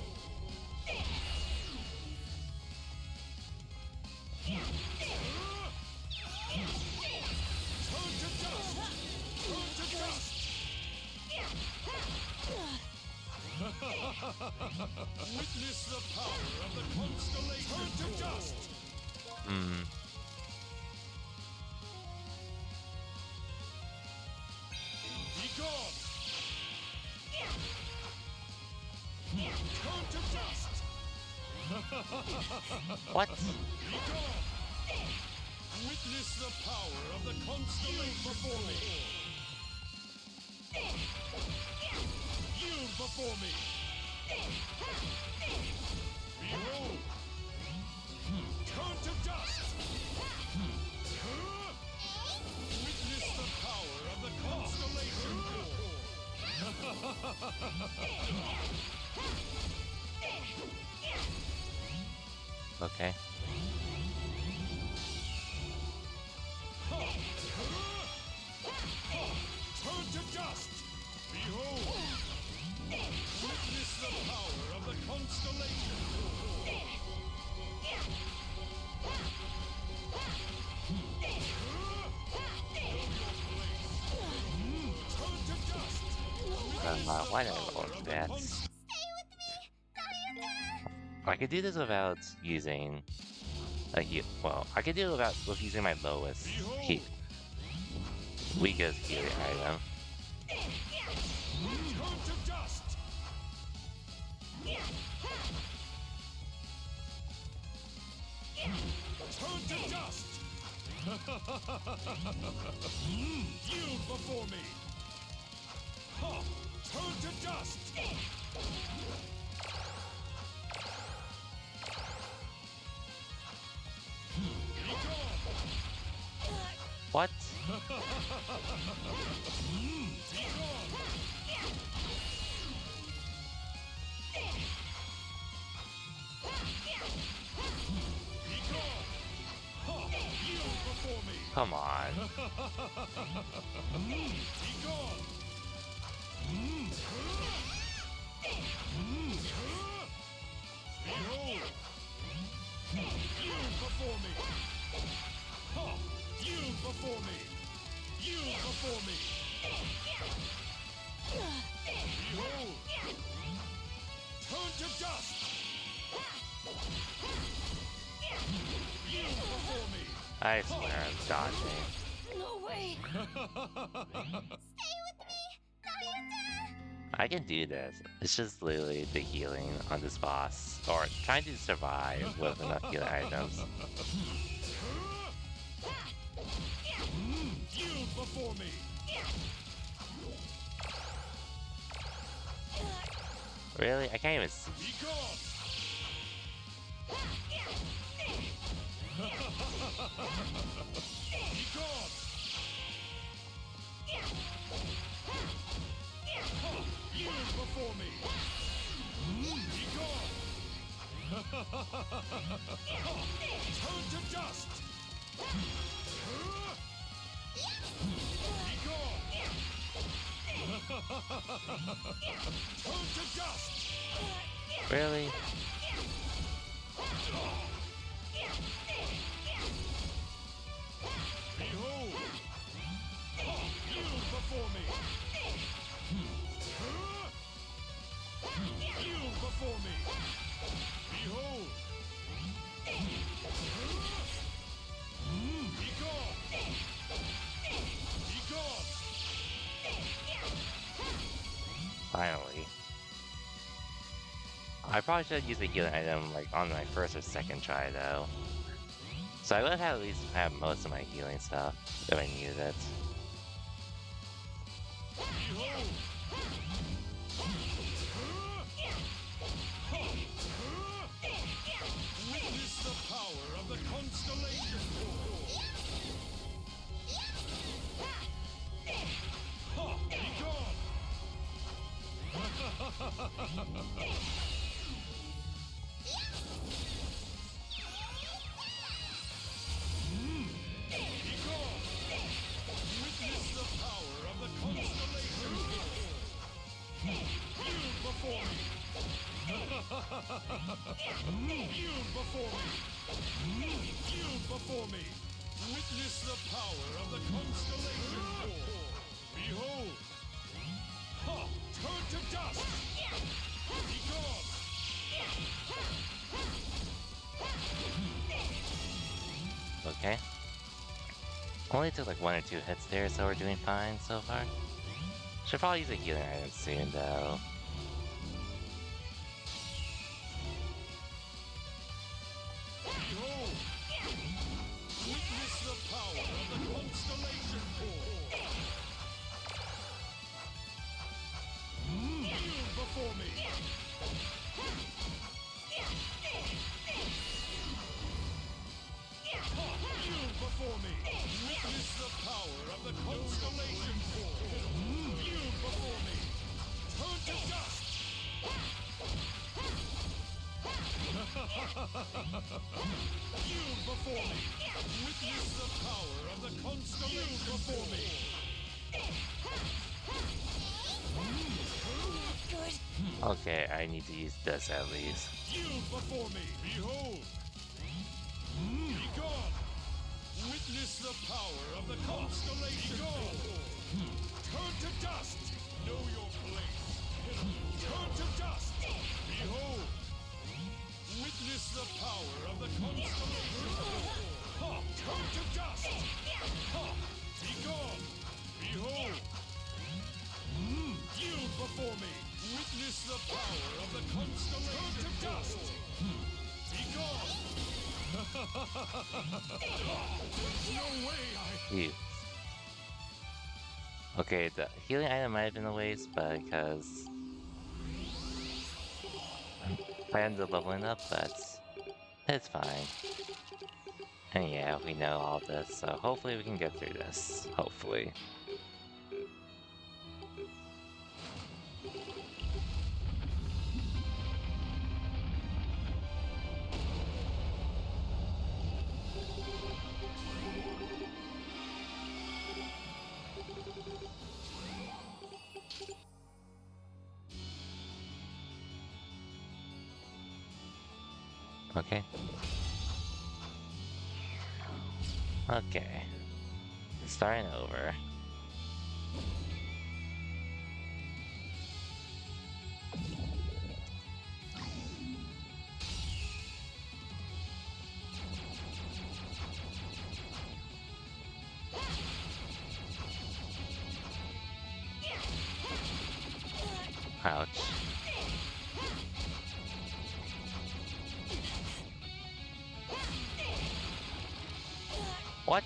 Turn to dust! Turn to dust! Witness the power of the Constellation Turn to dust! Hmm. Be gone! Turn to dust! What? Be gone! Witness the power of the Constellation before me! Yield before me! Behold! Turn to dust! Witness the power of the Constellation Core! Okay. Turn to dust! Behold! Witness the power of the Constellation Core! Turn to dust! Why did I roll that? Stay with me, Nayuta! I could do this without using a heal. Well, I could do it with using my lowest weakest healing item. Turn to dust! Turn to dust! Yield before me! Ha! Turn to dust! Be gone! What? Be gone! Be gone! Come on. Be gone! Behold! You before me! Ha! You before me! You before me! Behold! Turn to dust! You before me! I swear I'm dodging. No way! Stay with me, Nayuta! I can do this. It's just literally the healing on this boss. Or trying to survive with enough healing items. You before me! Really? I can't even see. Be gone! Be gone! You before me! Be gone! Turn to dust! Be gone! Turn to dust! Really? Behold! You before me! You before me! Behold! Be gone! Be gone! Finally. I probably should use a healing item like on my first or second try though. So I would have at least have most of my healing stuff if I needed it. Behold! Witness the power of the constellation core! Ha! Be gone! Be gone! Witness the power of the constellation core! You before me! You before me! You before me! Witness the power of the constellation core! Behold! Ha! Turn to dust! Be gone! Okay. Only took like 1 or 2 hits there, so we're doing fine so far. Should probably use a healing item soon though. Behold! Witness the power of the constellation core! You before me! Ha! You before me! Witness the power of the constellation core! You before me! Turn to dust! You before me! Witness the power of the constellation before me! Good. Okay, I need to use this at least. You before me! Behold! Be gone! Witness the power of the constellation core! Turn to dust! Know your place! Turn to dust! Behold! Witness the power of the constellation core! Ha! Turn to dust! Ha! Be gone! Behold! You before me! Witness the power of the constellation to dust! Be gone! There's no way Phew. Okay, the healing item might have been a waste, but because I ended up leveling up, but it's fine. And yeah, we know all this, so hopefully we can get through this. Hopefully. Okay. Okay. Starting over. Ouch. What?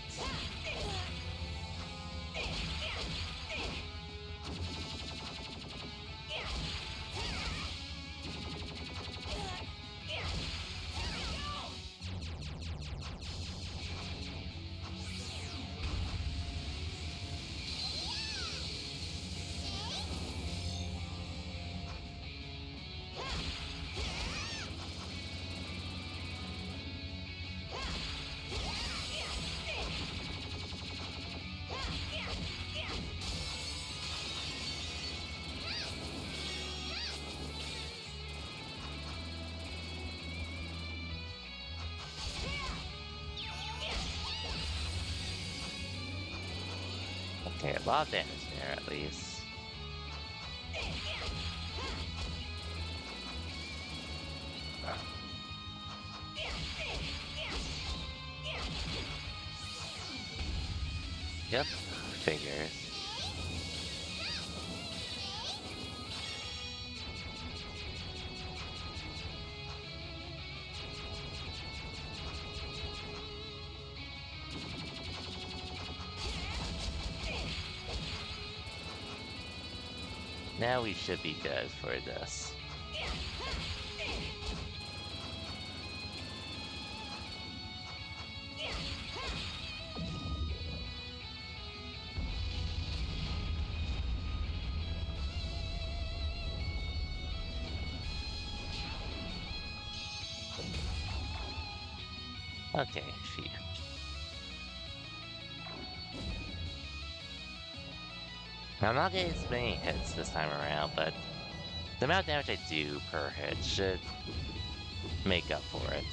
Okay, a lot of damage there at least. Yep, figures. Now we should be good for this. Okay, phew. I'm not getting as many hits this time around, but the amount of damage I do per hit should make up for it.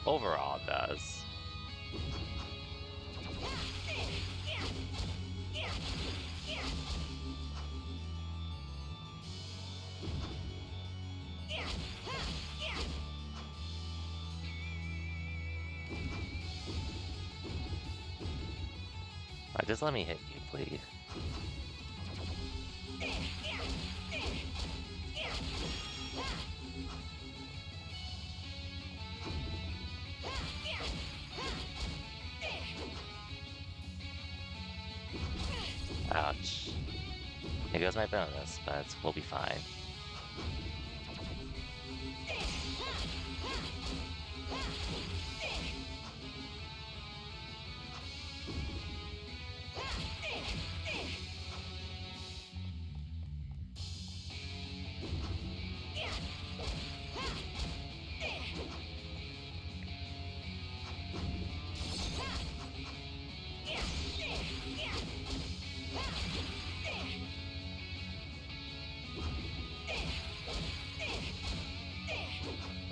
Overall, it does. Alright, just let me hit you, please. Ouch. Here goes my bonus, but we'll be fine.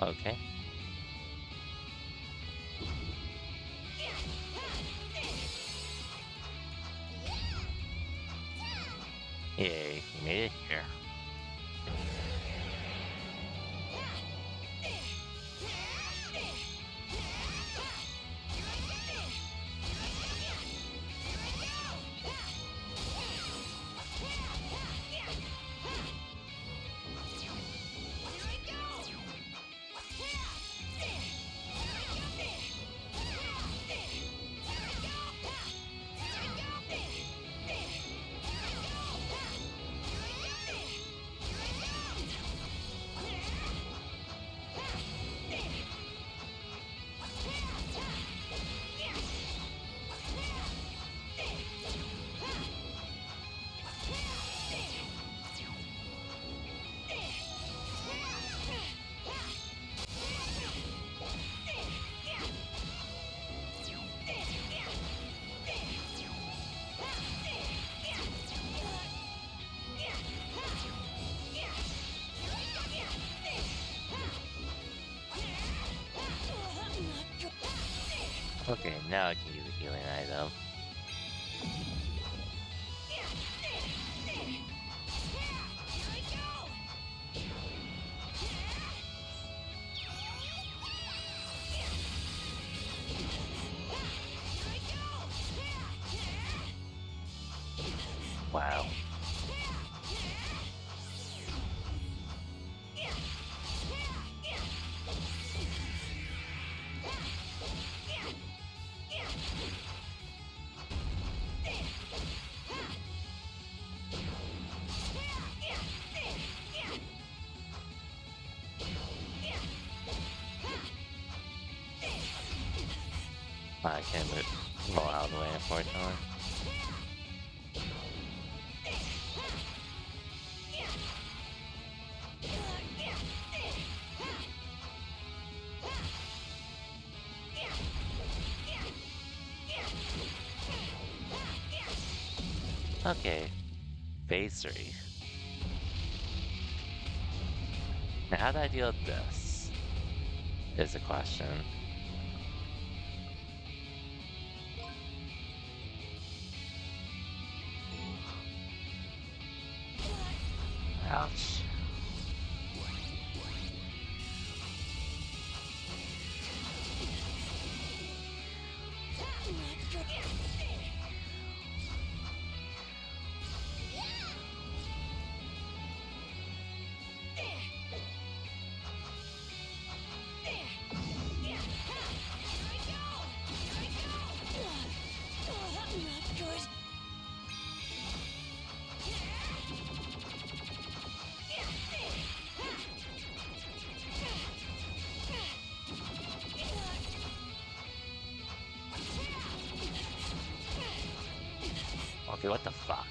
Okay. Yay, we made it here. Okay, now I can use a healing item. Wow. I can't roll out of the way, unfortunately. Okay. Phase 3. Now, how do I deal with this? Is the question. Ouch. Okay, what the fuck?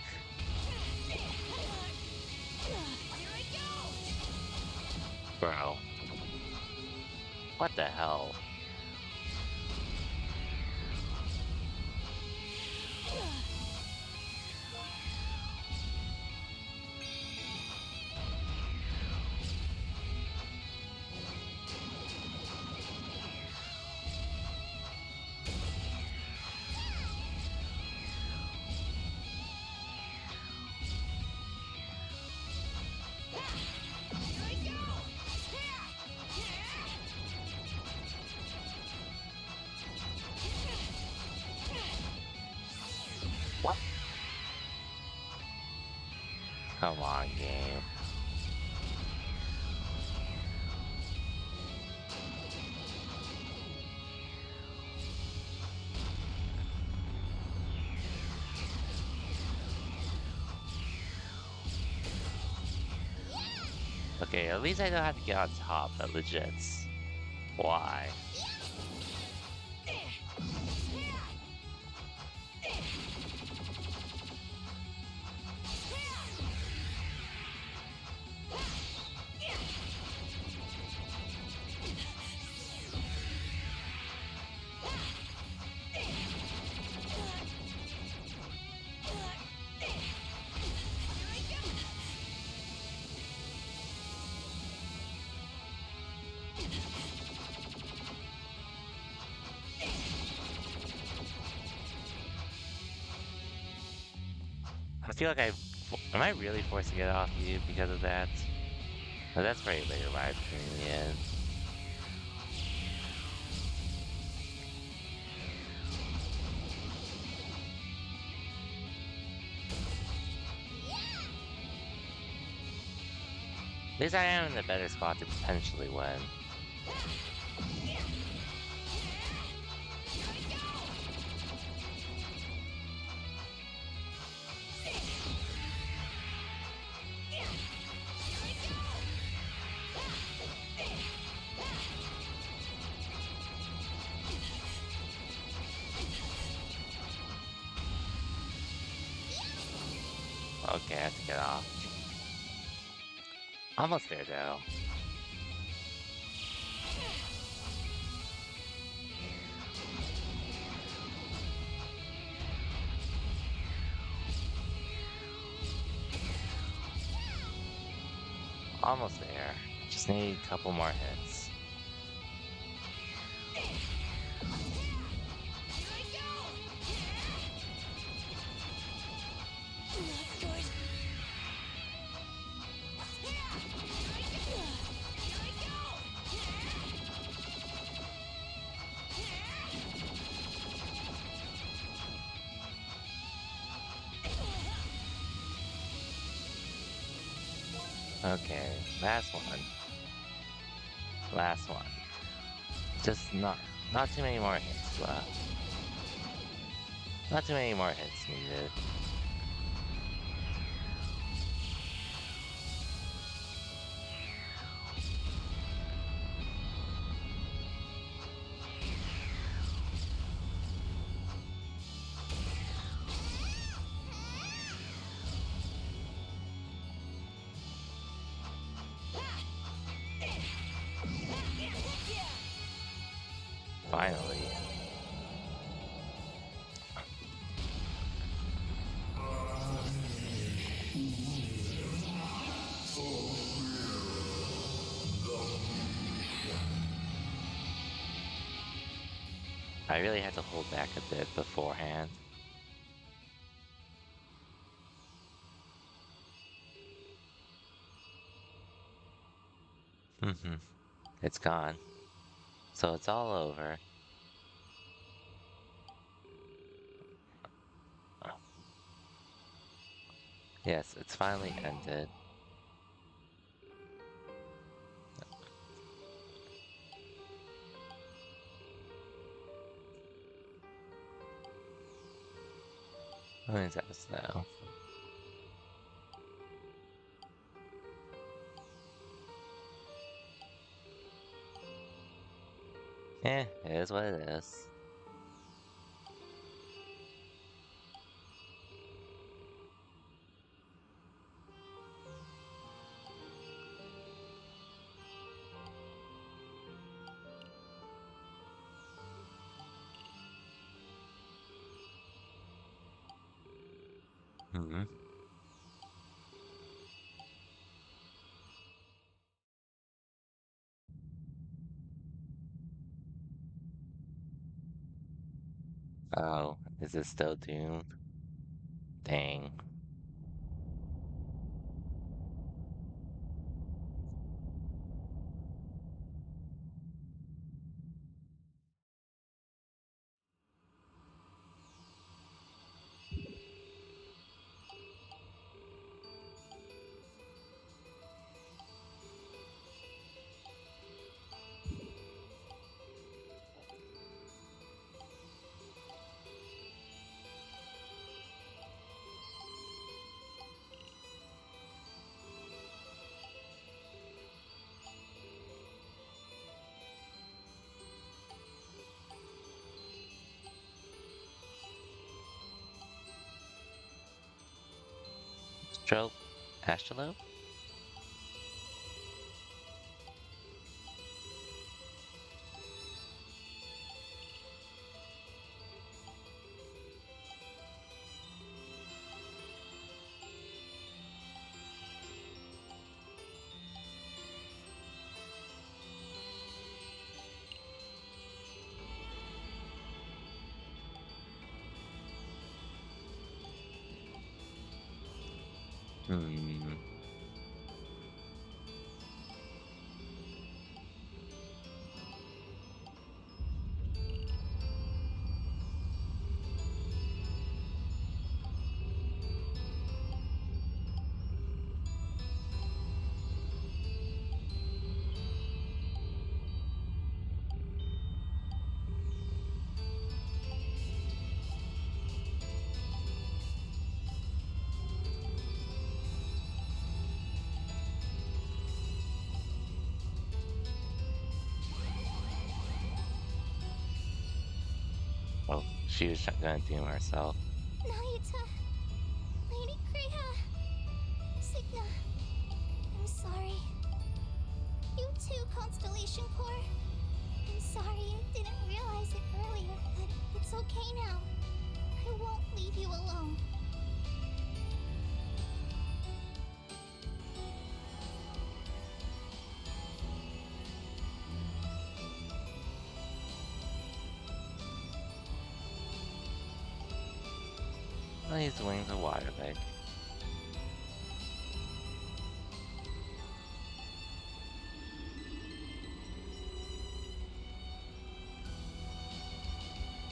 Bro. What the hell? What? Come on, game. Okay, at least I don't have to get on top, but legit. Why? I feel like am I really forcing it off you because of that? Oh, that's pretty late in my opinion. At least I am in a better spot to potentially win. Okay, I have to get off. Almost there, though. Almost there. Just need a couple more hits. Okay, last one. Last one. Just not too many more hits left. Not too many more hits needed. Finally. I really had to hold back a bit beforehand. It's gone. So it's all over. Yes, it's finally ended. What is that though? Eh, it is what it is. Hmm. Oh, is it still doomed? Dang. Stroke? Astrolope? Hmm. Oh, she was gonna doom herself. Nayuta, Lady Kreia, Signa, I'm sorry. You too, Constellation Corps. I'm sorry I didn't realize it earlier, but it's okay now. I won't leave you alone. Oh, these wings are water big.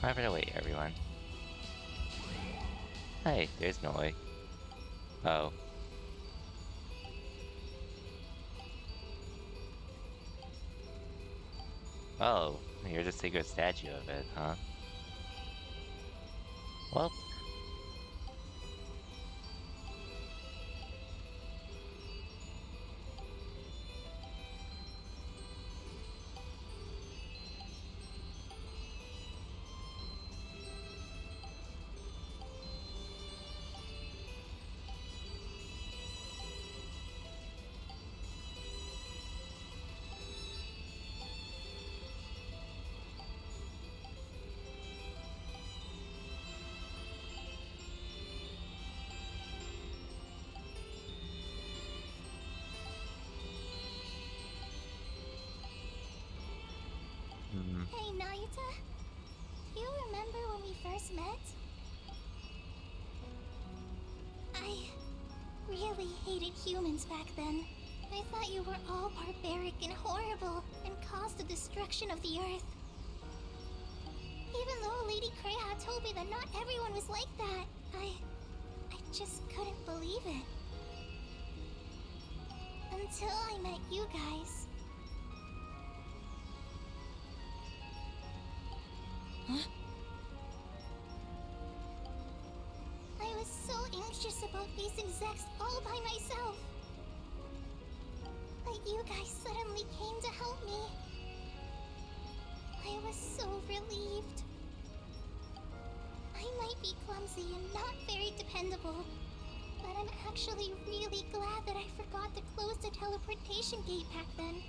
Have it away, everyone. Hey, there's Noi. Oh. Oh, you're the secret statue of it, huh? Well, hmm. Hey, Nayuta. Do you remember when we first met? I really hated humans back then. I thought you were all barbaric and horrible and caused the destruction of the Earth. Even though Lady Kreha told me that not everyone was like that, I just couldn't believe it. Until I met you guys. Huh? I was so anxious about facing Zex all by myself. But you guys suddenly came to help me. I was so relieved. I might be clumsy and not very dependable, but I'm actually really glad that I forgot to close the teleportation gate back then.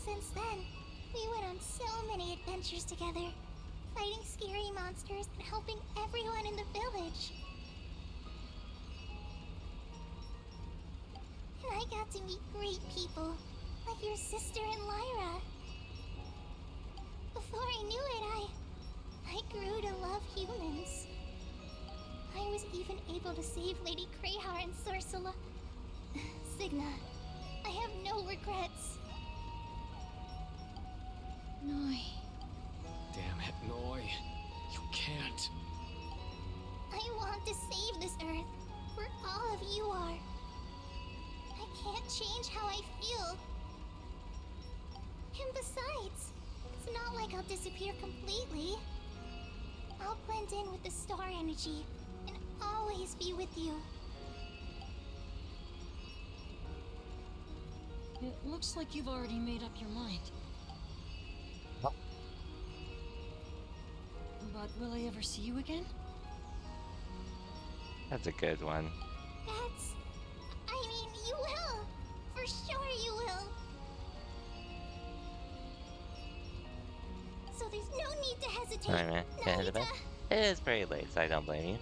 Since then, we went on so many adventures together, fighting scary monsters and helping everyone in the village. And I got to meet great people, like your sister and Lyra. Before I knew it, I grew to love humans. I was even able to save Lady Krehar and Sorsula. Signa, I have no regrets. Noi. Damn it, Noi. You can't. I want to save this Earth, where all of you are. I can't change how I feel. And besides, it's not like I'll disappear completely. I'll blend in with the star energy and always be with you. It looks like you've already made up your mind. But will I ever see you again? That's a good one. I mean, you will. For sure you will. So there's no need to hesitate. Alright, man. Can I hit the bed? Nayuta. It is pretty late, so I don't blame you.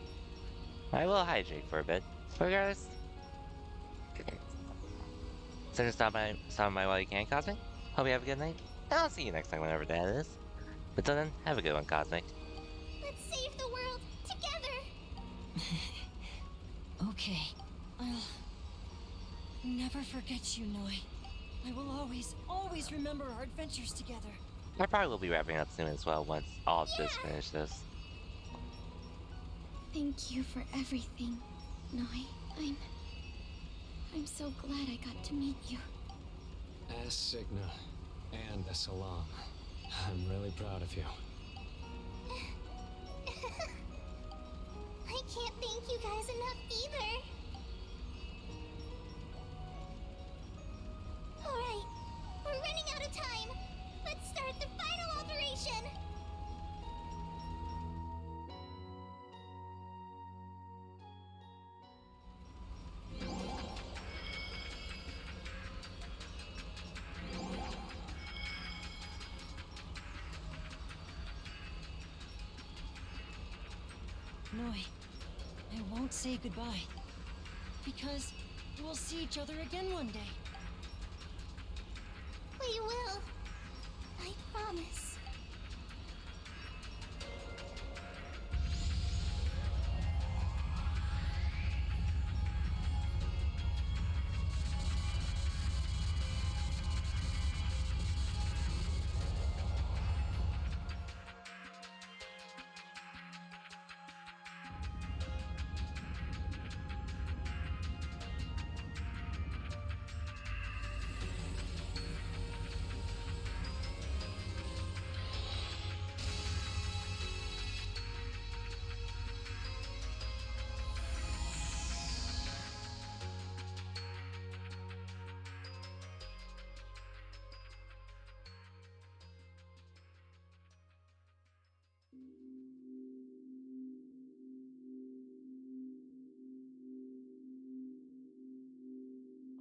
I will hydrate for a bit. So, guys, so just stop by while you can, Cosmic. Hope you have a good night. And I'll see you next time, whenever that is. But till then, have a good one, Cosmic. Let's save the world together. Okay. I'll never forget you, Noi. I will always remember our adventures together. I probably will be wrapping up soon as well once all of this finishes. Thank you for everything, Noi. I'm so glad I got to meet you. As Signa and the Salam, I'm really proud of you. I can't thank you guys enough either. Alright, we're running out of time. Let's start the final operation. Noi, I won't say goodbye. Because we'll see each other again one day. We will. I promise.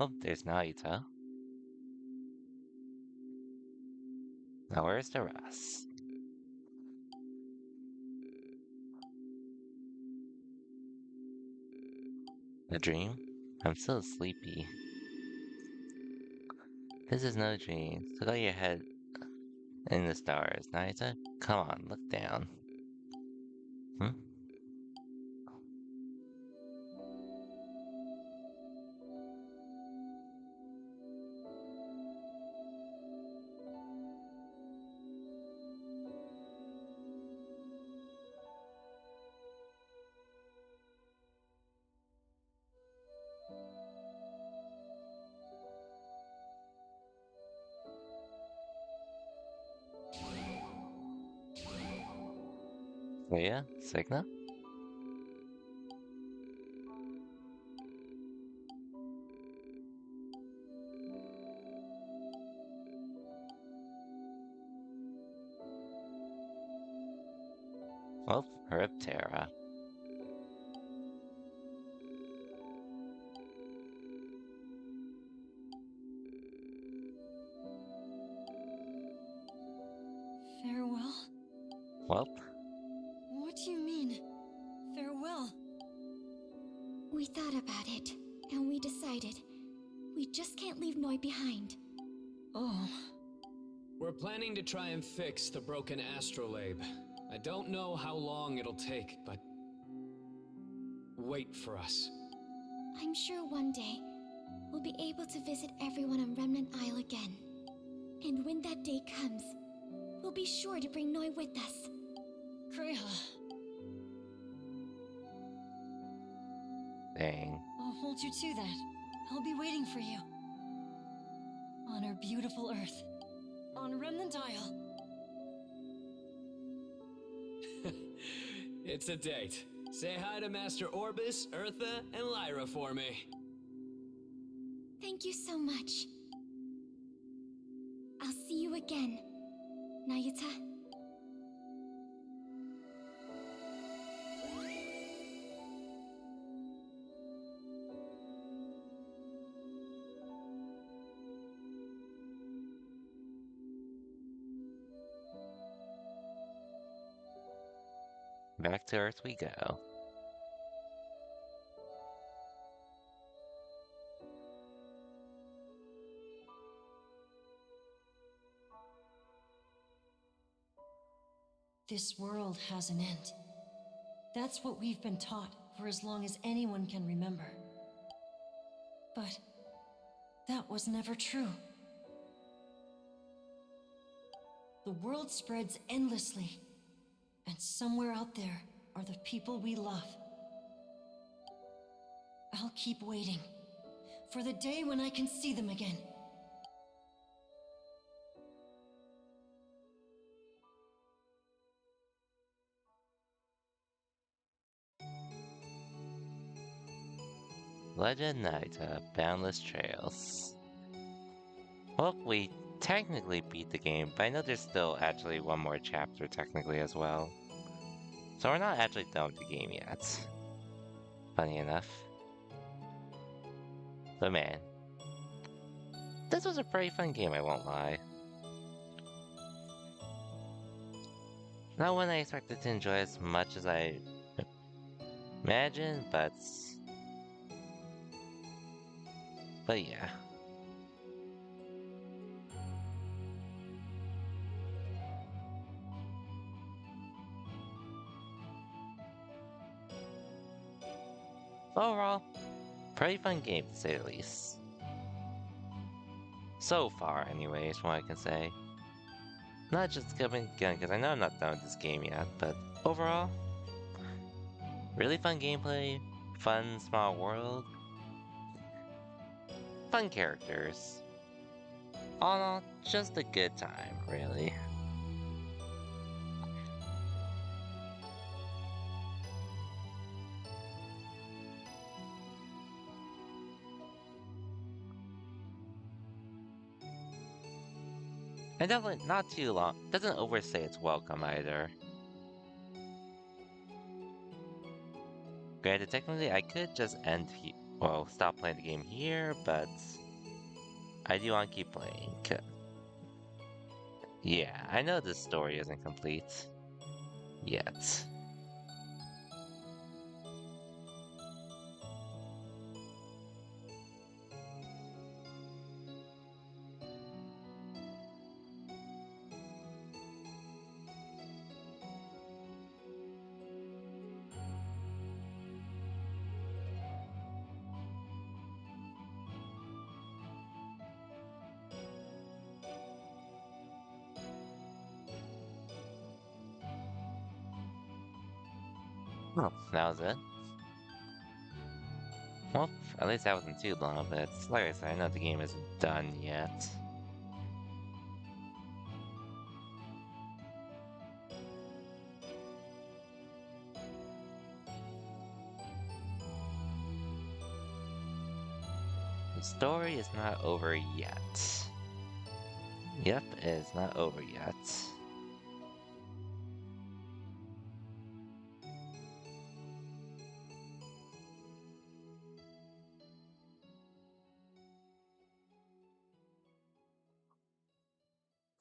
Oh, there's Nayuta. Now where's the rest? A dream? I'm still sleepy. This is no dream. Look out your head in the stars, Nayuta. Come on, look down. Hmm? Leia? Signa? Oh, Reptera. Farewell? Well, What do you mean? Farewell? We thought about it, and we decided we just can't leave Noi behind. Oh. We're planning to try and fix the broken astrolabe. I don't know how long it'll take, but wait for us. I'm sure one day we'll be able to visit everyone on Remnant Isle again. And when that day comes, we'll be sure to bring Noi with us. Kreha. dang. I'll hold you to that. I'll be waiting for you. On our beautiful Earth. On Remnant Isle. It's a date. Say hi to Master Orbis, Eartha, and Lyra for me. Thank you so much. I'll see you again, Nayuta. Back to Earth we go. This world has an end. That's what we've been taught for as long as anyone can remember. But that was never true. The world spreads endlessly, and somewhere out there are the people we love. I'll keep waiting for the day when I can see them again. Legend Nayuta, Boundless Trails. Well, we technically beat the game, but I know there's still actually one more chapter technically as well. So we're not actually done with the game yet. Funny enough. But man, this was a pretty fun game, I won't lie. Not one I expected to enjoy as much as I imagined, but yeah. Overall, pretty fun game to say the least. So far, anyways, from what I can say. Not just coming again, because I know I'm not done with this game yet, but overall, really fun gameplay, fun small world, fun characters. All in all, just a good time, really. And definitely not too long. Doesn't overstay its welcome either. Granted, technically I could just end well, stop playing the game here, but I do want to keep playing. Yeah, I know this story isn't complete yet. Oh, that was it? Well, at least that wasn't too long, but like I said, I know the game isn't done yet. The story is not over yet. Yep, it's not over yet.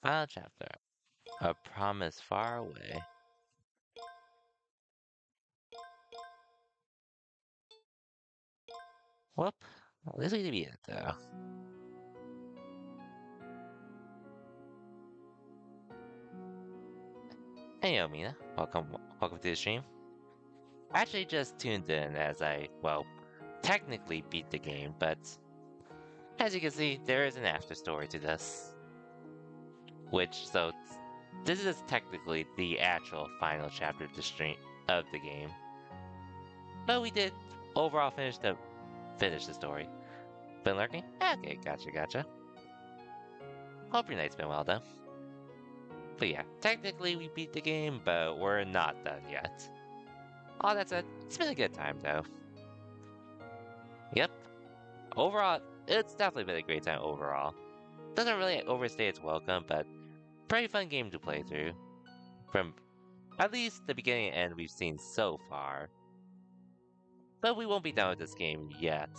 Final chapter. A promise far away. Whoop. At least we did beat it, though. Hey, Omina. Welcome to the stream. I actually just tuned in as I, well, technically beat the game, but as you can see, there is an after story to this. This is technically the actual final chapter of the game. But we did overall finish the story. Been lurking? Okay, gotcha. Hope your night's been well though. But yeah, technically we beat the game, but we're not done yet. All that said, it's been a good time though. Yep. Overall, it's definitely been a great time overall. Doesn't really overstay its welcome, but pretty fun game to play through. From at least the beginning and end we've seen so far. But we won't be done with this game yet.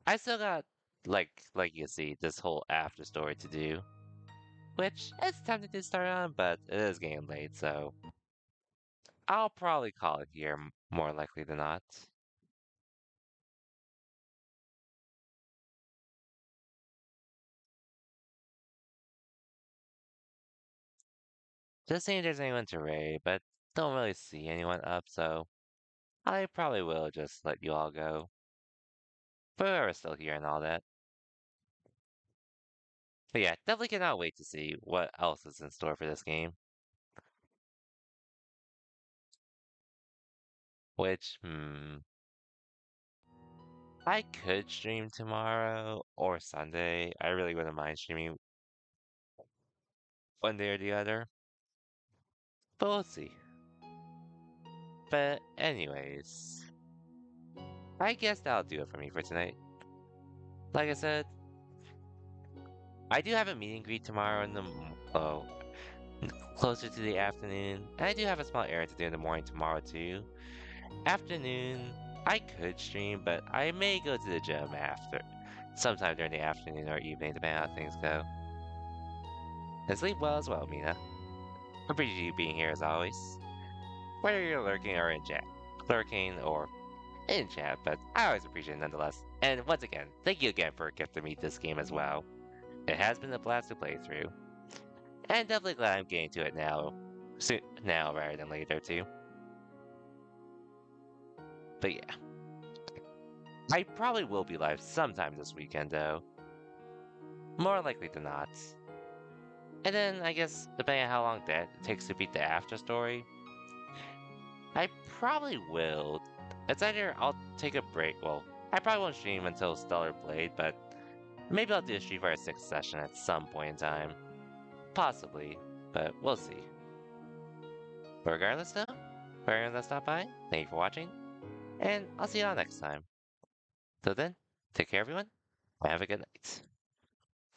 I still got, like you see, this whole after story to do. Which, it's tempting to start on, but it is getting late, so I'll probably call it here more likely than not. Just seeing if there's anyone to raid, but don't really see anyone up, so I probably will just let you all go. For whoever's still here and all that. But yeah, definitely cannot wait to see what else is in store for this game. Which, I could stream tomorrow or Sunday. I really wouldn't mind streaming one day or the other. But we'll see. But anyways, I guess that'll do it for me for tonight. Like I said, I do have a meet and greet tomorrow closer to the afternoon, and I do have a small errand to do in the morning tomorrow too. Afternoon, I could stream, but I may go to the gym sometime during the afternoon or evening, depending on how things go. And sleep well as well, Mina. Appreciate you being here as always. Whether you're lurking or in chat, but I always appreciate it nonetheless. And once again, thank you again for gifting me this game as well. It has been a blast to play through. And definitely glad I'm getting to it now rather than later too. But yeah. I probably will be live sometime this weekend though. More likely than not. And then I guess depending on how long that takes to beat the after story, I probably will. It's either I'll take a break. Well, I probably won't stream until Stellar Blade, but maybe I'll do a Street Fighter 6 session at some point in time. Possibly, but we'll see. But regardless though, for everyone that stopped by, thank you for watching, and I'll see you all next time. Till then, take care everyone, and have a good night.